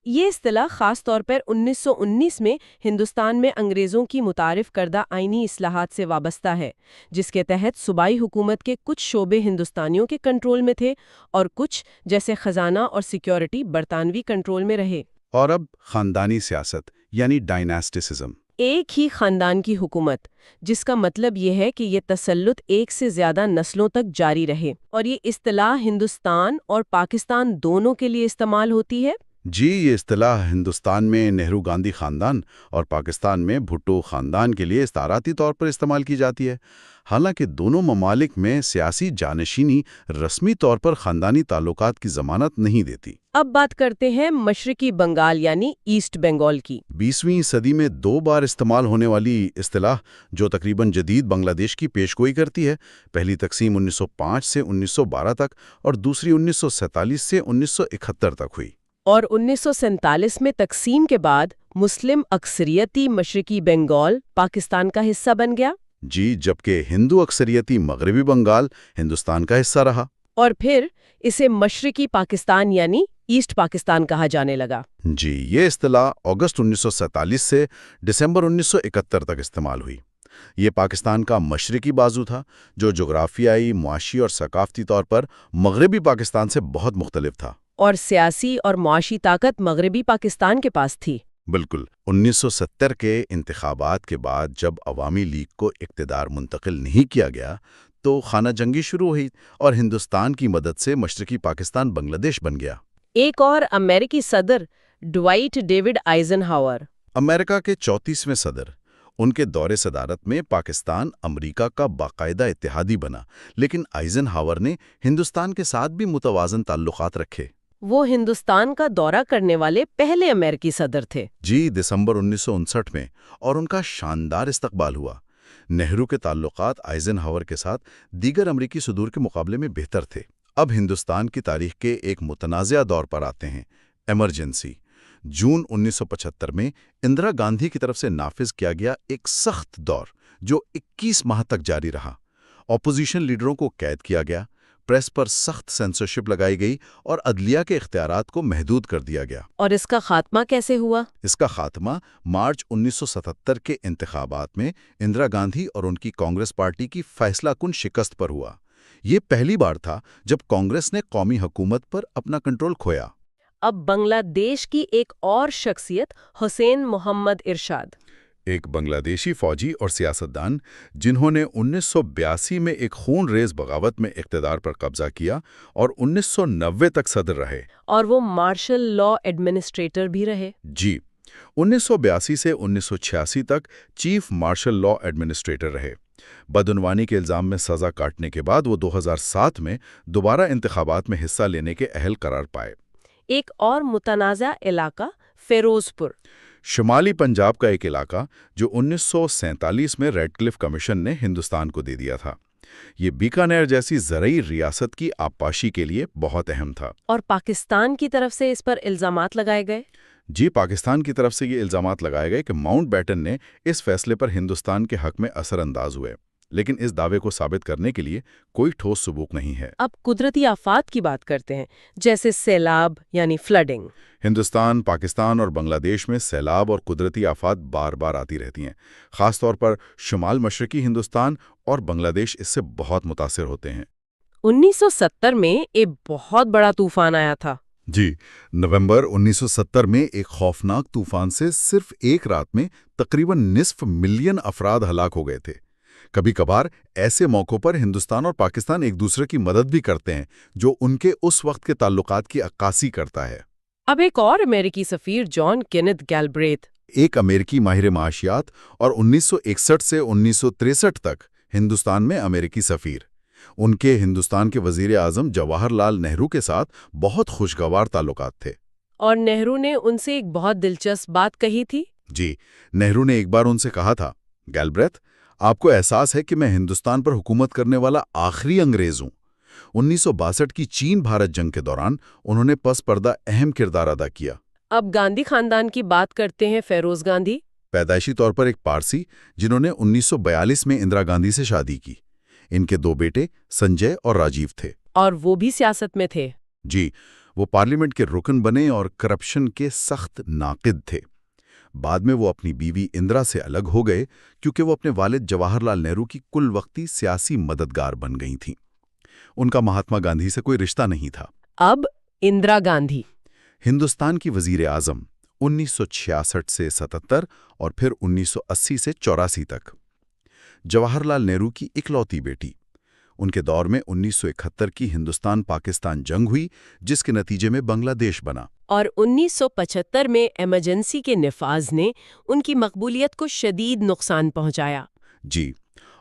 یہ اصطلاح خاص طور پر 1919 میں ہندوستان میں انگریزوں کی متعارف کردہ آئینی اصلاحات سے وابستہ ہے، جس کے تحت صوبائی حکومت کے کچھ شعبے ہندوستانیوں کے کنٹرول میں تھے اور کچھ جیسے خزانہ اور سیکیورٹی برطانوی کنٹرول میں رہے۔ اور اب خاندانی سیاست یعنی ڈائناسٹسزم۔ ایک ہی خاندان کی حکومت، جس کا مطلب یہ ہے کہ یہ تسلط ایک سے زیادہ نسلوں تک جاری رہے، اور یہ اصطلاح ہندوستان اور پاکستان دونوں کے لیے استعمال ہوتی ہے۔ جی، یہ اصطلاح ہندوستان میں نہرو گاندھی خاندان اور پاکستان میں بھٹو خاندان کے لیے استعاراتی طور پر استعمال کی جاتی ہے۔ حالانکہ دونوں ممالک میں سیاسی جانشینی رسمی طور پر خاندانی تعلقات کی ضمانت نہیں دیتی۔ اب بات کرتے ہیں مشرقی بنگال یعنی ایسٹ بنگال کی۔ 20ویں صدی میں 2 بار استعمال ہونے والی اصطلاح جو تقریباً جدید بنگلہ دیش کی پیشگوئی کرتی ہے، پہلی تقسیم 1905 سے 1912 تک اور دوسری 1947 سے 1971 تک ہوئی۔ اور 1947 میں تقسیم کے بعد مسلم اکثریتی مشرقی بنگال پاکستان کا حصہ بن گیا۔ جی، جبکہ ہندو اکثریتی مغربی بنگال ہندوستان کا حصہ رہا۔ اور پھر اسے مشرقی پاکستان یعنی ایسٹ پاکستان کہا جانے لگا۔ جی، یہ اصطلاح اگست 1947 سے دسمبر 1971 تک استعمال ہوئی۔ یہ پاکستان کا مشرقی بازو تھا جو جغرافیائی، معاشی اور ثقافتی طور پر مغربی پاکستان سے بہت مختلف تھا۔ اور سیاسی اور معاشی طاقت مغربی پاکستان کے پاس تھی۔ بالکل۔ 1970 کے انتخابات کے بعد جب عوامی لیگ کو اقتدار منتقل نہیں کیا گیا تو خانہ جنگی شروع ہوئی اور ہندوستان کی مدد سے مشرقی پاکستان بنگلہ دیش بن گیا۔ ایک اور امریکی صدر ڈوائٹ ڈیوڈ آئزن ہاور، امریکہ کے 34ویں صدر، ان کے دور صدارت میں پاکستان امریکہ کا باقاعدہ اتحادی بنا، لیکن آئزن ہاور نے ہندوستان کے ساتھ بھی متوازن تعلقات رکھے۔ وہ ہندوستان کا دورہ کرنے والے پہلے امریکی صدر تھے۔ جی، دسمبر 1959 میں، اور ان کا شاندار استقبال ہوا۔ نہرو کے تعلقات آئزن ہاور کے ساتھ دیگر امریکی صدور کے مقابلے میں بہتر تھے۔ اب ہندوستان کی تاریخ کے ایک متنازع دور پر آتے ہیں، ایمرجنسی۔ جون 1975 میں اندرا گاندھی کی طرف سے نافذ کیا گیا ایک سخت دور جو 21 ماہ تک جاری رہا۔ اپوزیشن لیڈروں کو قید کیا گیا، پریس پر سخت سینسرشپ لگائی گئی اور عدلیہ کے اختیارات کو محدود کر دیا گیا۔ اور اس کا خاتمہ کیسے ہوا؟ اس کا خاتمہ مارچ 1977 کے انتخابات میں اندرا گاندھی اور ان کی کانگریس پارٹی کی فیصلہ کن شکست پر ہوا۔ یہ پہلی بار تھا جب کانگریس نے قومی حکومت پر اپنا کنٹرول کھویا۔ اب بنگلہ دیش کی ایک اور شخصیت حسین محمد ارشاد، ایک بنگلہ دیشی فوجی اور سیاستدان جنہوں نے 1982 میں ایک خون ریز بغاوت میں اقتدار پر قبضہ کیا اور 1990 تک صدر رہے۔ اور وہ مارشل لا ایڈمنسٹریٹر بھی رہے۔ جی، 1982 سے 1986 تک چیف مارشل لا ایڈمنسٹریٹر رہے۔ بدعنوانی کے الزام میں سزا کاٹنے کے بعد وہ 2007 میں دوبارہ انتخابات میں حصہ لینے کے اہل قرار پائے۔ ایک اور متنازع علاقہ فیروز پور، شمالی پنجاب کا ایک علاقہ جو 1947 میں ریڈ کلف کمیشن نے ہندوستان کو دے دیا تھا۔ یہ بیکانیر جیسی زرعی ریاست کی آبپاشی کے لیے بہت اہم تھا۔ اور پاکستان کی طرف سے اس پر الزامات لگائے گئے۔ جی، پاکستان کی طرف سے یہ الزامات لگائے گئے کہ ماؤنٹ بیٹن نے اس فیصلے پر ہندوستان کے حق میں اثر انداز ہوئے، لیکن اس دعوے کو ثابت کرنے کے لیے کوئی ٹھوس ثبوت نہیں ہے۔ اب قدرتی آفات کی بات کرتے ہیں، جیسے سیلاب یعنی فلڈنگ۔ ہندوستان، پاکستان اور بنگلہ دیش میں سیلاب اور قدرتی آفات بار بار آتی رہتی ہیں۔ خاص طور پر شمال مشرقی ہندوستان اور بنگلہ دیش اس سے بہت متاثر ہوتے ہیں۔ 1970 میں ایک بہت بڑا طوفان آیا تھا۔ جی، نومبر 1970 میں ایک خوفناک طوفان سے صرف ایک رات میں تقریباً نصف ملین افراد ہلاک ہو گئے تھے۔ کبھی کبھار ایسے موقعوں پر ہندوستان اور پاکستان ایک دوسرے کی مدد بھی کرتے ہیں، جو ان کے اس وقت کے تعلقات کی عکاسی کرتا ہے۔ اب ایک اور امریکی سفیر جان کینتھ گیلبریتھ، ایک امریکی ماہر معاشیات اور 1961 سے 1963 تک ہندوستان میں امریکی سفیر۔ ان کے ہندوستان کے وزیر اعظم جواہر لال نہرو کے ساتھ بہت خوشگوار تعلقات تھے۔ اور نہرو نے ان سے ایک بہت دلچسپ بات کہی تھی۔ جی، نہرو نے ایک بار ان سے کہا تھا، گیلبریتھ، آپ کو احساس ہے کہ میں ہندوستان پر حکومت کرنے والا آخری انگریز ہوں۔ 1962 کی چین بھارت جنگ کے دوران انہوں نے پس پردہ اہم کردار ادا کیا۔ اب گاندھی خاندان کی بات کرتے ہیں۔ فیروز گاندھی پیدائشی طور پر ایک پارسی جنہوں نے 1942 میں اندرا گاندھی سے شادی کی۔ ان کے 2 بیٹے سنجے اور راجیو تھے۔ اور وہ بھی سیاست میں تھے۔ جی، وہ پارلیمنٹ کے رکن بنے اور کرپشن کے سخت ناقد تھے۔ بعد میں وہ اپنی بیوی اندرا سے الگ ہو گئے کیونکہ وہ اپنے والد جواہر لال نہرو کی کل وقتی سیاسی مددگار بن گئی تھیں۔ ان کا مہاتما گاندھی سے کوئی رشتہ نہیں تھا۔ اب اندرا گاندھی ہندوستان کی وزیر اعظم 1966 سے 77 اور پھر 1980 سے 84 تک۔ جواہر لال نہرو کی اکلوتی بیٹی۔ ان کے دور میں 1971 کی ہندوستان پاکستان جنگ ہوئی، جس کے نتیجے میں بنگلہ دیش بنا۔ اور 1975 میں ایمرجنسی کے نفاذ نے ان کی مقبولیت کو شدید نقصان پہنچایا۔ جی،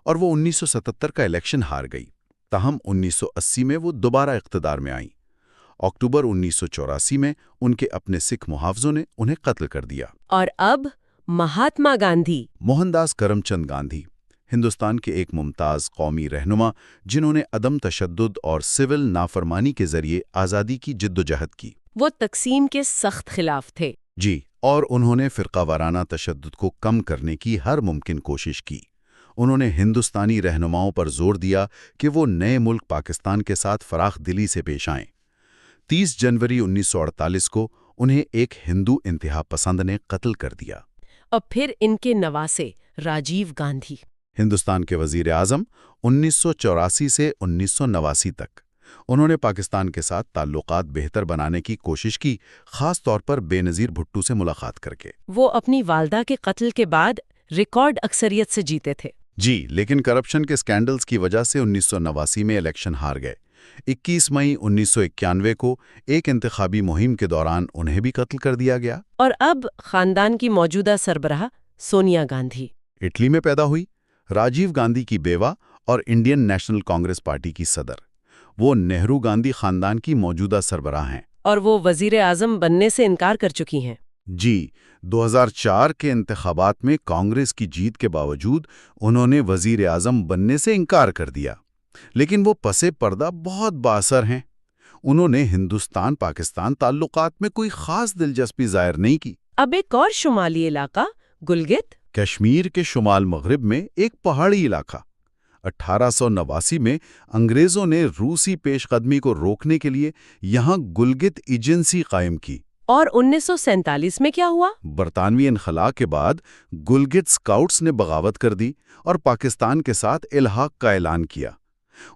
اور وہ 1977 کا الیکشن ہار گئی۔ تاہم 1980 میں وہ دوبارہ اقتدار میں آئیں۔ اکتوبر 1984 میں ان کے اپنے سکھ محافظوں نے انہیں قتل کر دیا۔ اور اب مہاتما گاندھی، موہن داس کرم چند گاندھی، ہندوستان کے ایک ممتاز قومی رہنما جنہوں نے عدم تشدد اور سول نافرمانی کے ذریعے آزادی کی جدوجہد کی۔ وہ تقسیم کے سخت خلاف تھے۔ جی، اور انہوں نے فرقہ وارانہ تشدد کو کم کرنے کی ہر ممکن کوشش کی۔ انہوں نے ہندوستانی رہنماؤں پر زور دیا کہ وہ نئے ملک پاکستان کے ساتھ فراخ دلی سے پیش آئیں۔ 30 جنوری 1948 کو انہیں ایک ہندو انتہا پسند نے قتل کر دیا۔ اور پھر ان کے نواسے راجیو گاندھی، ہندوستان کے وزیر اعظم 1984 سے 1989 تک، انہوں نے پاکستان کے ساتھ تعلقات بہتر بنانے کی کوشش کی، خاص طور پر بے نظیر بھٹو سے ملاقات کر کے۔ وہ اپنی والدہ کے قتل کے بعد ریکارڈ اکثریت سے جیتے تھے۔ جی، لیکن کرپشن کے سکینڈلز کی وجہ سے 1989 میں الیکشن ہار گئے۔ 21 مئی 1991 کو ایک انتخابی مہم کے دوران انہیں بھی قتل کر دیا گیا۔ اور اب خاندان کی موجودہ سربراہ سونیا گاندھی اٹلی میں پیدا ہوئی، راجیو گاندھی کی بیوہ اور انڈین نیشنل کانگریس پارٹی کی صدر۔ وہ نہرو گاندھی خاندان کی موجودہ سربراہ ہیں۔ اور وہ وزیر اعظم بننے سے انکار کر چکی ہیں۔ جی، 2004 کے انتخابات میں کانگریس کی جیت کے باوجود انہوں نے وزیر اعظم بننے سے انکار کر دیا، لیکن وہ پس پردہ بہت بااثر ہیں۔ انہوں نے ہندوستان پاکستان تعلقات میں کوئی خاص دلچسپی ظاہر نہیں کی۔ اب ایک اور شمالی علاقہ گلگت، کشمیر کے شمال مغرب میں ایک پہاڑی علاقہ۔ 1889 میں انگریزوں نے روسی پیش قدمی کو روکنے کے لیے یہاں گلگت ایجنسی قائم کی۔ اور 1947 میں کیا ہوا؟ برطانوی انخلا کے بعد گلگت اسکاؤٹس نے بغاوت کر دی اور پاکستان کے ساتھ الحاق کا اعلان کیا۔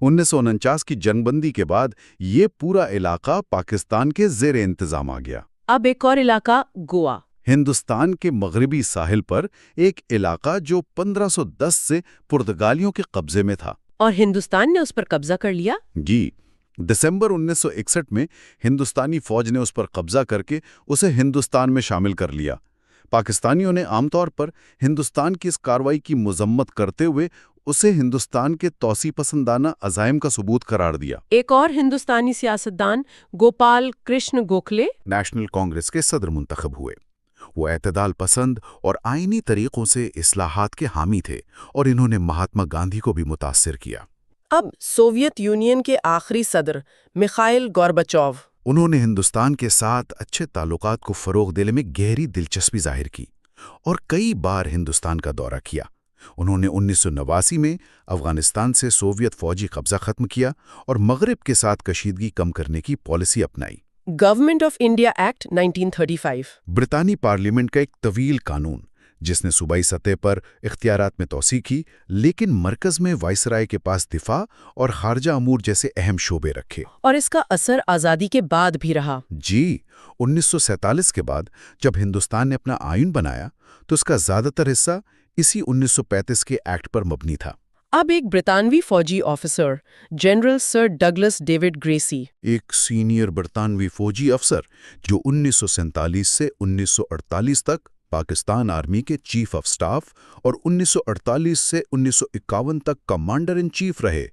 1949 کی جنگ بندی کے بعد یہ پورا علاقہ پاکستان کے زیر انتظام آ گیا۔ اب ایک اور علاقہ گوا، ہندوستان کے مغربی ساحل پر ایک علاقہ جو 1510 سے پرتگالیوں کے قبضے میں تھا۔ اور ہندوستان نے اس پر قبضہ کر لیا۔ جی، دسمبر 1961 میں ہندوستانی فوج نے اس پر قبضہ کر کے اسے ہندوستان میں شامل کر لیا۔ پاکستانیوں نے عام طور پر ہندوستان کی اس کارروائی کی مذمت کرتے ہوئے اسے ہندوستان کے توسیع پسندانہ عزائم کا ثبوت قرار دیا۔ ایک اور ہندوستانی سیاستدان گوپال کرشن گوکھلے نیشنل کانگریس کے صدر منتخب ہوئے۔ وہ اعتدال پسند اور آئینی طریقوں سے اصلاحات کے حامی تھے، اور انہوں نے مہاتما گاندھی کو بھی متاثر کیا۔ اب سوویت یونین کے آخری صدر میخائل گورباچوف، انہوں نے ہندوستان کے ساتھ اچھے تعلقات کو فروغ دینے میں گہری دلچسپی ظاہر کی اور کئی بار ہندوستان کا دورہ کیا۔ انہوں نے 1989 میں افغانستان سے سوویت فوجی قبضہ ختم کیا اور مغرب کے ساتھ کشیدگی کم کرنے کی پالیسی اپنائی۔ گورنمنٹ آف انڈیا ایکٹ 1935، برطانوی پارلیمنٹ کا ایک طویل قانون جس نے صوبائی سطح پر اختیارات میں توسیع کی، لیکن مرکز میں وائسرائے کے پاس دفاع اور خارجہ امور جیسے اہم شعبے رکھے۔ اور اس کا اثر آزادی کے بعد بھی رہا۔ جی، 1947 کے بعد جب ہندوستان نے اپنا آئین بنایا تو اس کا زیادہ تر حصہ اسی 1935 کے ایکٹ پر مبنی تھا۔ اب ایک برطانوی فوجی officer general sir Douglas David Gracey, ایک سینئر برطانوی فوجی افسر جو 1947 سے 1948 تک پاکستان آرمی کے چیف آف سٹاف اور 1948 سے 1951 تک کمانڈر ان چیف رہے،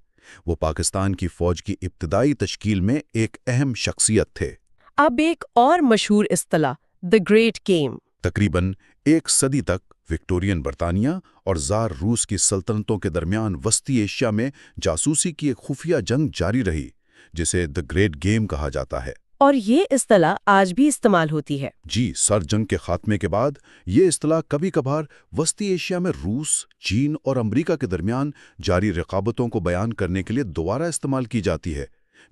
وہ پاکستان کی فوج کی ابتدائی تشکیل میں ایک اہم شخصیت تھے۔ اب ایک اور مشہور اصطلاح دی گریٹ گیم۔ تقریباً ایک صدی تک وکٹورین برطانیہ اور زار روس کی سلطنتوں کے درمیان وسطی ایشیا میں جاسوسی کی ایک خفیہ جنگ جاری رہی، جسے دی گریٹ گیم کہا جاتا ہے۔ اور یہ اصطلاح آج بھی استعمال ہوتی ہے۔ جی، سر جنگ کے خاتمے کے بعد یہ اصطلاح کبھی کبھار وسطی ایشیا میں روس، چین اور امریکہ کے درمیان جاری رقابتوں کو بیان کرنے کے لیے دوبارہ استعمال کی جاتی ہے،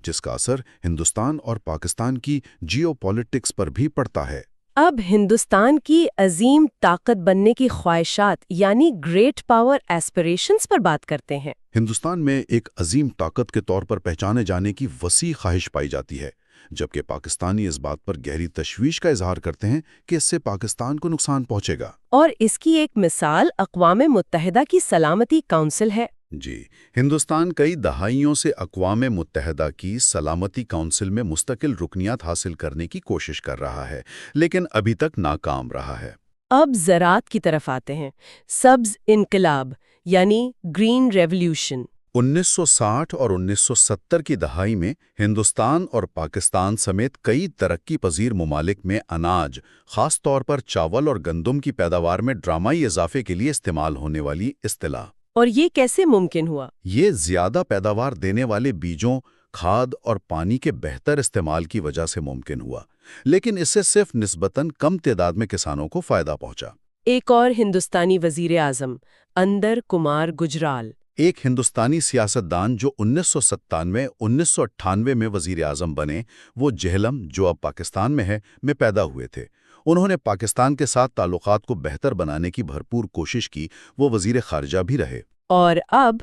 جس کا اثر ہندوستان اور پاکستان کی جیو پولیٹکس پر بھی پڑتا ہے۔ اب ہندوستان کی عظیم طاقت بننے کی خواہشات یعنی گریٹ پاور ایسپریشنز پر بات کرتے ہیں۔ ہندوستان میں ایک عظیم طاقت کے طور پر پہچانے جانے کی وسیع خواہش پائی جاتی ہے، جبکہ پاکستانی اس بات پر گہری تشویش کا اظہار کرتے ہیں کہ اس سے پاکستان کو نقصان پہنچے گا۔ اور اس کی ایک مثال اقوام متحدہ کی سلامتی کونسل ہے۔ جی، ہندوستان کئی دہائیوں سے اقوام متحدہ کی سلامتی کونسل میں مستقل رکنیت حاصل کرنے کی کوشش کر رہا ہے، لیکن ابھی تک ناکام رہا ہے۔ اب زراعت کی طرف آتے ہیں۔ سبز انقلاب یعنی گرین ریولوشن 1960 اور 1970 کی دہائی میں ہندوستان اور پاکستان سمیت کئی ترقی پذیر ممالک میں اناج، خاص طور پر چاول اور گندم کی پیداوار میں ڈرامائی اضافے کے لیے استعمال ہونے والی اصطلاح۔ اور یہ کیسے ممکن ہوا؟ یہ زیادہ پیداوار دینے والے بیجوں، کھاد اور پانی کے بہتر استعمال کی وجہ سے ممکن ہوا، لیکن اس سے صرف نسبتاً کم تعداد میں کسانوں کو فائدہ پہنچا۔ ایک اور ہندوستانی وزیر اعظم اندر کمار گجرال، ایک ہندوستانی سیاستدان جو 1997-1998 میں وزیر اعظم بنے، وہ جہلم، جو اب پاکستان میں ہے، میں پیدا ہوئے تھے۔ انہوں نے پاکستان کے ساتھ تعلقات کو بہتر بنانے کی بھرپور کوشش کی، وہ وزیر خارجہ بھی رہے۔ اور اب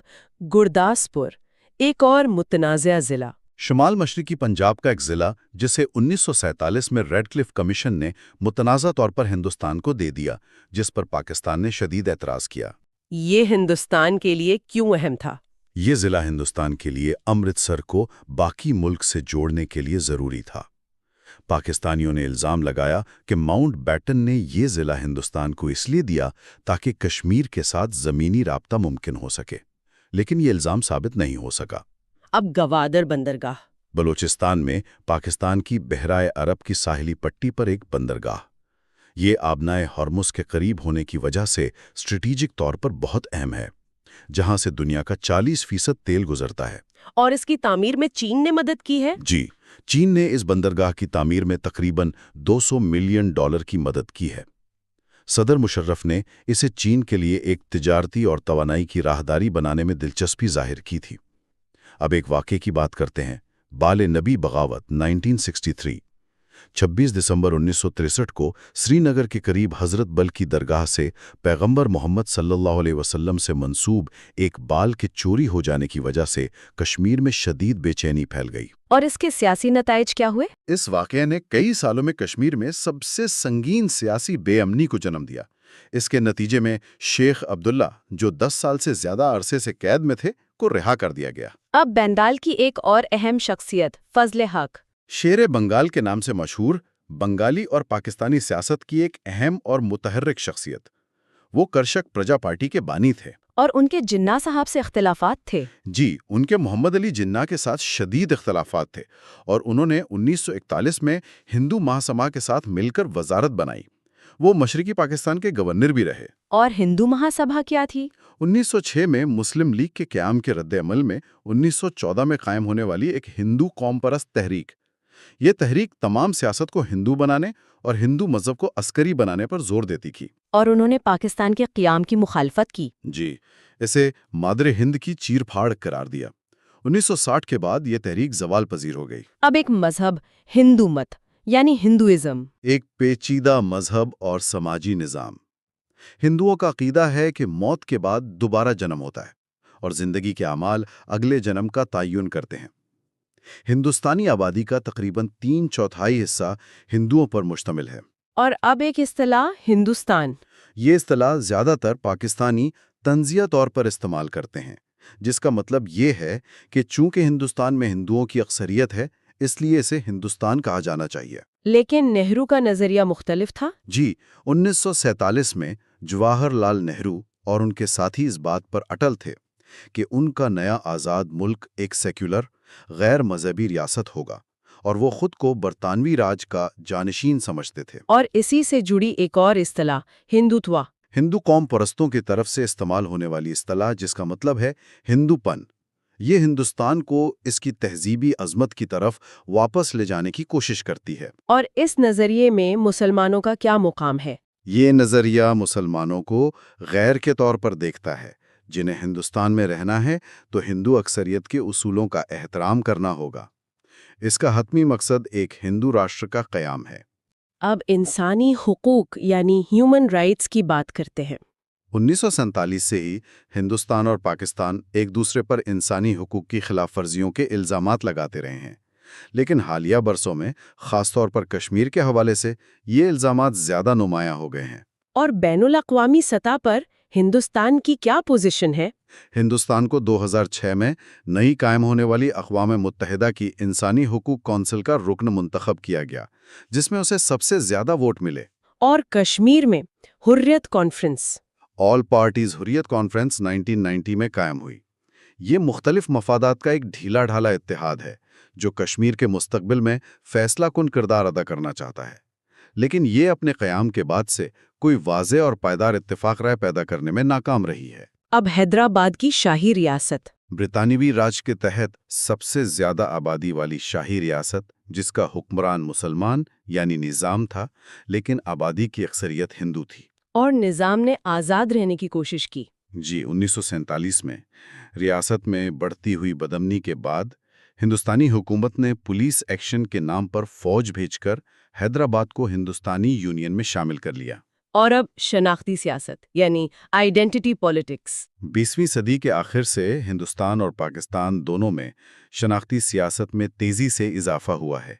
گرداسپور، ایک اور متنازع ضلع۔ شمال مشرقی پنجاب کا ایک ضلع جسے 1947 میں ریڈ کلف کمیشن نے متنازع طور پر ہندوستان کو دے دیا، جس پر پاکستان نے شدید اعتراض کیا۔ یہ ہندوستان کے لیے کیوں اہم تھا؟ یہ ضلع ہندوستان کے لیے امرتسر کو باقی ملک سے جوڑنے کے لیے ضروری تھا۔ پاکستانیوں نے الزام لگایا کہ ماؤنٹ بیٹن نے یہ ضلع ہندوستان کو اس لیے دیا تاکہ کشمیر کے ساتھ زمینی رابطہ ممکن ہو سکے، لیکن یہ الزام ثابت نہیں ہو سکا۔ اب گوادر بندرگاہ، بلوچستان میں پاکستان کی بحرائے عرب کی ساحلی پٹی پر ایک بندرگاہ، یہ آبنائے ہرمز کے قریب ہونے کی وجہ سے اسٹریٹجک طور پر بہت اہم ہے، جہاں سے دنیا کا 40% تیل گزرتا ہے۔ اور اس کی تعمیر میں چین نے مدد کی ہے؟ جی، چین نے اس بندرگاہ کی تعمیر میں تقریباً $200 ملین کی مدد کی ہے۔ صدر مشرف نے اسے چین کے لیے ایک تجارتی اور توانائی کی راہداری بنانے میں دلچسپی ظاہر کی تھی۔ اب ایک واقعے کی بات کرتے ہیں۔ بال نبی بغاوت 1963 26 دسمبر 1963 کو سری نگر کے قریب حضرت بل کی درگاہ سے پیغمبر محمد صلی اللہ علیہ وسلم سے منسوب ایک بال کے چوری ہو جانے کی وجہ سے کشمیر میں شدید بے چینی پھیل گئی۔ اور اس کے سیاسی نتائج کیا ہوئے؟ اس واقعے نے کئی سالوں میں کشمیر میں سب سے سنگین سیاسی بے امنی کو جنم دیا۔ اس کے نتیجے میں شیخ عبداللہ، جو 10 سال سے زیادہ عرصے سے قید میں تھے، کو رہا کر دیا گیا۔ اب بنگال کی ایک اور اہم شخصیت فضل حق، شیر بنگال کے نام سے مشہور، بنگالی اور پاکستانی سیاست کی ایک اہم اور متحرک شخصیت۔ وہ کرشک پرجا پارٹی کے بانی تھے۔ اور ان کے جناح صاحب سے اختلافات تھے۔ جی، ان کے محمد علی جناح کے ساتھ شدید اختلافات تھے، اور انہوں نے 1941 میں ہندو مہاسبھا کے ساتھ مل کر وزارت بنائی۔ وہ مشرقی پاکستان کے گورنر بھی رہے۔ اور ہندو مہاسبھا کیا تھی؟ 1906 میں مسلم لیگ کے قیام کے رد عمل میں 1914 میں قائم ہونے والی ایک ہندو قوم پرست تحریک۔ یہ تحریک تمام سیاست کو ہندو بنانے اور ہندو مذہب کو عسکری بنانے پر زور دیتی تھی۔ اور انہوں نے پاکستان کے قیام کی مخالفت کی۔ جی، اسے مادر ہند کی چیر پھاڑ قرار دیا۔ 1960 کے بعد یہ تحریک زوال پذیر ہو گئی۔ اب ایک مذہب ہندو مت یعنی ہندوازم، ایک پیچیدہ مذہب اور سماجی نظام۔ ہندوؤں کا عقیدہ ہے کہ موت کے بعد دوبارہ جنم ہوتا ہے اور زندگی کے اعمال اگلے جنم کا تعین کرتے ہیں۔ ہندوستانی آبادی کا تقریباً 3/4 حصہ ہندوؤں پر مشتمل ہے۔ اور اب ایک اصطلاح ہندوستان۔ یہ اصطلاح زیادہ تر پاکستانی طنزیہ طور پر استعمال کرتے ہیں، جس کا مطلب یہ ہے کہ چونکہ ہندوستان میں ہندوؤں کی اکثریت ہے، اس لیے اسے ہندوستان کہا جانا چاہیے۔ لیکن نہرو کا نظریہ مختلف تھا۔ جی، 1947 میں جواہر لال نہرو اور ان کے ساتھی اس بات پر اٹل تھے کہ ان کا نیا آزاد ملک ایک سیکولر، غیر مذہبی ریاست ہوگا، اور وہ خود کو برطانوی راج کا جانشین سمجھتے تھے۔ اور اسی سے جڑی ایک اور اصطلاح ہندوتوا، ہندو قوم پرستوں کی طرف سے استعمال ہونے والی اصطلاح، جس کا مطلب ہے ہندو پن، یہ ہندوستان کو اس کی تہذیبی عظمت کی طرف واپس لے جانے کی کوشش کرتی ہے۔ اور اس نظریے میں مسلمانوں کا کیا مقام ہے؟ یہ نظریہ مسلمانوں کو غیر کے طور پر دیکھتا ہے۔ جنہیں ہندوستان میں رہنا ہے تو ہندو اکثریت کے اصولوں کا احترام کرنا ہوگا۔ اس کا حتمی مقصد ایک ہندو راشٹر کا قیام ہے۔ اب انسانی حقوق یعنی ہیومن رائٹس کی بات کرتے ہیں۔ 1947 سے ہی ہندوستان اور پاکستان ایک دوسرے پر انسانی حقوق کی خلاف ورزیوں کے الزامات لگاتے رہے ہیں، لیکن حالیہ برسوں میں خاص طور پر کشمیر کے حوالے سے یہ الزامات زیادہ نمایاں ہو گئے ہیں۔ اور بین الاقوامی سطح پر ہندوستان کی کیا پوزیشن ہے؟ ہندوستان کو 2006 میں نئی قائم ہونے والی اقوام متحدہ کی انسانی حقوق کونسل کا رکن منتخب کیا گیا، جس میں اسے سب سے زیادہ ووٹ ملے۔ اور کشمیر میں حریت کانفرنس؟ آل پارٹیز حریت کانفرنس 1990 میں قائم ہوئی۔ یہ مختلف مفادات کا ایک ڈھیلا ڈھالا اتحاد ہے جو کشمیر کے مستقبل میں فیصلہ کن کردار ادا کرنا چاہتا ہے، لیکن یہ اپنے قیام کے بعد سے کوئی واضح اور پائیدار اتفاق رائے پیدا کرنے میں ناکام رہی ہے۔ اب حیدرآباد کی شاہی ریاست، برطانوی راج کے تحت سب سے زیادہ آبادی والی شاہی ریاست، جس کا حکمران مسلمان یعنی نظام تھا، لیکن آبادی کی اکثریت ہندو تھی۔ اور نظام نے آزاد رہنے کی کوشش کی۔ جی 1947 میں ریاست میں بڑھتی ہوئی بدامنی کے بعد ہندوستانی حکومت نے پولیس ایکشن کے نام پر فوج بھیج کر حیدرآباد کو ہندوستانی یونین میں شامل کر لیا۔ اور اب شناختی سیاست یعنی آئیڈینٹی پالیٹکس۔ 20ویں صدی کے آخر سے ہندوستان اور پاکستان دونوں میں شناختی سیاست میں تیزی سے اضافہ ہوا ہے۔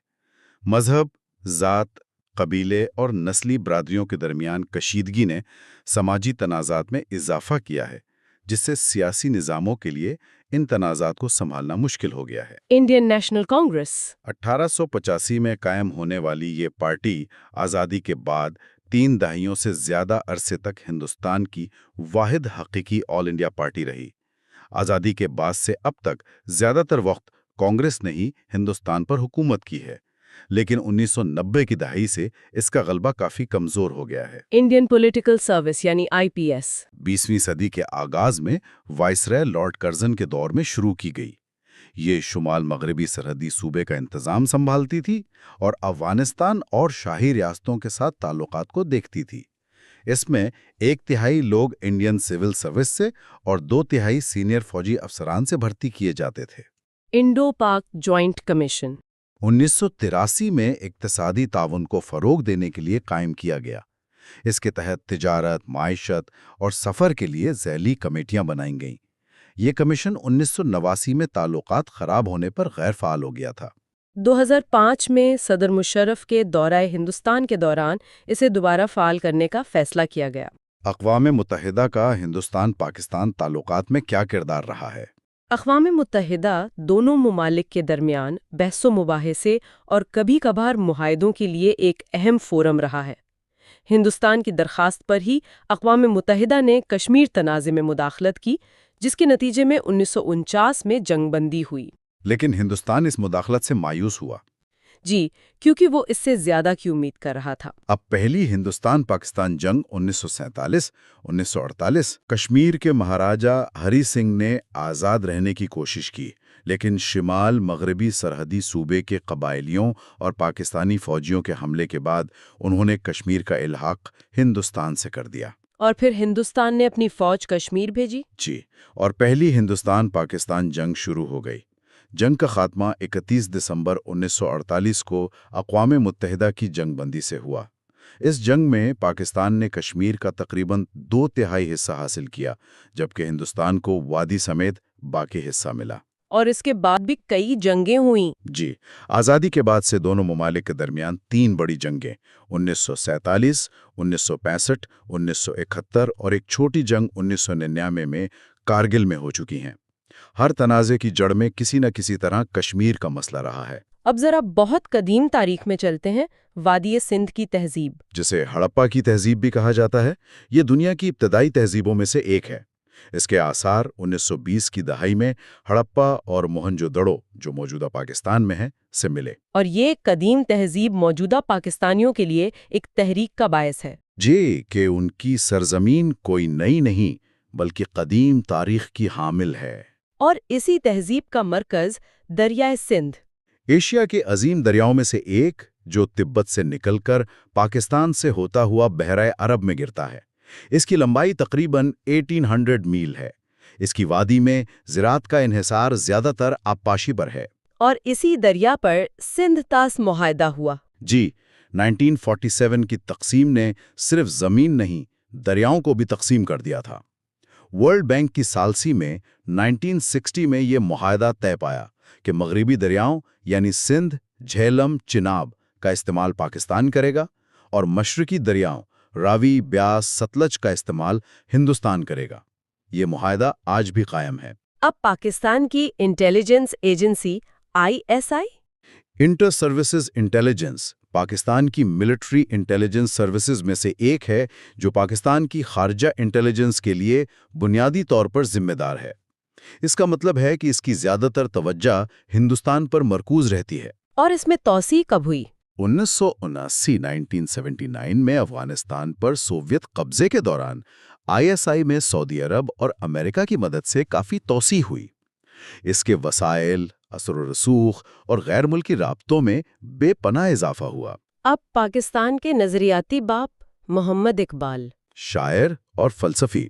مذہب، ذات، قبیلے اور نسلی برادریوں کے درمیان کشیدگی نے سماجی تنازعات میں اضافہ کیا ہے، جس سے سیاسی نظاموں کے لیے ان تنازعات کو سنبھالنا مشکل ہو گیا ہے۔ انڈین نیشنل کانگریس 1885 میں قائم ہونے والی یہ پارٹی آزادی کے بعد 3 دہائیوں سے زیادہ عرصے تک ہندوستان کی واحد حقیقی آل انڈیا پارٹی رہی۔ آزادی کے بعد سے اب تک زیادہ تر وقت کانگریس نے ہی ہندوستان پر حکومت کی ہے، لیکن 1990 کی دہائی سے اس کا غلبہ کافی کمزور ہو گیا ہے۔ انڈین پولیٹیکل سروس یعنی IPS 20ویں صدی کے آغاز میں وائسرائے لارڈ کرزن کے دور میں شروع کی گئی۔ یہ شمال مغربی سرحدی صوبے کا انتظام سنبھالتی تھی اور افغانستان اور شاہی ریاستوں کے ساتھ تعلقات کو دیکھتی تھی۔ اس میں 1/3 لوگ انڈین سول سروس سے اور 2/3 سینئر فوجی افسران سے بھرتی کیے جاتے تھے۔ انڈو پاک جوائنٹ کمیشن 1983 میں اقتصادی تعاون کو فروغ دینے کے لیے قائم کیا گیا۔ اس کے تحت تجارت، معیشت اور سفر کے لیے ذیلی کمیٹیاں بنائی گئیں۔ یہ کمیشن 1989 میں تعلقات خراب ہونے پر غیر فعال ہو گیا تھا۔ 2005 میں صدر مشرف کے دورہ ہندوستان کے دوران اسے دوبارہ فعال کرنے کا فیصلہ کیا گیا۔ اقوام متحدہ کا ہندوستان پاکستان تعلقات میں کیا کردار رہا ہے؟ اقوام متحدہ دونوں ممالک کے درمیان بحث و مباحثے اور کبھی کبھار معاہدوں کے لیے ایک اہم فورم رہا ہے۔ ہندوستان کی درخواست پر ہی اقوام متحدہ نے کشمیر تنازع میں مداخلت کی، جس کے نتیجے میں 1949 میں جنگ بندی ہوئی۔ لیکن ہندوستان اس مداخلت سے مایوس ہوا۔ جی، کیونکہ وہ اس سے زیادہ کی امید کر رہا تھا۔ اب پہلی ہندوستان پاکستان جنگ 1947-1948 کشمیر کے مہاراجا ہری سنگھ نے آزاد رہنے کی کوشش کی، لیکن شمال مغربی سرحدی صوبے کے قبائلیوں اور پاکستانی فوجیوں کے حملے کے بعد انہوں نے کشمیر کا الحاق ہندوستان سے کر دیا۔ اور پھر ہندوستان نے اپنی فوج کشمیر بھیجی۔ جی، اور پہلی ہندوستان پاکستان جنگ شروع ہو گئی۔ جنگ کا خاتمہ 31 دسمبر 1948 کو اقوام متحدہ کی جنگ بندی سے ہوا۔ اس جنگ میں پاکستان نے کشمیر کا تقریباً 2/3 حصہ حاصل کیا، جبکہ ہندوستان کو وادی سمیت باقی حصہ ملا۔ اور اس کے بعد بھی کئی جنگیں ہوئیں۔ جی، آزادی کے بعد سے دونوں ممالک کے درمیان 3 بڑی جنگیں 1947، 1965، 1971 اور ایک چھوٹی جنگ 1999 میں کارگل میں ہو چکی ہیں۔ ہر تنازع کی جڑ میں کسی نہ کسی طرح کشمیر کا مسئلہ رہا ہے۔ اب ذرا بہت قدیم تاریخ میں چلتے ہیں، وادی سندھ کی تہذیب، جسے ہڑپا کی تہذیب بھی کہا جاتا ہے، یہ دنیا کی ابتدائی تہذیبوں میں سے ایک ہے۔ اس کے آثار 1920 کی دہائی میں ہڑپا اور موہنجو دڑو، جو موجودہ پاکستان میں ہے، سے ملے۔ اور یہ قدیم تہذیب موجودہ پاکستانیوں کے لیے ایک تحریک کا باعث ہے۔ جی، کہ ان کی سرزمین کوئی نئی نہیں بلکہ قدیم تاریخ کی حامل ہے۔ اور اسی تہذیب کا مرکز دریائے سندھ، ایشیا کے عظیم دریاؤں میں سے ایک، جو تبت سے نکل کر پاکستان سے ہوتا ہوا بحیرہ عرب میں گرتا ہے۔ اس کی لمبائی تقریباً 1800 میل ہے۔ اس کی وادی میں زراعت کا انحصار زیادہ تر آبپاشی پر ہے۔ اور اسی دریا پر سندھ طاس معاہدہ ہوا۔ جی، 1947 کی تقسیم نے صرف زمین نہیں، دریاؤں کو بھی تقسیم کر دیا تھا۔ ورلڈ بینک کی ثالثی میں 1960 میں یہ معاہدہ طے پایا کہ مغربی دریاؤں یعنی سندھ، جہلم، چناب کا استعمال پاکستان کرے گا اور مشرقی دریاؤں راوی، بیاس، ستلج کا استعمال ہندوستان کرے گا۔ یہ معاہدہ آج بھی قائم ہے۔ اب پاکستان کی intelligence agency ISI؟ Inter services intelligence Pakistan کی ملٹری انٹیلیجنس سروسز میں سے ایک ہے جو پاکستان کی خارجہ انٹیلیجنس کے لیے بنیادی طور پر ذمہ دار ہے۔ اس کا مطلب ہے کہ اس کی زیادہ تر توجہ ہندوستان پر مرکوز رہتی ہے۔ اور اس میں توسیع کب ہوئی؟ 1979 میں افغانستان پر سوویت قبضے کے دوران ISI میں سعودی عرب اور امریکہ کی مدد سے کافی توسیع ہوئی۔ اس کے وسائل، اثر و رسوخ اور غیر ملکی رابطوں میں بے پناہ اضافہ ہوا۔ اب پاکستان کے نظریاتی باپ محمد اقبال، شاعر اور فلسفی،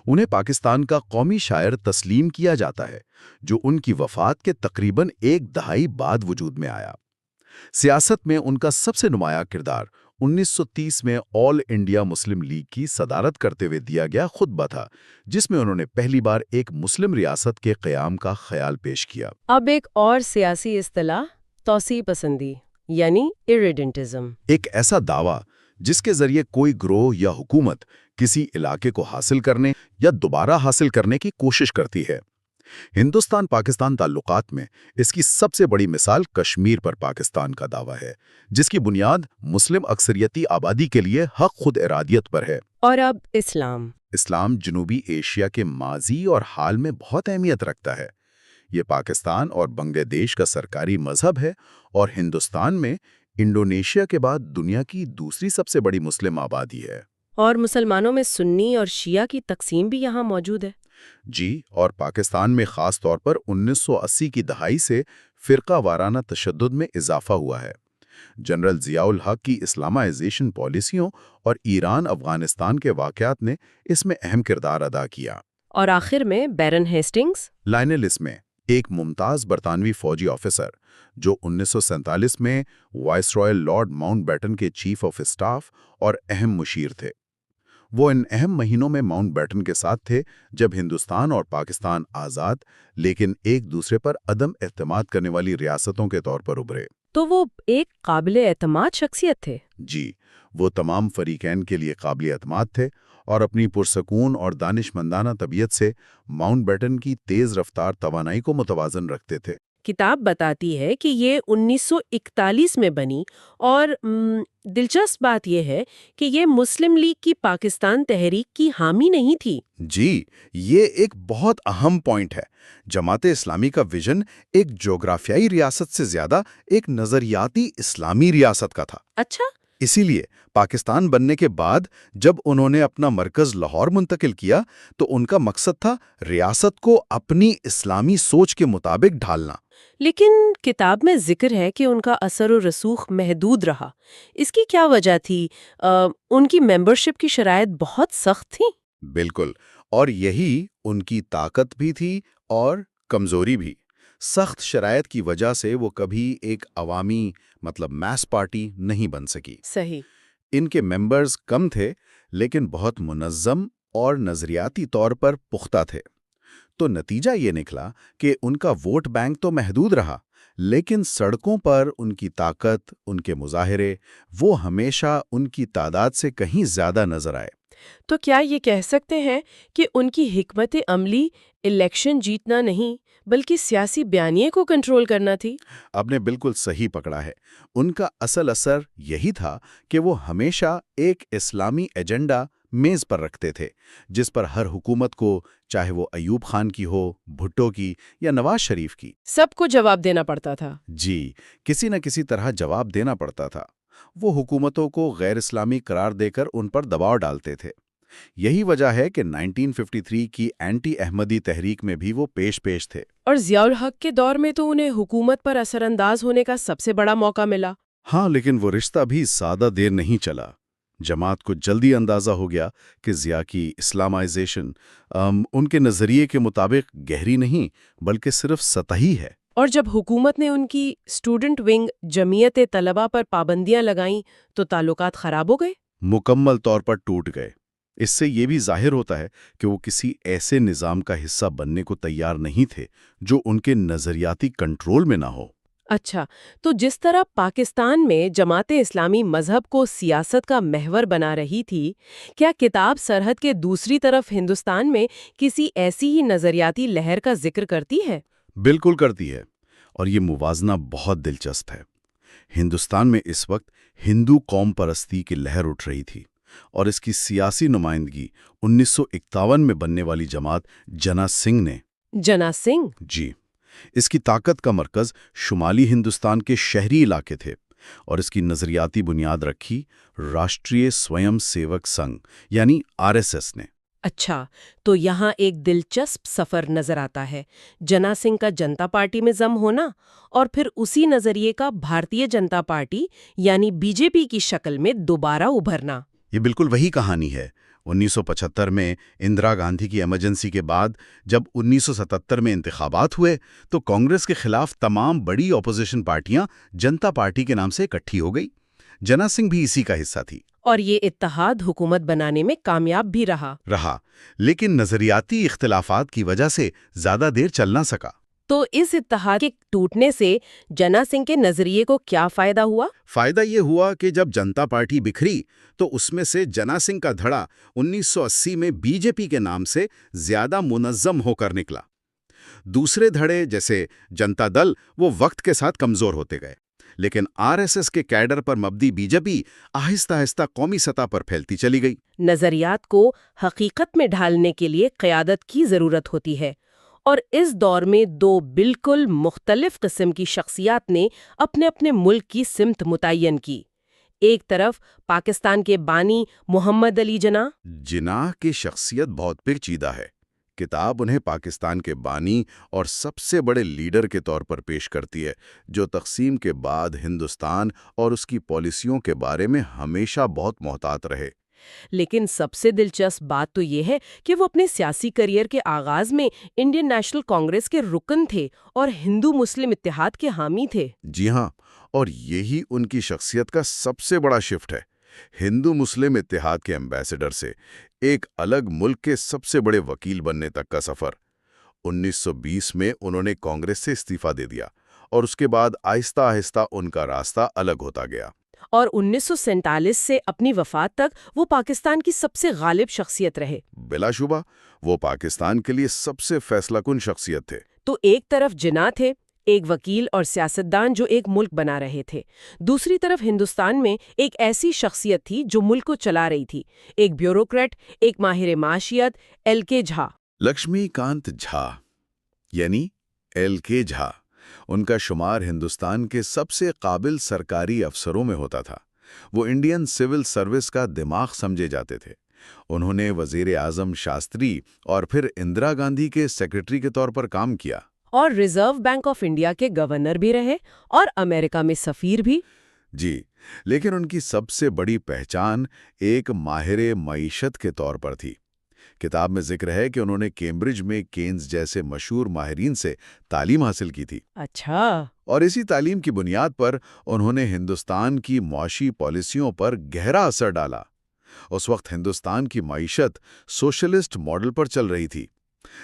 انہیں پاکستان کا قومی شاعر تسلیم کیا جاتا ہے، جو ان کی وفات کے تقریباً ایک دہائی بعد وجود میں آیا۔ سیاست میں ان کا سب سے نمایاں کردار 1930 میں آل انڈیا مسلم لیگ کی صدارت کرتے ہوئے دیا گیا خطبہ تھا، جس میں انہوں نے پہلی بار ایک مسلم ریاست کے قیام کا خیال پیش کیا۔ اب ایک اور سیاسی اصطلاح، توسیع پسندی یعنی ایریڈنٹزم، ایک ایسا دعویٰ جس کے ذریعے کوئی گروہ یا حکومت کسی علاقے کو حاصل کرنے یا دوبارہ حاصل کرنے کی کوشش کرتی ہے۔ ہندوستان پاکستان تعلقات میں اس کی سب سے بڑی مثال کشمیر پر پاکستان کا دعویٰ ہے، جس کی بنیاد مسلم اکثریتی آبادی کے لیے حق خود ارادیت پر ہے۔ اور اب اسلام جنوبی ایشیا کے ماضی اور حال میں بہت اہمیت رکھتا ہے۔ یہ پاکستان اور بنگلہ دیش کا سرکاری مذہب ہے اور ہندوستان میں انڈونیشیا کے بعد دنیا کی دوسری سب سے بڑی مسلم آبادی ہے۔ اور مسلمانوں میں سنی اور شیعہ کی تقسیم بھی یہاں موجود ہے۔ جی، اور پاکستان میں خاص طور پر 1980 کی دہائی سے فرقہ وارانہ تشدد میں اضافہ ہوا ہے۔ جنرل ضیاء الحق کی اسلامائزیشن پالیسیوں اور ایران افغانستان کے واقعات نے اس میں اہم کردار ادا کیا۔ اور آخر میں بیرن ہیسٹنگز، لائنلس میں ایک ممتاز برطانوی فوجی آفیسر جو 1947 میں viceroy Lord Mountbatten کے چیف آف اسٹاف اور اہم مشیر تھے۔ وہ ان اہم مہینوں میں ماؤنٹ بیٹن کے ساتھ تھے جب ہندوستان اور پاکستان آزاد لیکن ایک دوسرے پر عدم اعتماد کرنے والی ریاستوں کے طور پر ابھرے۔ تو وہ ایک قابل اعتماد شخصیت تھے۔ جی، وہ تمام فریقین کے لیے قابل اعتماد تھے اور اپنی پرسکون اور دانشمندانہ طبیعت سے ماؤنٹ بیٹن کی تیز رفتار توانائی کو متوازن رکھتے تھے۔ کتاب بتاتی ہے کہ یہ 1941 میں بنی، اور دلچسپ بات یہ ہے کہ یہ مسلم لیگ کی پاکستان تحریک کی حامی نہیں تھی۔ جی، یہ ایک بہت اہم پوائنٹ ہے۔ جماعت اسلامی کا ویژن ایک جغرافیائی ریاست سے زیادہ ایک نظریاتی اسلامی ریاست کا تھا۔ اچھا، اسی لیے پاکستان بننے کے بعد جب انہوں نے اپنا مرکز لاہور منتقل کیا تو ان کا مقصد تھا ریاست کو اپنی اسلامی سوچ کے مطابق ڈھالنا۔ لیکن کتاب میں ذکر ہے کہ ان کا اثر و رسوخ محدود رہا۔ اس کی کیا وجہ تھی؟ ان کی ممبرشپ کی شرائط بہت سخت تھیں۔ بالکل، اور یہی ان کی طاقت بھی تھی اور کمزوری بھی۔ سخت شرائط کی وجہ سے وہ کبھی ایک عوامی میس پارٹی نہیں بن سکی۔ صحیح۔ ان کے ممبرز کم تھے لیکن بہت منظم اور نظریاتی طور پر پختہ تھے۔ تو نتیجہ یہ نکلا کہ ان کا ووٹ بینک تو محدود رہا، لیکن سڑکوں پر ان کی طاقت، ان کے مظاہرے، وہ ہمیشہ ان کی تعداد سے کہیں زیادہ نظر آئے۔ تو کیا یہ کہہ سکتے ہیں کہ ان کی حکمت عملی الیکشن جیتنا نہیں بلکہ سیاسی بیانیے کو کنٹرول کرنا تھی؟ آپ نے بالکل صحیح پکڑا ہے۔ ان کا اصل اثر یہی تھا کہ وہ ہمیشہ ایک اسلامی ایجنڈا میز پر رکھتے تھے، جس پر ہر حکومت کو، چاہے وہ ایوب خان کی ہو، بھٹو کی یا نواز شریف کی، سب کو جواب دینا پڑتا تھا۔ جی، کسی نہ کسی طرح جواب دینا پڑتا تھا۔ وہ حکومتوں کو غیر اسلامی قرار دے کر ان پر دباؤ ڈالتے تھے۔ یہی وجہ ہے کہ 1953 کی اینٹی احمدی تحریک میں بھی وہ پیش تھے۔ اور ضیاء الحق کے دور میں تو انہیں حکومت پر اثر انداز ہونے کا سب سے بڑا موقع ملا۔ ہاں، لیکن وہ رشتہ بھی زیادہ دیر نہیں چلا۔ جماعت کو جلدی اندازہ ہو گیا کہ ضیاء کی اسلامائزیشن ان کے نظریے کے مطابق گہری نہیں بلکہ صرف سطحی ہے۔ اور جب حکومت نے ان کی اسٹوڈنٹ ونگ جمعیت طلبہ پر پابندیاں لگائیں تو تعلقات خراب ہو گئے، مکمل طور پر ٹوٹ گئے۔ اس سے یہ بھی ظاہر ہوتا ہے کہ وہ کسی ایسے نظام کا حصہ بننے کو تیار نہیں تھے جو ان کے نظریاتی کنٹرول میں نہ ہو۔ اچھا، تو جس طرح پاکستان میں جماعت اسلامی مذہب کو سیاست کا محور بنا رہی تھی، کیا کتاب سرحد کے دوسری طرف ہندوستان میں کسی ایسی ہی نظریاتی لہر کا ذکر کرتی ہے؟ بالکل کرتی ہے، اور یہ موازنہ بہت دلچسپ ہے۔ ہندوستان میں اس وقت ہندو قوم پرستی کی لہر اٹھ رہی تھی، اور اس کی سیاسی نمائندگی 1951 میں بننے والی جماعت جنا سنگھ نے۔ جنا سنگھ؟ جی، اس کی طاقت کا مرکز شمالی ہندوستان کے شہری علاقے تھے، اور اس کی نظریاتی بنیاد رکھی راشٹریہ سویم سیوک سنگھ یعنی RSS نے۔ اچھا، تو یہاں ایک دلچسپ سفر نظر آتا ہے، جنا سنگھ کا جنتا پارٹی میں ضم ہونا اور پھر اسی نظریے کا بھارتیہ جنتا پارٹی یعنی BJP کی شکل میں دوبارہ ابھرنا۔ یہ بالکل وہی کہانی ہے۔ 1975 میں اندرا گاندھی کی ایمرجنسی کے بعد جب 1977 میں انتخابات ہوئے تو کانگریس کے خلاف تمام بڑی اپوزیشن پارٹیاں جنتا پارٹی کے نام سے اکٹھی ہو گئی۔ جنا سنگھ بھی اسی کا حصہ تھی۔ اور یہ اتحاد حکومت بنانے میں کامیاب بھی رہا، لیکن نظریاتی اختلافات کی وجہ سے زیادہ دیر چل نہ سکا۔ تو اس اتحاد کے ٹوٹنے سے جنا سنگھ کے نظریے کو کیا فائدہ ہوا؟ فائدہ یہ ہوا کہ جب جنتا پارٹی بکھری تو اس میں سے جنا سنگھ کا دھڑا 1980 میں BJP کے نام سے زیادہ منظم ہو کر نکلا۔ دوسرے دھڑے جیسے جنتا دل وہ وقت کے ساتھ کمزور ہوتے گئے، لیکن RSS کے کیڈر پر مبنی BJP آہستہ آہستہ قومی سطح پر پھیلتی چلی گئی۔ نظریات کو حقیقت میں ڈھالنے کے لیے قیادت کی ضرورت ہوتی ہے، اور اس دور میں دو بالکل مختلف قسم کی شخصیات نے اپنے اپنے ملک کی سمت متعین کی۔ ایک طرف پاکستان کے بانی محمد علی جناح کی شخصیت بہت پیچیدہ ہے۔ کتاب انہیں پاکستان کے بانی اور سب سے بڑے لیڈر کے طور پر پیش کرتی ہے، جو تقسیم کے بعد ہندوستان اور اس کی پالیسیوں کے بارے میں ہمیشہ بہت محتاط رہے۔ لیکن سب سے دلچسپ بات تو یہ ہے کہ وہ اپنے سیاسی کیریئر کے آغاز میں انڈین نیشنل کانگریس کے رکن تھے اور ہندو مسلم اتحاد کے حامی تھے۔ جی ہاں، اور یہی ان کی شخصیت کا سب سے بڑا شفٹ ہے۔ ہندو مسلم اتحاد کے ایمبیسڈر سے ایک الگ ملک کے سب سے بڑے وکیل بننے تک کا سفر۔ 1920 میں انہوں نے کانگریس سے استعفیٰ دے دیا، اور اس کے بعد آہستہ آہستہ ان کا راستہ الگ ہوتا گیا۔ اور 1947 سے اپنی وفات تک وہ پاکستان کی سب سے غالب شخصیت رہے۔ بلا شبہ وہ پاکستان کے لیے سب سے فیصلہ کن شخصیت تھے۔ تو ایک طرف جناح تھے، ایک وکیل اور سیاستدان جو ایک ملک بنا رہے تھے، دوسری طرف ہندوستان میں ایک ایسی شخصیت تھی جو ملک کو چلا رہی تھی، ایک بیوروکریٹ، ایک ماہر معاشیت، LK جھا۔ لکشمی کانت جھا یعنی LK جھا، ان کا شمار ہندوستان کے سب سے قابل سرکاری افسروں میں ہوتا تھا۔ وہ انڈین سول سروس کا دماغ سمجھے جاتے تھے۔ انہوں نے وزیر اعظم شاستری اور پھر اندرا گاندھی کے سیکرٹری کے طور پر کام کیا، اور ریزرو بینک آف انڈیا کے گورنر بھی رہے اور امریکہ میں سفیر بھی۔ جی، لیکن ان کی سب سے بڑی پہچان ایک ماہر معیشت کے طور پر تھی۔ کتاب میں ذکر ہے کہ انہوں نے کیمبرج میں کینز جیسے مشہور ماہرین سے تعلیم حاصل کی تھی۔ اچھا۔ اور اسی تعلیم کی بنیاد پر انہوں نے ہندوستان کی معاشی پالیسیوں پر گہرا اثر ڈالا۔ اس وقت ہندوستان کی معیشت سوشلسٹ ماڈل پر چل رہی تھی،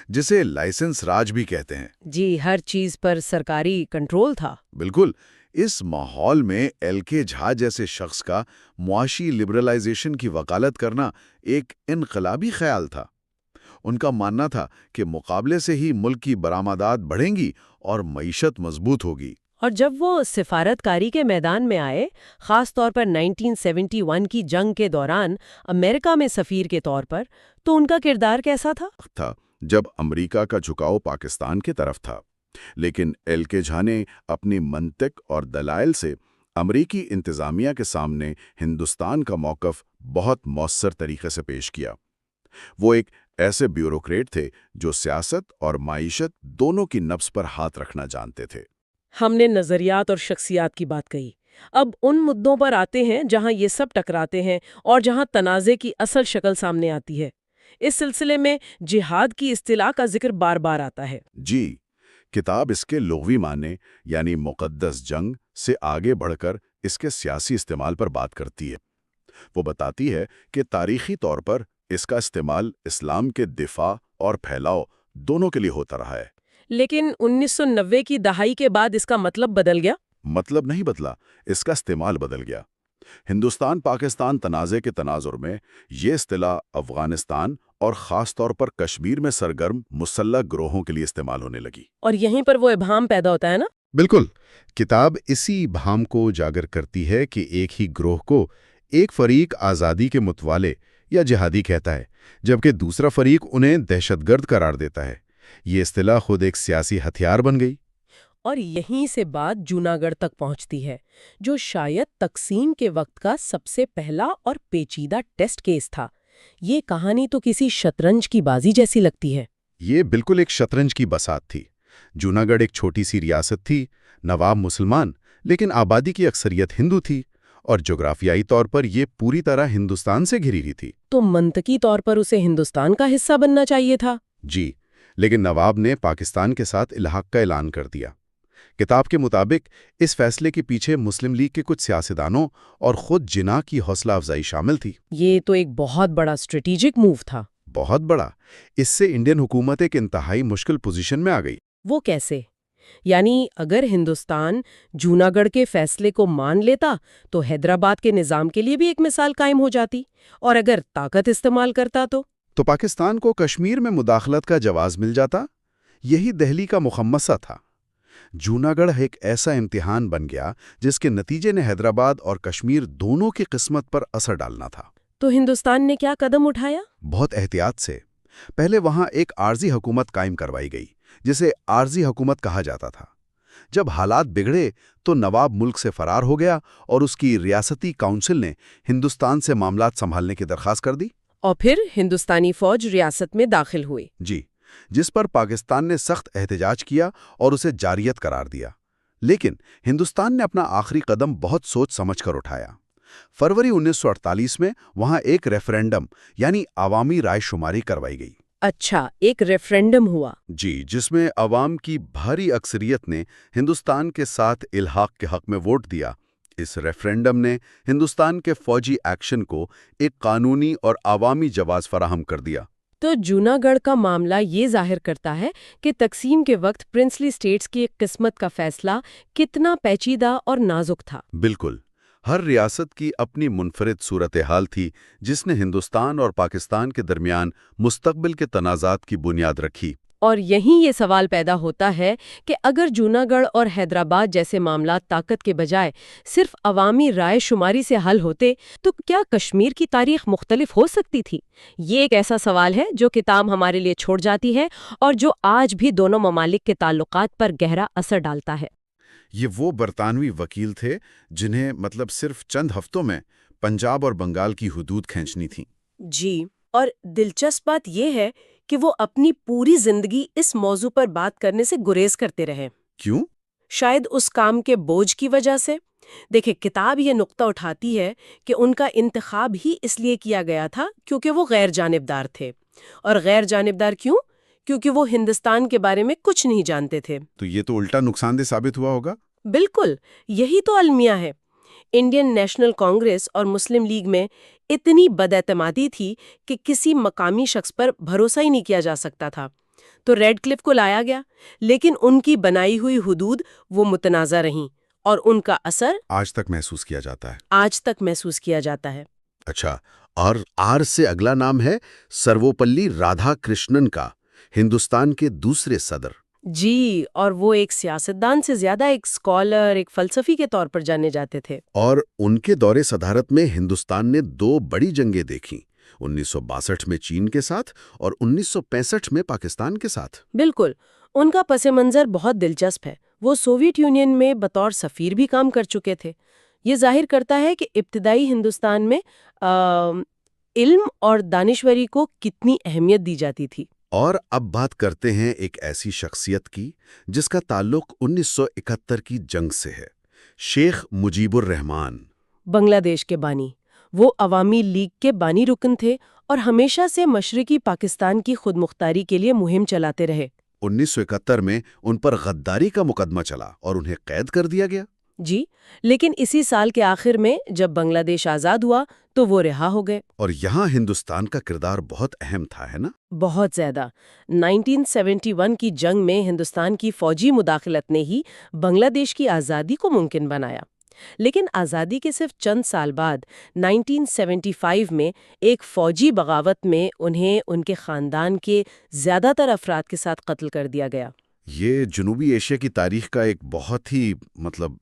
جسے لائسنس راج بھی کہتے ہیں۔ جی، ہر چیز پر سرکاری کنٹرول تھا۔ بالکل۔ اس ماحول میں LK جھا جیسے شخص کا معاشی لبرلائزیشن کی وکالت کرنا ایک انقلابی خیال تھا۔ ان کا ماننا تھا کہ مقابلے سے ہی ملک کی برآمدات بڑھیں گی اور معیشت مضبوط ہوگی۔ اور جب وہ سفارتکاری کے میدان میں آئے، خاص طور پر 1971 کی جنگ کے دوران امریکہ میں سفیر کے طور پر، تو ان کا کردار کیسا تھا؟ جب امریکہ کا جھکاؤ پاکستان کی طرف تھا، لیکن LK جھا نے اپنی منطق اور دلائل سے امریکی انتظامیہ کے سامنے ہندوستان کا موقف بہت مؤثر طریقے سے پیش کیا۔ وہ ایک ایسے بیوروکریٹ تھے جو سیاست اور معیشت دونوں کی نبض پر ہاتھ رکھنا جانتے تھے۔ ہم نے نظریات اور شخصیات کی بات کہی، اب ان مدوں پر آتے ہیں جہاں یہ سب ٹکراتے ہیں اور جہاں تنازع کی اصل شکل سامنے آتی ہے۔ اس سلسلے میں جہاد کی اصطلاح کا ذکر بار بار آتا ہے۔ جی، کتاب اس کے لغوی معنی یعنی مقدس جنگ سے آگے بڑھ کر اس کے سیاسی استعمال پر بات کرتی ہے۔ وہ بتاتی ہے کہ تاریخی طور پر اس کا استعمال اسلام کے دفاع اور پھیلاؤ دونوں کے لیے ہوتا رہا ہے۔ لیکن 1990 کی دہائی کے بعد اس کا مطلب بدل گیا؟ مطلب نہیں بدلا، اس کا استعمال بدل گیا۔ ہندوستان پاکستان تنازع کے تناظر میں یہ اصطلاح افغانستان اور خاص طور پر کشمیر میں سرگرم مسلح گروہوں کے لیے استعمال ہونے لگی۔ اور یہیں پر وہ ابہام پیدا ہوتا ہے نا؟ بالکل، کتاب اسی ابہام کو اجاگر کرتی ہے کہ ایک ہی گروہ کو ایک فریق آزادی کے متوالے یا جہادی کہتا ہے، جبکہ دوسرا فریق انہیں دہشت گرد قرار دیتا ہے۔ یہ اصطلاح خود ایک سیاسی ہتھیار بن گئی۔ اور یہیں سے بات جوناگڑھ تک پہنچتی ہے، جو شاید تقسیم کے وقت کا سب سے پہلا اور پیچیدہ ٹیسٹ کیس تھا۔ یہ کہانی تو کسی شطرنج کی بازی جیسی لگتی ہے۔ یہ بالکل ایک شطرنج کی بساط تھی۔ جوناگڑھ ایک چھوٹی سی ریاست تھی، نواب مسلمان، لیکن آبادی کی اکثریت ہندو تھی، اور جغرافیائی طور پر یہ پوری طرح ہندوستان سے گھری ہوئی تھی۔ تو منطقی طور پر اسے ہندوستان کا حصہ بننا چاہیے تھا۔ جی، لیکن نواب نے پاکستان کے ساتھ الحاق کا اعلان کر دیا۔ کتاب کے مطابق اس فیصلے کے پیچھے مسلم لیگ کے کچھ سیاستدانوں اور خود جناح کی حوصلہ افزائی شامل تھی۔ یہ تو ایک بہت بڑا اسٹریٹیجک موو تھا۔ بہت بڑا۔ اس سے انڈین حکومت ایک انتہائی مشکل پوزیشن میں آ گئی۔ وہ کیسے؟ یعنی اگر ہندوستان جوناگڑھ کے فیصلے کو مان لیتا تو حیدرآباد کے نظام کے لیے بھی ایک مثال قائم ہو جاتی، اور اگر طاقت استعمال کرتا تو پاکستان کو کشمیر میں مداخلت کا جواز مل جاتا۔ یہی دہلی کا مخمصہ تھا۔ جوناگڑھ ایک ایسا امتحان بن گیا جس کے نتیجے نے حیدرآباد اور کشمیر دونوں کی قسمت پر اثر ڈالنا تھا۔ تو ہندوستان نے کیا قدم اٹھایا؟ بہت احتیاط سے۔ پہلے وہاں ایک عارضی حکومت قائم کروائی گئی، جسے عارضی حکومت کہا جاتا تھا۔ جب حالات بگڑے تو نواب ملک سے فرار ہو گیا اور اس کی ریاستی کونسل نے ہندوستان سے معاملات سنبھالنے کی درخواست کر دی۔ اور پھر ہندوستانی فوج ریاست میں داخل ہوئی۔ جی، جس پر پاکستان نے سخت احتجاج کیا اور اسے جاریت قرار دیا۔ لیکن ہندوستان نے اپنا آخری قدم بہت سوچ سمجھ کر اٹھایا۔ فروری 1948 میں وہاں ایک ریفرینڈم یعنی عوامی رائے شماری کروائی گئی۔ اچھا، ایک ریفرینڈم ہوا؟ جی، جس میں عوام کی بھاری اکثریت نے ہندوستان کے ساتھ الحاق کے حق میں ووٹ دیا۔ اس ریفرینڈم نے ہندوستان کے فوجی ایکشن کو ایک قانونی اور عوامی جواز فراہم کر دیا۔ تو جوناگڑھ کا معاملہ یہ ظاہر کرتا ہے کہ تقسیم کے وقت پرنسلی اسٹیٹس کی ایک قسمت کا فیصلہ کتنا پیچیدہ اور نازک تھا۔ بالکل، ہر ریاست کی اپنی منفرد صورتحال تھی جس نے ہندوستان اور پاکستان کے درمیان مستقبل کے تنازعات کی بنیاد رکھی۔ اور یہیں یہ سوال پیدا ہوتا ہے کہ اگر جوناگڑھ اور حیدرآباد جیسے معاملات طاقت کے بجائے صرف عوامی رائے شماری سے حل ہوتے تو کیا کشمیر کی تاریخ مختلف ہو سکتی تھی؟ یہ ایک ایسا سوال ہے جو کتاب ہمارے لیے چھوڑ جاتی ہے اور جو آج بھی دونوں ممالک کے تعلقات پر گہرا اثر ڈالتا ہے۔ یہ وہ برطانوی وکیل تھے جنہیں صرف چند ہفتوں میں پنجاب اور بنگال کی حدود کھینچنی تھیں۔ جی، اور دلچسپ بات یہ ہے کہ وہ اپنی پوری زندگی اس موضوع پر بات کرنے سے گریز کرتے رہے۔ کیوں؟ شاید اس کام کے بوجھ کی وجہ سے۔ دیکھیں، کتاب یہ نقطہ اٹھاتی ہے کہ ان کا انتخاب ہی اس لیے کیا گیا تھا کیونکہ وہ غیر جانبدار تھے۔ اور غیر جانبدار کیوں؟ کیونکہ وہ ہندوستان کے بارے میں کچھ نہیں جانتے تھے۔ تو یہ تو الٹا نقصان دہ ثابت ہوا ہوگا۔ بالکل، یہی تو المیہ ہے۔ انڈین نیشنل کانگریس اور مسلم لیگ میں اتنی بداعتمادی تھی کہ کسی مقامی شخص پر بھروسہ ہی نہیں کیا جا سکتا تھا۔ تو ریڈ کلف کو لایا گیا، لیکن ان کی بنائی ہوئی حدود وہ متنازع رہیں اور ان کا اثر آج تک محسوس کیا جاتا ہے۔ اچھا، اور آر سے اگلا نام ہے سرووپلی رادھا کرشنن کا، ہندوستان کے دوسرے صدر۔ جی، اور وہ ایک سیاستدان سے زیادہ ایک اسکالر، ایک فلسفی کے طور پر جانے جاتے تھے۔ اور ان کے دور صدارت میں ہندوستان نے 2 بڑی جنگیں دیکھیں، 1962 میں چین کے ساتھ اور 1965 میں پاکستان کے ساتھ۔ بالکل، ان کا پس منظر بہت دلچسپ ہے۔ وہ سوویت یونین میں بطور سفیر بھی کام کر چکے تھے۔ یہ ظاہر کرتا ہے کہ ابتدائی ہندوستان میں علم اور دانشوری کو کتنی اہمیت دی جاتی تھی۔ اور اب بات کرتے ہیں ایک ایسی شخصیت کی جس کا تعلق 1971 کی جنگ سے ہے، شیخ مجیب الرحمان، بنگلہ دیش کے بانی۔ وہ عوامی لیگ کے بانی رکن تھے اور ہمیشہ سے مشرقی پاکستان کی خود مختاری کے لیے مہم چلاتے رہے۔ 1971 میں ان پر غداری کا مقدمہ چلا اور انہیں قید کر دیا گیا۔ جی، لیکن اسی سال کے آخر میں جب بنگلہ دیش آزاد ہوا تو وہ رہا ہو گئے۔ اور یہاں ہندوستان کا کردار بہت اہم تھا، ہے نا؟ بہت زیادہ۔ 1971 کی جنگ میں ہندوستان کی فوجی مداخلت نے ہی بنگلہ دیش کی آزادی کو ممکن بنایا، لیکن آزادی کے صرف چند سال بعد 1975 میں ایک فوجی بغاوت میں انہیں ان کے خاندان کے زیادہ تر افراد کے ساتھ قتل کر دیا گیا۔ یہ جنوبی ایشیا کی تاریخ کا ایک بہت ہی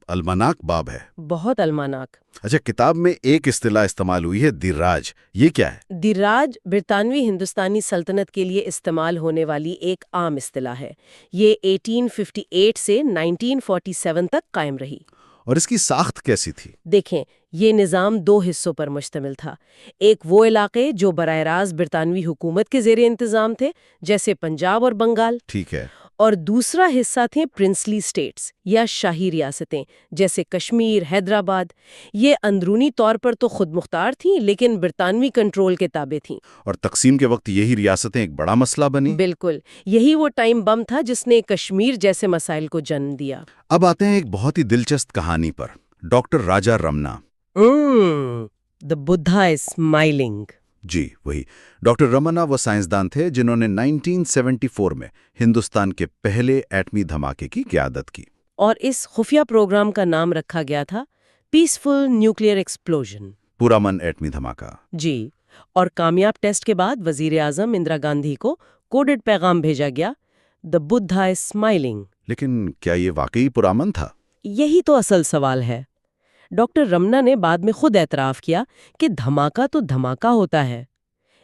المناک باب ہے۔ بہت المناک۔ اچھا، کتاب میں ایک اصطلاح استعمال ہوئی ہے، دی راج، یہ کیا ہے؟ دی راج برطانوی ہندوستانی سلطنت کے لیے استعمال ہونے والی ایک عام اصطلاح ہے۔ یہ 1858 سے 1947 تک قائم رہی۔ اور اس کی ساخت کیسی تھی؟ دیکھیں، یہ نظام 2 حصوں پر مشتمل تھا۔ ایک وہ علاقے جو براہ راست برطانوی حکومت کے زیر انتظام تھے، جیسے پنجاب اور بنگال، ٹھیک ہے، اور دوسرا حصہ تھے پرنسلی سٹیٹس یا شاہی ریاستیں، جیسے کشمیر، حیدرآباد۔ یہ اندرونی طور پر تو خود مختار تھیں، لیکن برطانوی کنٹرول کے تابع تھیں۔ اور تقسیم کے وقت یہی ریاستیں ایک بڑا مسئلہ بنی؟ بالکل، یہی وہ ٹائم بم تھا جس نے کشمیر جیسے مسائل کو جنم دیا۔ اب آتے ہیں ایک بہت ہی دلچسپ کہانی پر، doctor Raja Ramanna. The Buddha is smiling۔ جی وہی، ڈاکٹر رمنا وہ سائنسدان تھے جنہوں نے 1974 میں ہندوستان کے پہلے ایٹمی دھماکے کی قیادت کی، اور اس خفیہ پروگرام کا نام رکھا گیا تھا پیسفل نیوکلیئر ایکسپلوژن، پرامن ایٹمی دھماکہ۔ جی، اور کامیاب ٹیسٹ کے بعد وزیر اعظم اندرا گاندھی کو کوڈڈ پیغام بھیجا گیا، The Buddha is smiling۔ لیکن کیا یہ واقعی پرامن تھا؟ یہی تو اصل سوال ہے۔ ڈاکٹر رمنا نے بعد میں خود اعتراف کیا کہ دھماکہ تو دھماکہ ہوتا ہے۔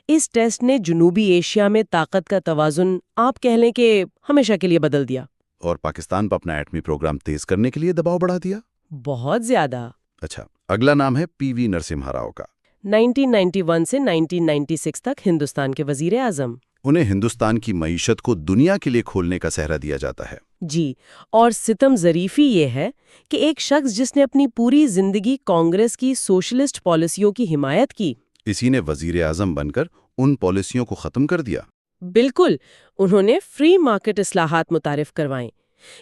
اس ٹیسٹ نے جنوبی ایشیا میں طاقت کا توازن آپ کہہ لیں کہ ہمیشہ کے لیے بدل دیا۔ اور پاکستان پر اپنا ایٹمی پروگرام تیز کرنے کے لیے دباؤ بڑھا دیا؟ بہت زیادہ۔ اچھا، اگلا نام ہے پی وی نرسمہا راؤ کا۔ 1991 سے 1996 تک ہندوستان کے وزیر اعظم۔ انہیں ہندوستان کی معیشت کو دنیا کے لیے کھولنے کا سہرا دیا جاتا ہے۔ جی، اور ستم ظریفی یہ ہے کہ ایک شخص جس نے اپنی پوری زندگی کانگریس کی سوشلسٹ پالیسیوں کی حمایت کی، اسی نے وزیر اعظم بن کر ان پالیسیوں کو ختم کر دیا۔ بالکل، انہوں نے فری مارکیٹ اصلاحات متعارف کروائیں۔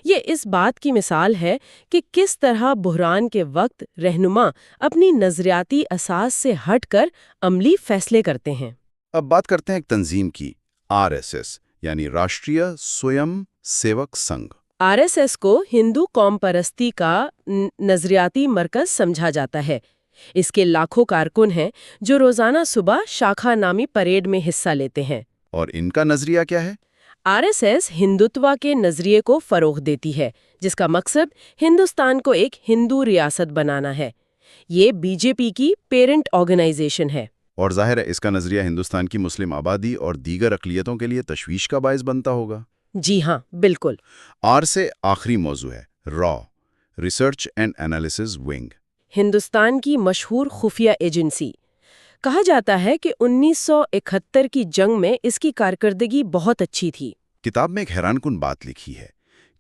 یہ اس بات کی مثال ہے کہ کس طرح بحران کے وقت رہنما اپنی نظریاتی اساس سے ہٹ کر عملی فیصلے کرتے ہیں۔ اب بات کرتے ہیں ایک تنظیم کی، RSS یعنی Rashtriya swim civic Singh. RSS کو ہندو قوم پرستی کا نظریاتی مرکز سمجھا جاتا ہے۔ اس کے لاکھوں کارکن ہیں جو روزانہ صبح شاکھا نامی پریڈ میں حصہ لیتے ہیں۔ اور ان کا نظریہ کیا ہے؟ RSS ہندوتوا کے نظریے کو فروغ دیتی ہے، جس کا مقصد ہندوستان کو ایک ہندو ریاست بنانا ہے۔ یہ BJP کی پیرنٹ آرگنائزیشن ہے۔ اور ظاہر ہے اس کا نظریہ ہندوستان کی مسلم آبادی اور دیگر اقلیتوں کے لیے تشویش کا باعث بنتا ہوگا۔ جی ہاں، بالکل۔ R سے آخری موضوع ہے، را، research and analysis wing. Hindustan کی مشہور خفیہ ایجنسی۔ کہا جاتا ہے کہ 1971 کی جنگ میں اس کی کارکردگی بہت اچھی تھی۔ کتاب میں ایک حیران کن بات لکھی ہے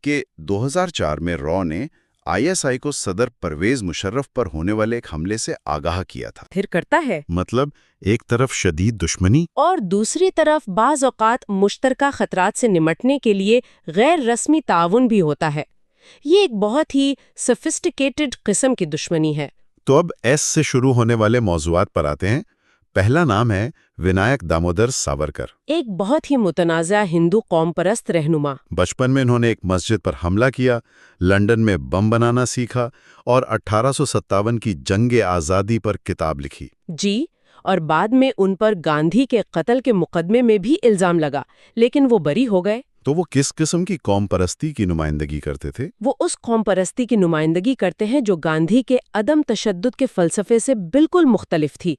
کہ 2004 میں را نے ISI کو صدر پرویز مشرف پر ہونے والے ایک حملے سے آگاہ کیا تھا۔ پھر کرتا ہے۔ مطلب ایک طرف شدید دشمنی اور دوسری طرف بعض اوقات مشترکہ خطرات سے نمٹنے کے لیے غیر رسمی تعاون بھی ہوتا ہے۔ یہ ایک بہت ہی سفسٹیکیٹڈ قسم کی دشمنی ہے۔ تو اب ایس سے شروع ہونے والے موضوعات پر آتے ہیں۔ پہلا نام ہے ونائک دامودر ساورکر، ایک بہت ہی متنازع ہندو قوم پرست رہنما۔ بچپن میں انہوں نے ایک مسجد پر حملہ کیا، لندن میں بم بنانا سیکھا اور 1857 کی جنگ آزادی پر کتاب لکھی۔ جی، اور بعد میں ان پر گاندھی کے قتل کے مقدمے میں بھی الزام لگا، لیکن وہ بری ہو گئے۔ تو وہ کس قسم کی قوم پرستی کی نمائندگی کرتے تھے؟ وہ اس قوم پرستی کی نمائندگی کرتے ہیں جو گاندھی کے عدم تشدد کے فلسفے سے بالکل مختلف تھی۔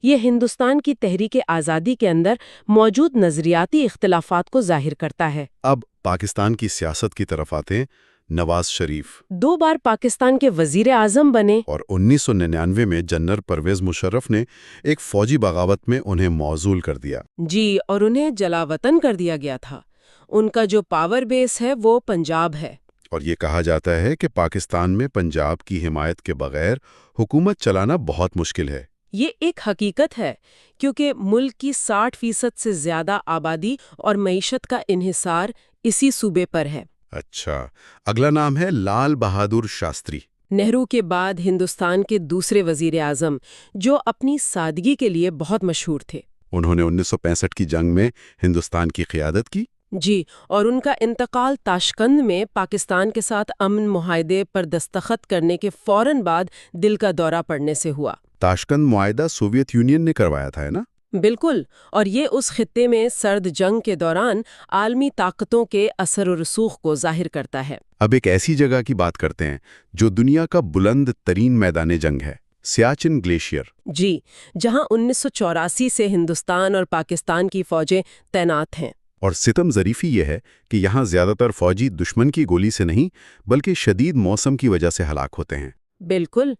یہ ہندوستان کی تحریک آزادی کے اندر موجود نظریاتی اختلافات کو ظاہر کرتا ہے۔ اب پاکستان کی سیاست کی طرف آتے ہیں۔ نواز شریف 2 بار پاکستان کے وزیر اعظم بنے، اور 1999 میں جنرل پرویز مشرف نے ایک فوجی بغاوت میں انہیں معزول کر دیا۔ جی، اور انہیں جلا وطن کر دیا گیا تھا۔ ان کا جو پاور بیس ہے وہ پنجاب ہے۔ اور یہ کہا جاتا ہے کہ پاکستان میں پنجاب کی حمایت کے بغیر حکومت چلانا بہت مشکل ہے۔ یہ ایک حقیقت ہے، کیونکہ ملک کی 60% سے زیادہ آبادی اور معیشت کا انحصار اسی صوبے پر ہے۔ اچھا، اگلا نام ہے لال بہادر شاستری۔ نہرو کے بعد ہندوستان کے دوسرے وزیر اعظم جو اپنی سادگی کے لیے بہت مشہور تھے۔ انہوں نے 1965 کی جنگ میں ہندوستان کی قیادت کی۔ جی، اور ان کا انتقال تاشقند میں پاکستان کے ساتھ امن معاہدے پر دستخط کرنے کے فوراً بعد دل کا دورہ پڑنے سے ہوا۔ تاشقند معاہدہ سوویت یونین نے کروایا تھا، ہے نا؟ بالکل، اور یہ اس خطے میں سرد جنگ کے دوران عالمی طاقتوں کے اثر و رسوخ کو ظاہر کرتا ہے۔ اب ایک ایسی جگہ کی بات کرتے ہیں جو دنیا کا بلند ترین میدان جنگ ہے، سیاچن گلیشیئر۔ جی، جہاں 1984 سے ہندوستان اور پاکستان کی فوجیں تعینات ہیں۔ اور ستم ظریفی یہ ہے کہ یہاں زیادہ تر فوجی دشمن کی گولی سے نہیں بلکہ شدید موسم کی وجہ سے ہلاک ہوتے ہیں۔ بالکل،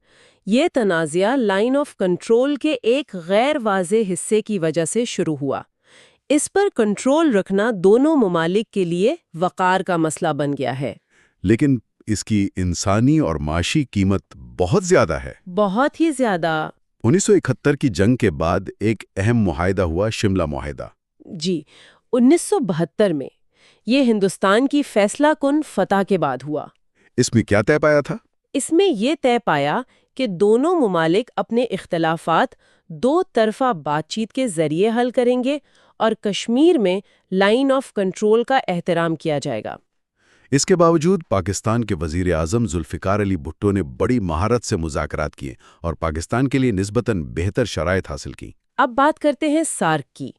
یہ تنازعہ لائن آف کنٹرول کے ایک غیر واضح حصے کی وجہ سے شروع ہوا۔ اس پر کنٹرول رکھنا دونوں ممالک کے لیے وقار کا مسئلہ بن گیا ہے۔ لیکن اس کی انسانی اور معاشی قیمت بہت زیادہ ہے۔ بہت ہی زیادہ۔ 1971 کی جنگ کے بعد ایک اہم معاہدہ ہوا، شملہ معاہدہ۔ جی، 1972 میں یہ ہندوستان کی فیصلہ کن فتح کے بعد ہوا۔ اس میں کیا طے پایا تھا؟ اس میں یہ طے پایا کہ دونوں ممالک اپنے اختلافات دو طرفہ بات چیت کے ذریعے حل کریں گے اور کشمیر میں لائن آف کنٹرول کا احترام کیا جائے گا۔ اس کے باوجود پاکستان کے وزیر اعظم ذوالفقار علی بھٹو نے بڑی مہارت سے مذاکرات کیے اور پاکستان کے لیے نسبتاً بہتر شرائط حاصل کی۔ اب بات کرتے ہیں سارک کی،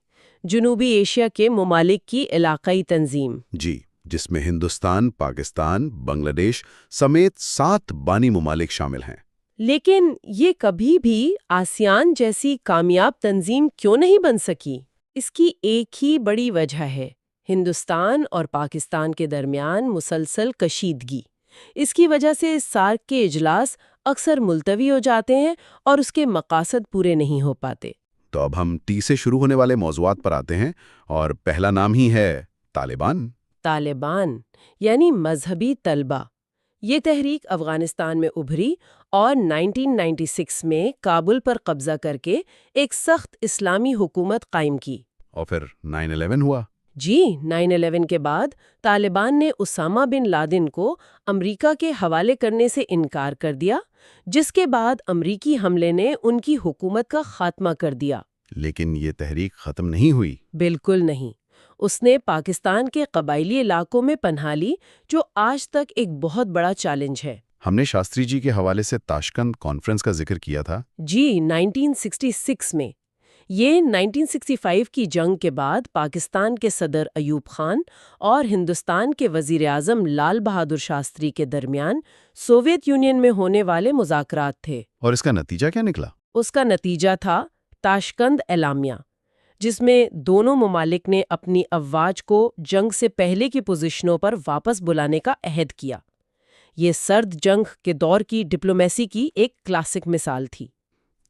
جنوبی ایشیا کے ممالک کی علاقائی تنظیم۔ جی، جس میں ہندوستان، پاکستان، بنگلہ دیش سمیت 7 بانی ممالک شامل ہیں۔ لیکن یہ کبھی بھی آسیان جیسی کامیاب تنظیم کیوں نہیں بن سکی؟ اس کی ایک ہی بڑی وجہ ہے، ہندوستان اور پاکستان کے درمیان مسلسل کشیدگی۔ اس کی وجہ سے سارک کے اجلاس اکثر ملتوی ہو جاتے ہیں اور اس کے مقاصد پورے نہیں ہو پاتے۔ تو اب ہم ٹی سے شروع ہونے والے موضوعات پر آتے ہیں، اور پہلا نام ہی ہے طالبان۔ طالبان یعنی مذہبی طلبہ۔ یہ تحریک افغانستان میں ابھری اور 1996 میں کابل پر قبضہ کر کے ایک سخت اسلامی حکومت قائم کی۔ اور پھر 9/11 ہوا۔ جی، 9/11 کے بعد طالبان نے اسامہ بن لادن کو امریکہ کے حوالے کرنے سے انکار کر دیا، جس کے بعد امریکی حملے نے ان کی حکومت کا خاتمہ کر دیا۔ لیکن یہ تحریک ختم نہیں ہوئی۔ بالکل نہیں، اس نے پاکستان کے قبائلی علاقوں میں پناہ لی، جو آج تک ایک بہت بڑا چیلنج ہے۔ ہم نے شاستری جی کے حوالے سے تاشقند کانفرنس کا ذکر کیا تھا۔ جی، 1966 میں۔ یہ 1965 کی جنگ کے بعد پاکستان کے صدر ایوب خان اور ہندوستان کے وزیر اعظم لال بہادر شاستری کے درمیان سوویت یونین میں ہونے والے مذاکرات تھے۔ اور اس کا نتیجہ کیا نکلا؟ اس کا نتیجہ تھا تاشقند اعلامیہ، جس میں دونوں ممالک نے اپنی افواج کو جنگ سے پہلے کی پوزیشنوں پر واپس بلانے کا عہد کیا۔ یہ سرد جنگ کے دور کی ڈپلومیسی کی ایک کلاسک مثال تھی۔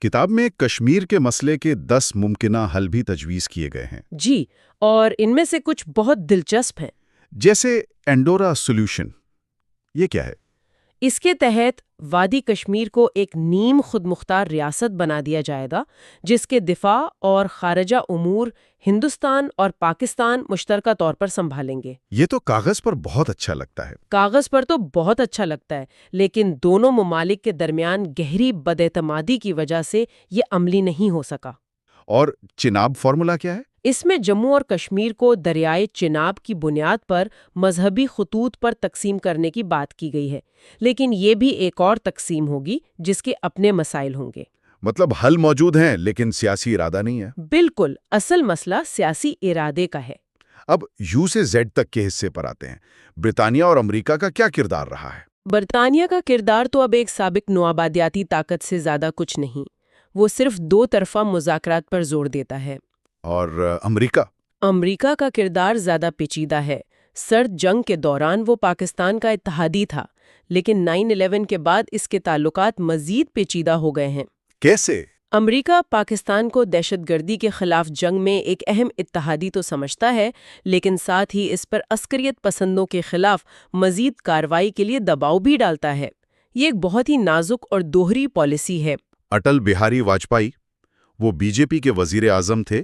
کتاب میں کشمیر کے مسئلے کے 10 ممکنہ حل بھی تجویز کیے گئے ہیں۔ جی، اور ان میں سے کچھ بہت دلچسپ ہیں۔ جیسے اینڈورا سولوشن، یہ کیا ہے؟ اس کے تحت وادی کشمیر کو ایک نیم خود مختار ریاست بنا دیا جائے گا، جس کے دفاع اور خارجہ امور ہندوستان اور پاکستان مشترکہ طور پر سنبھالیں گے۔ یہ تو کاغذ پر بہت اچھا لگتا ہے۔ کاغذ پر تو بہت اچھا لگتا ہے، لیکن دونوں ممالک کے درمیان گہری بداعتمادی کی وجہ سے یہ عملی نہیں ہو سکا۔ اور چناب فارمولا کیا ہے؟ اس میں جموں اور کشمیر کو دریائے چناب کی بنیاد پر مذہبی خطوط پر تقسیم کرنے کی بات کی گئی ہے، لیکن یہ بھی ایک اور تقسیم ہوگی جس کے اپنے مسائل ہوں گے۔ مطلب حل موجود ہیں لیکن سیاسی ارادہ نہیں ہے۔ بالکل، اصل مسئلہ سیاسی ارادے کا ہے۔ اب یو سے زیڈ تک کے حصے پر آتے ہیں۔ برطانیہ اور امریکہ کا کیا کردار رہا ہے؟ برطانیہ کا کردار تو اب ایک سابق نوآبادیاتی طاقت سے زیادہ کچھ نہیں، وہ صرف دو طرفہ مذاکرات پر زور دیتا ہے۔ اور امریکہ؟ امریکہ کا کردار زیادہ پیچیدہ ہے۔ سرد جنگ کے دوران وہ پاکستان کا اتحادی تھا، لیکن 9/11 کے بعد اس کے تعلقات مزید پیچیدہ ہو گئے ہیں۔ کیسے؟ امریکہ پاکستان کو دہشت گردی کے خلاف جنگ میں ایک اہم اتحادی تو سمجھتا ہے، لیکن ساتھ ہی اس پر عسکریت پسندوں کے خلاف مزید کارروائی کے لیے دباؤ بھی ڈالتا ہے۔ یہ ایک بہت ہی نازک اور دوہری پالیسی ہے۔ اٹل بہاری واجپئی، وہ بی جے پی کے وزیر اعظم تھے،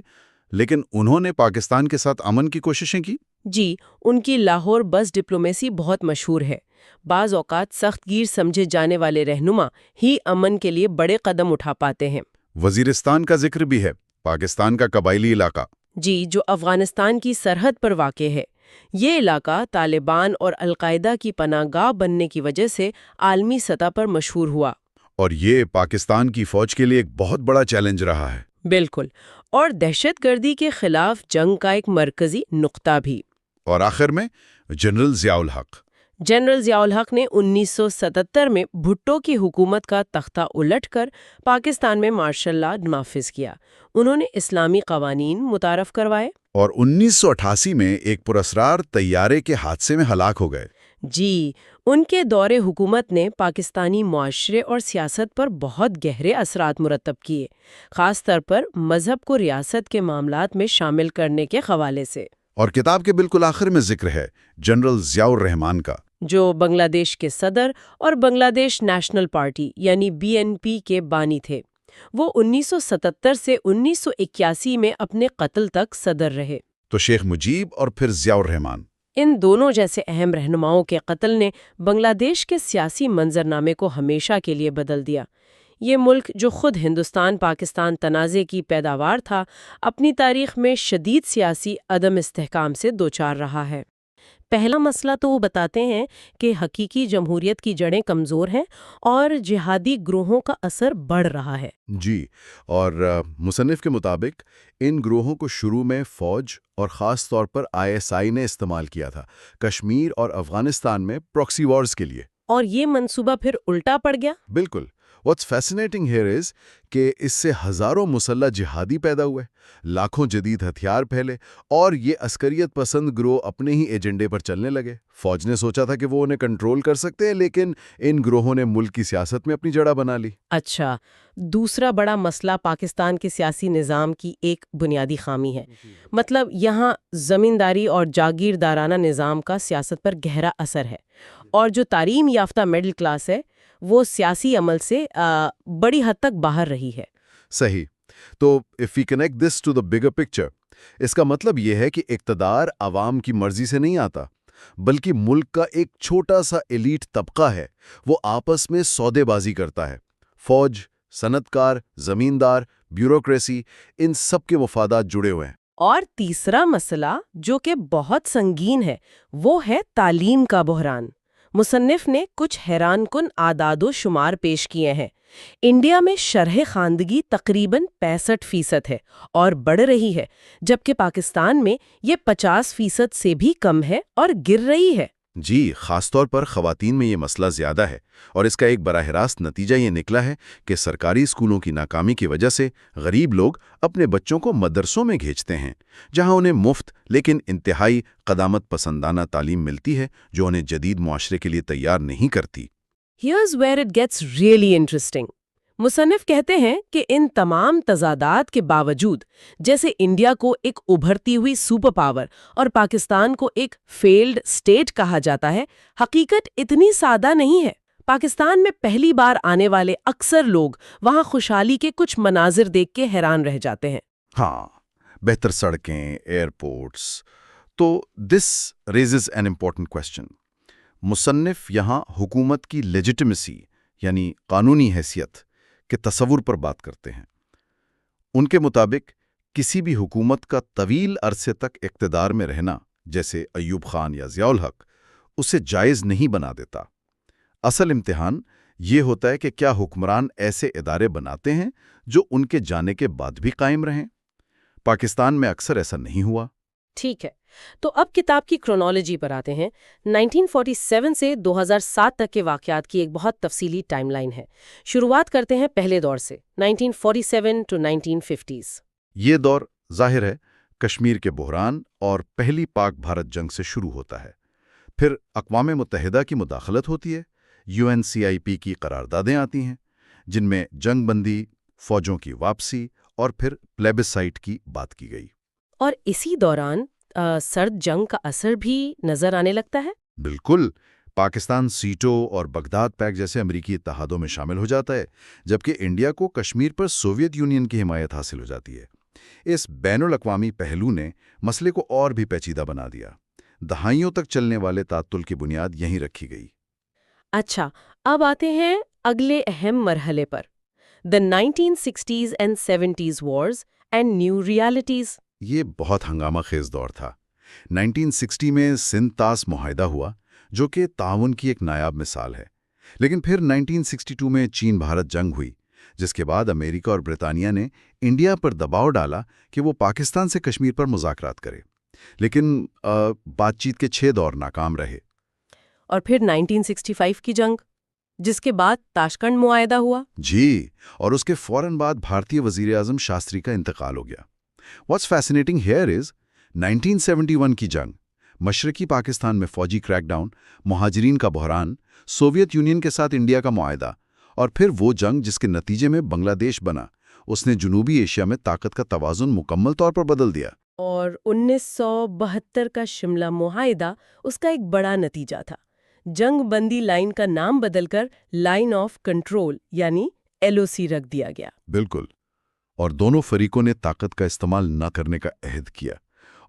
لیکن انہوں نے پاکستان کے ساتھ امن کی کوششیں کی۔ جی، ان کی لاہور بس ڈپلومیسی بہت مشہور ہے، بعض اوقات سخت گیر سمجھے جانے والے رہنما ہی امن کے لیے بڑے قدم اٹھا پاتے ہیں۔ وزیرستان کا ذکر بھی ہے، پاکستان کا قبائلی علاقہ۔ جی، جو افغانستان کی سرحد پر واقع ہے۔ یہ علاقہ طالبان اور القاعدہ کی پناہ گاہ بننے کی وجہ سے عالمی سطح پر مشہور ہوا۔ اور یہ پاکستان کی فوج کے لیے ایک بہت بڑا چیلنج رہا ہے۔ بالکل، اور دہشت گردی کے خلاف جنگ کا ایک مرکزی نقطہ بھی۔ اور آخر میں جنرل ضیاء الحق۔ جنرل ضیاء الحق نے 1977 میں بھٹو کی حکومت کا تختہ الٹ کر پاکستان میں مارشل لا نافذ کیا۔ انہوں نے اسلامی قوانین متعارف کروائے اور 1988 میں ایک پراسرار طیارے کے حادثے میں ہلاک ہو گئے۔ جی، ان کے دور حکومت نے پاکستانی معاشرے اور سیاست پر بہت گہرے اثرات مرتب کیے، خاص طور پر مذہب کو ریاست کے معاملات میں شامل کرنے کے حوالے سے۔ اور کتاب کے بالکل آخر میں ذکر ہے جنرل ضیاء الرحمان کا، جو بنگلہ دیش کے صدر اور بنگلہ دیش نیشنل پارٹی یعنی BNP کے بانی تھے۔ وہ 1977 سے 1981 میں اپنے قتل تک صدر رہے۔ تو شیخ مجیب اور پھر ضیاء الرحمان، ان دونوں جیسے اہم رہنماؤں کے قتل نے بنگلہ دیش کے سیاسی منظرنامے کو ہمیشہ کے لیے بدل دیا۔ یہ ملک جو خود ہندوستان پاکستان تنازع کی پیداوار تھا، اپنی تاریخ میں شدید سیاسی عدم استحکام سے دوچار رہا ہے۔ پہلا مسئلہ تو وہ بتاتے ہیں کہ حقیقی جمہوریت کی جڑیں کمزور ہیں اور جہادی گروہوں کا اثر بڑھ رہا ہے۔ جی، اور مصنف کے مطابق ان گروہوں کو شروع میں فوج اور خاص طور پر ISI نے استعمال کیا تھا کشمیر اور افغانستان میں پراکسی وارز کے لیے۔ اور یہ منصوبہ پھر الٹا پڑ گیا۔ بالکل۔ What's fascinating here is کہ اس سے ہزاروں مسلح جہادی پیدا ہوئے، لاکھوں جدید ہتھیار پھیلے اور یہ عسکریت پسند گروہ اپنے ہی ایجنڈے پر چلنے لگے۔ فوج نے سوچا تھا کہ وہ انہیں کنٹرول کر سکتے ہیں، لیکن ان گروہوں نے ملک کی سیاست میں اپنی جڑہ بنا لی۔ اچھا، دوسرا بڑا مسئلہ پاکستان کے سیاسی نظام کی ایک بنیادی خامی ہے۔ مطلب یہاں زمینداری اور جاگیردارانہ نظام کا سیاست پر گہرا اثر ہے، اور جو تعلیم یافتہ مڈل کلاس ہے وہ سیاسی عمل سے بڑی حد تک باہر رہی ہے۔ صحیح۔ تو if we connect this to the bigger picture، اس کا مطلب یہ ہے کہ اقتدار عوام کی مرضی سے نہیں آتا، بلکہ ملک کا ایک چھوٹا سا ایلیٹ طبقہ ہے، وہ آپس میں سودے بازی کرتا ہے۔ فوج، صنعت کار، زمیندار، بیوروکریسی، ان سب کے مفادات جڑے ہوئے ہیں۔ اور تیسرا مسئلہ جو کہ بہت سنگین ہے وہ ہے تعلیم کا بحران۔ مصنف نے کچھ حیران کن اعداد و شمار پیش کیے ہیں۔ انڈیا میں شرح خواندگی تقریباً 65% ہے اور بڑھ رہی ہے، جبکہ پاکستان میں یہ 50% سے بھی کم ہے اور گر رہی ہے۔ جی، خاص طور پر خواتین میں یہ مسئلہ زیادہ ہے، اور اس کا ایک براہ راست نتیجہ یہ نکلا ہے کہ سرکاری اسکولوں کی ناکامی کی وجہ سے غریب لوگ اپنے بچوں کو مدرسوں میں بھیجتے ہیں، جہاں انہیں مفت لیکن انتہائی قدامت پسندانہ تعلیم ملتی ہے جو انہیں جدید معاشرے کے لیے تیار نہیں کرتی۔ Here's where it gets really interesting۔ مصنف کہتے ہیں کہ ان تمام تضادات کے باوجود، جیسے انڈیا کو ایک ابھرتی ہوئی سپر پاور اور پاکستان کو ایک فیلڈ اسٹیٹ کہا جاتا ہے، حقیقت اتنی سادہ نہیں ہے۔ پاکستان میں پہلی بار آنے والے اکثر لوگ وہاں خوشحالی کے کچھ مناظر دیکھ کے حیران رہ جاتے ہیں۔ ہاں، بہتر سڑکیں، ایئرپورٹس۔ تو دس ریزز این امپورٹنٹ کوشچن۔ مصنف یہاں حکومت کی لیجیٹمیسی یعنی قانونی حیثیت کے تصور پر بات کرتے ہیں۔ ان کے مطابق کسی بھی حکومت کا طویل عرصے تک اقتدار میں رہنا، جیسے ایوب خان یا ضیاء الحق، اسے جائز نہیں بنا دیتا۔ اصل امتحان یہ ہوتا ہے کہ کیا حکمران ایسے ادارے بناتے ہیں جو ان کے جانے کے بعد بھی قائم رہیں۔ پاکستان میں اکثر ایسا نہیں ہوا۔ ٹھیک ہے، تو اب کتاب کی کرونالوجی پر آتے ہیں۔ 1947 سے 2007 تک کے واقعات کی ایک بہت تفصیلی ٹائم لائن ہے۔ شروعات کرتے ہیں پہلے دور سے، 1947 to 1950s۔ یہ دور ظاہر ہے کشمیر کے بحران اور پہلی پاک بھارت جنگ سے شروع ہوتا ہے۔ پھر اقوام متحدہ کی مداخلت ہوتی ہے، UNCIP کی قراردادیں آتی ہیں، جن میں جنگ بندی، فوجوں کی واپسی اور پھر پلیبسائٹ کی بات کی گئی۔ اور اسی دوران سرد جنگ کا اثر بھی نظر آنے لگتا ہے۔ بالکل، پاکستان سیٹو اور بغداد پیکٹ جیسے امریکی اتحادوں میں شامل ہو جاتا ہے، جبکہ انڈیا کو کشمیر پر سوویت یونین کی حمایت حاصل ہو جاتی ہے۔ اس بین الاقوامی پہلو نے مسئلے کو اور بھی پیچیدہ بنا دیا۔ دہائیوں تک چلنے والے تعطل کی بنیاد یہیں رکھی گئی۔ اچھا، اب آتے ہیں اگلے اہم مرحلے پر، the 1960s and 70s wars and new realities۔ یہ بہت ہنگامہ خیز دور تھا۔ 1960 میں سندھ طاس معاہدہ ہوا، جو کہ تعاون کی ایک نایاب مثال ہے۔ لیکن پھر 1962 میں چین بھارت جنگ ہوئی، جس کے بعد امریکہ اور برطانیہ نے انڈیا پر دباؤ ڈالا کہ وہ پاکستان سے کشمیر پر مذاکرات کرے۔ لیکن بات چیت کے 6 دور ناکام رہے۔ اور پھر 1965 کی جنگ، جس کے بعد تاشکنڈ معاہدہ ہوا۔ جی، اور اس کے فوراً بعد بھارتی وزیر اعظم شاستری کا انتقال ہو گیا۔ What's fascinating here is 1971 کی جنگ، مشرقی پاکستان میں فوجی کریک ڈاؤن، مہاجرین کا بحران، سوویت یونین کے ساتھ انڈیا کا معاہدہ، اور پھر وہ جنگ جس کے نتیجے میں بنگلہ دیش بنا، اس نے جنوبی ایشیا میں طاقت کا توازن مکمل طور پر بدل دیا۔ اور 1972 کا شملہ معاہدہ اس کا ایک بڑا نتیجہ تھا۔ جنگ بندی لائن کا نام بدل کر لائن آف کنٹرول یعنی LOC رکھ دیا گیا۔ بالکل، اور دونوں فریقوں نے طاقت کا استعمال نہ کرنے کا عہد کیا۔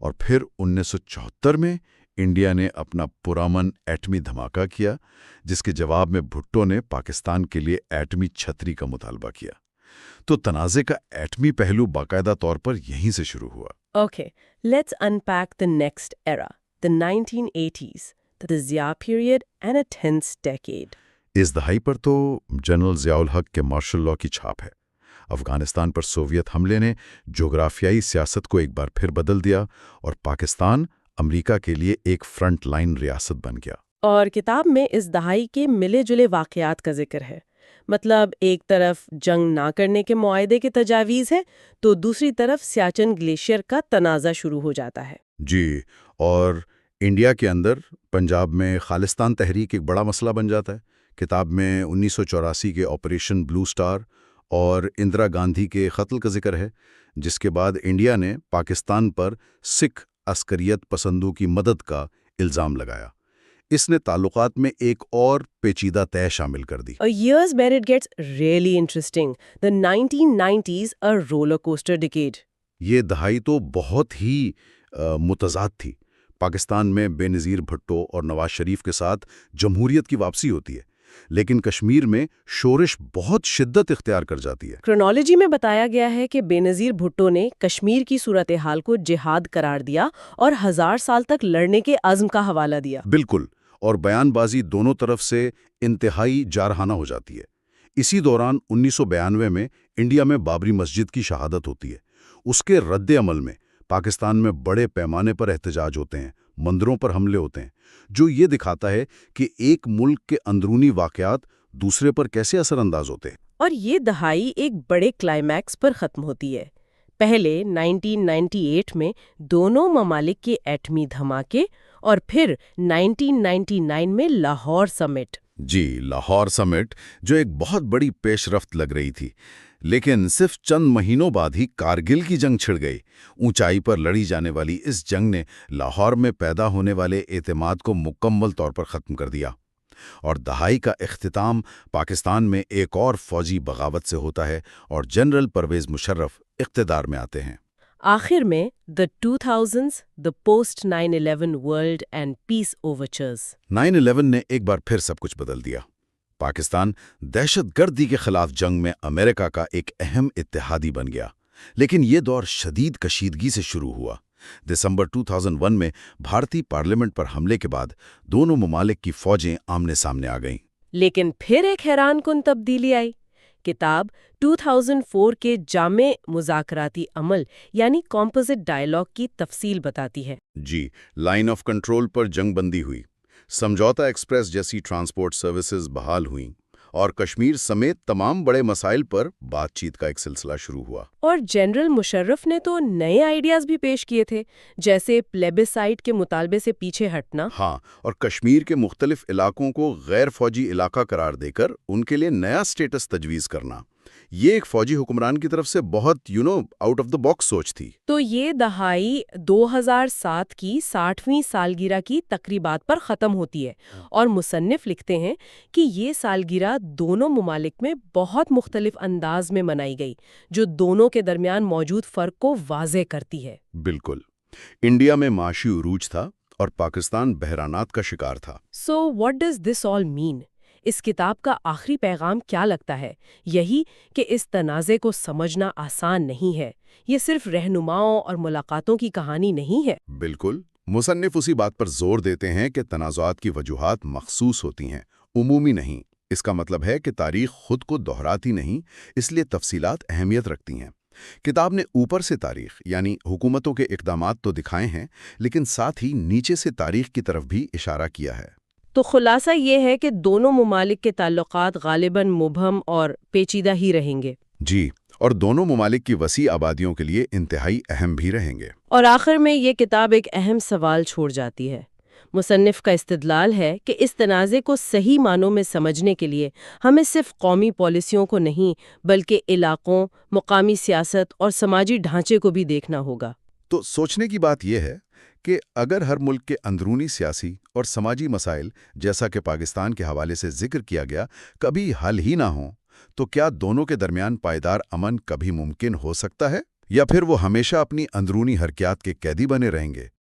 اور پھر 1974 میں انڈیا نے اپنا پرامن ایٹمی دھماکہ کیا، جس کے جواب میں بھٹو نے پاکستان کے لیے ایٹمی چھتری کا مطالبہ کیا۔ تو تنازع کا ایٹمی پہلو باقاعدہ طور پر یہیں سے شروع ہوا۔ Okay, let's unpack the next era, the 1980s, the Zia period and a tense decade۔ اس دہائی پر تو جنرل ضیاء الحق کے مارشل لاء کی چھاپ ہے۔ افغانستان پر سوویت حملے نے جغرافیائی سیاست کو ایک بار پھر بدل دیا، اور پاکستان امریکہ کے لیے ایک فرنٹ لائن ریاست بن گیا۔ اور کتاب میں اس دہائی کے ملے جلے واقعات کا ذکر ہے۔ مطلب ایک طرف جنگ نہ کرنے کے معاہدے کی تجاویز ہے، تو دوسری طرف سیاچن گلیشیئر کا تنازع شروع ہو جاتا ہے۔ جی، اور انڈیا کے اندر پنجاب میں خالصتان تحریک ایک بڑا مسئلہ بن جاتا ہے۔ کتاب میں 1984 کے آپریشن بلو سٹار اور اندرا گاندھی کے قتل کا ذکر ہے، جس کے بعد انڈیا نے پاکستان پر سکھ عسکریت پسندوں کی مدد کا الزام لگایا۔ اس نے تعلقات میں ایک اور پیچیدہ طے شامل کر دی۔ اور years where it gets really interesting, the 1990s a roller coaster decade۔ یہ دہائی تو بہت ہی متضاد تھی۔ پاکستان میں بے نظیر بھٹو اور نواز شریف کے ساتھ جمہوریت کی واپسی ہوتی ہے، لیکن کشمیر میں شورش بہت شدت اختیار کر جاتی ہے۔ کرونالوجی میں بتایا گیا ہے کہ بے نظیر بھٹو نے کشمیر کی صورتحال کو جہاد قرار دیا اور 1000 سال تک لڑنے کے عزم کا حوالہ دیا۔ بالکل، اور بیان بازی دونوں طرف سے انتہائی جارحانہ ہو جاتی ہے۔ اسی دوران 1992 میں انڈیا میں بابری مسجد کی شہادت ہوتی ہے۔ اس کے رد عمل میں پاکستان میں بڑے پیمانے پر احتجاج ہوتے ہیں، مندروں پر حملے ہوتے ہیں، جو یہ دکھاتا ہے کہ ایک ملک کے اندرونی واقعات دوسرے پر کیسے اثر انداز ہوتے ہیں۔ اور یہ دہائی ایک بڑے کلائمیکس پر ختم ہوتی ہے۔ پہلے 1998 میں دونوں ممالک کے ایٹمی دھماکے، اور پھر 1999 میں لاہور سمٹ۔ جی، لاہور سمٹ جو ایک بہت بڑی پیش رفت لگ رہی تھی، لیکن صرف چند مہینوں بعد ہی کارگل کی جنگ چھڑ گئی۔ اونچائی پر لڑی جانے والی اس جنگ نے لاہور میں پیدا ہونے والے اعتماد کو مکمل طور پر ختم کر دیا، اور دہائی کا اختتام پاکستان میں ایک اور فوجی بغاوت سے ہوتا ہے، اور جنرل پرویز مشرف اقتدار میں آتے ہیں۔ آخر میں the 2000s, the post 9/11 world and peace overtures۔ 9/11 نے ایک بار پھر سب کچھ بدل دیا۔ پاکستان دہشت گردی کے خلاف جنگ میں امریکہ کا ایک اہم اتحادی بن گیا، لیکن یہ دور شدید کشیدگی سے شروع ہوا۔ دسمبر 2001 میں بھارتی پارلیمنٹ پر حملے کے بعد دونوں ممالک کی فوجیں آمنے سامنے آ گئیں۔ لیکن پھر ایک حیران کن تبدیلی آئی۔ کتاب 2004 کے جامع مذاکراتی عمل یعنی کمپوزٹ ڈائیلاگ کی تفصیل بتاتی ہے۔ جی، لائن آف کنٹرول پر جنگ بندی ہوئی، سمجھوتا ایکسپریس جیسی ٹرانسپورٹ سروسز بحال ہوئیں، اور کشمیر سمیت تمام بڑے مسائل پر بات چیت کا ایک سلسلہ شروع ہوا۔ اور جنرل مشرف نے تو نئے آئیڈیاز بھی پیش کیے تھے، جیسے پلیبیسائٹ کے مطالبے سے پیچھے ہٹنا۔ ہاں، اور کشمیر کے مختلف علاقوں کو غیر فوجی علاقہ قرار دے کر ان کے لیے نیا سٹیٹس تجویز کرنا۔ یہ ایک فوجی حکمران کی طرف سے بہت آؤٹ آف دا باکس سوچ تھی۔ تو یہ دہائی 2007 کی 60ویں سالگرہ کی تقریبات پر ختم ہوتی ہے، اور مصنف لکھتے ہیں کہ یہ سالگرہ دونوں ممالک میں بہت مختلف انداز میں منائی گئی، جو دونوں کے درمیان موجود فرق کو واضح کرتی ہے۔ بالکل، انڈیا میں معاشی عروج تھا اور پاکستان بحرانات کا شکار تھا۔ So what does this all mean؟ اس کتاب کا آخری پیغام کیا لگتا ہے؟ یہی کہ اس تنازع کو سمجھنا آسان نہیں ہے، یہ صرف رہنماؤں اور ملاقاتوں کی کہانی نہیں ہے۔ بالکل، مصنف اسی بات پر زور دیتے ہیں کہ تنازعات کی وجوہات مخصوص ہوتی ہیں، عمومی نہیں۔ اس کا مطلب ہے کہ تاریخ خود کو دہراتی نہیں، اس لیے تفصیلات اہمیت رکھتی ہیں۔ کتاب نے اوپر سے تاریخ یعنی حکومتوں کے اقدامات تو دکھائے ہیں، لیکن ساتھ ہی نیچے سے تاریخ کی طرف بھی اشارہ کیا ہے۔ تو خلاصہ یہ ہے کہ دونوں ممالک کے تعلقات غالباً مبہم اور پیچیدہ ہی رہیں گے۔ جی، اور دونوں ممالک کی وسیع آبادیوں کے لیے انتہائی اہم بھی رہیں گے۔ اور آخر میں یہ کتاب ایک اہم سوال چھوڑ جاتی ہے۔ مصنف کا استدلال ہے کہ اس تنازع کو صحیح معنوں میں سمجھنے کے لیے ہمیں صرف قومی پالیسیوں کو نہیں بلکہ علاقوں، مقامی سیاست اور سماجی ڈھانچے کو بھی دیکھنا ہوگا۔ تو سوچنے کی بات یہ ہے کہ اگر ہر ملک کے اندرونی سیاسی اور سماجی مسائل، جیسا کہ پاکستان کے حوالے سے ذکر کیا گیا، کبھی حل ہی نہ ہوں، تو کیا دونوں کے درمیان پائیدار امن کبھی ممکن ہو سکتا ہے؟ یا پھر وہ ہمیشہ اپنی اندرونی حرکیات کے قیدی بنے رہیں گے؟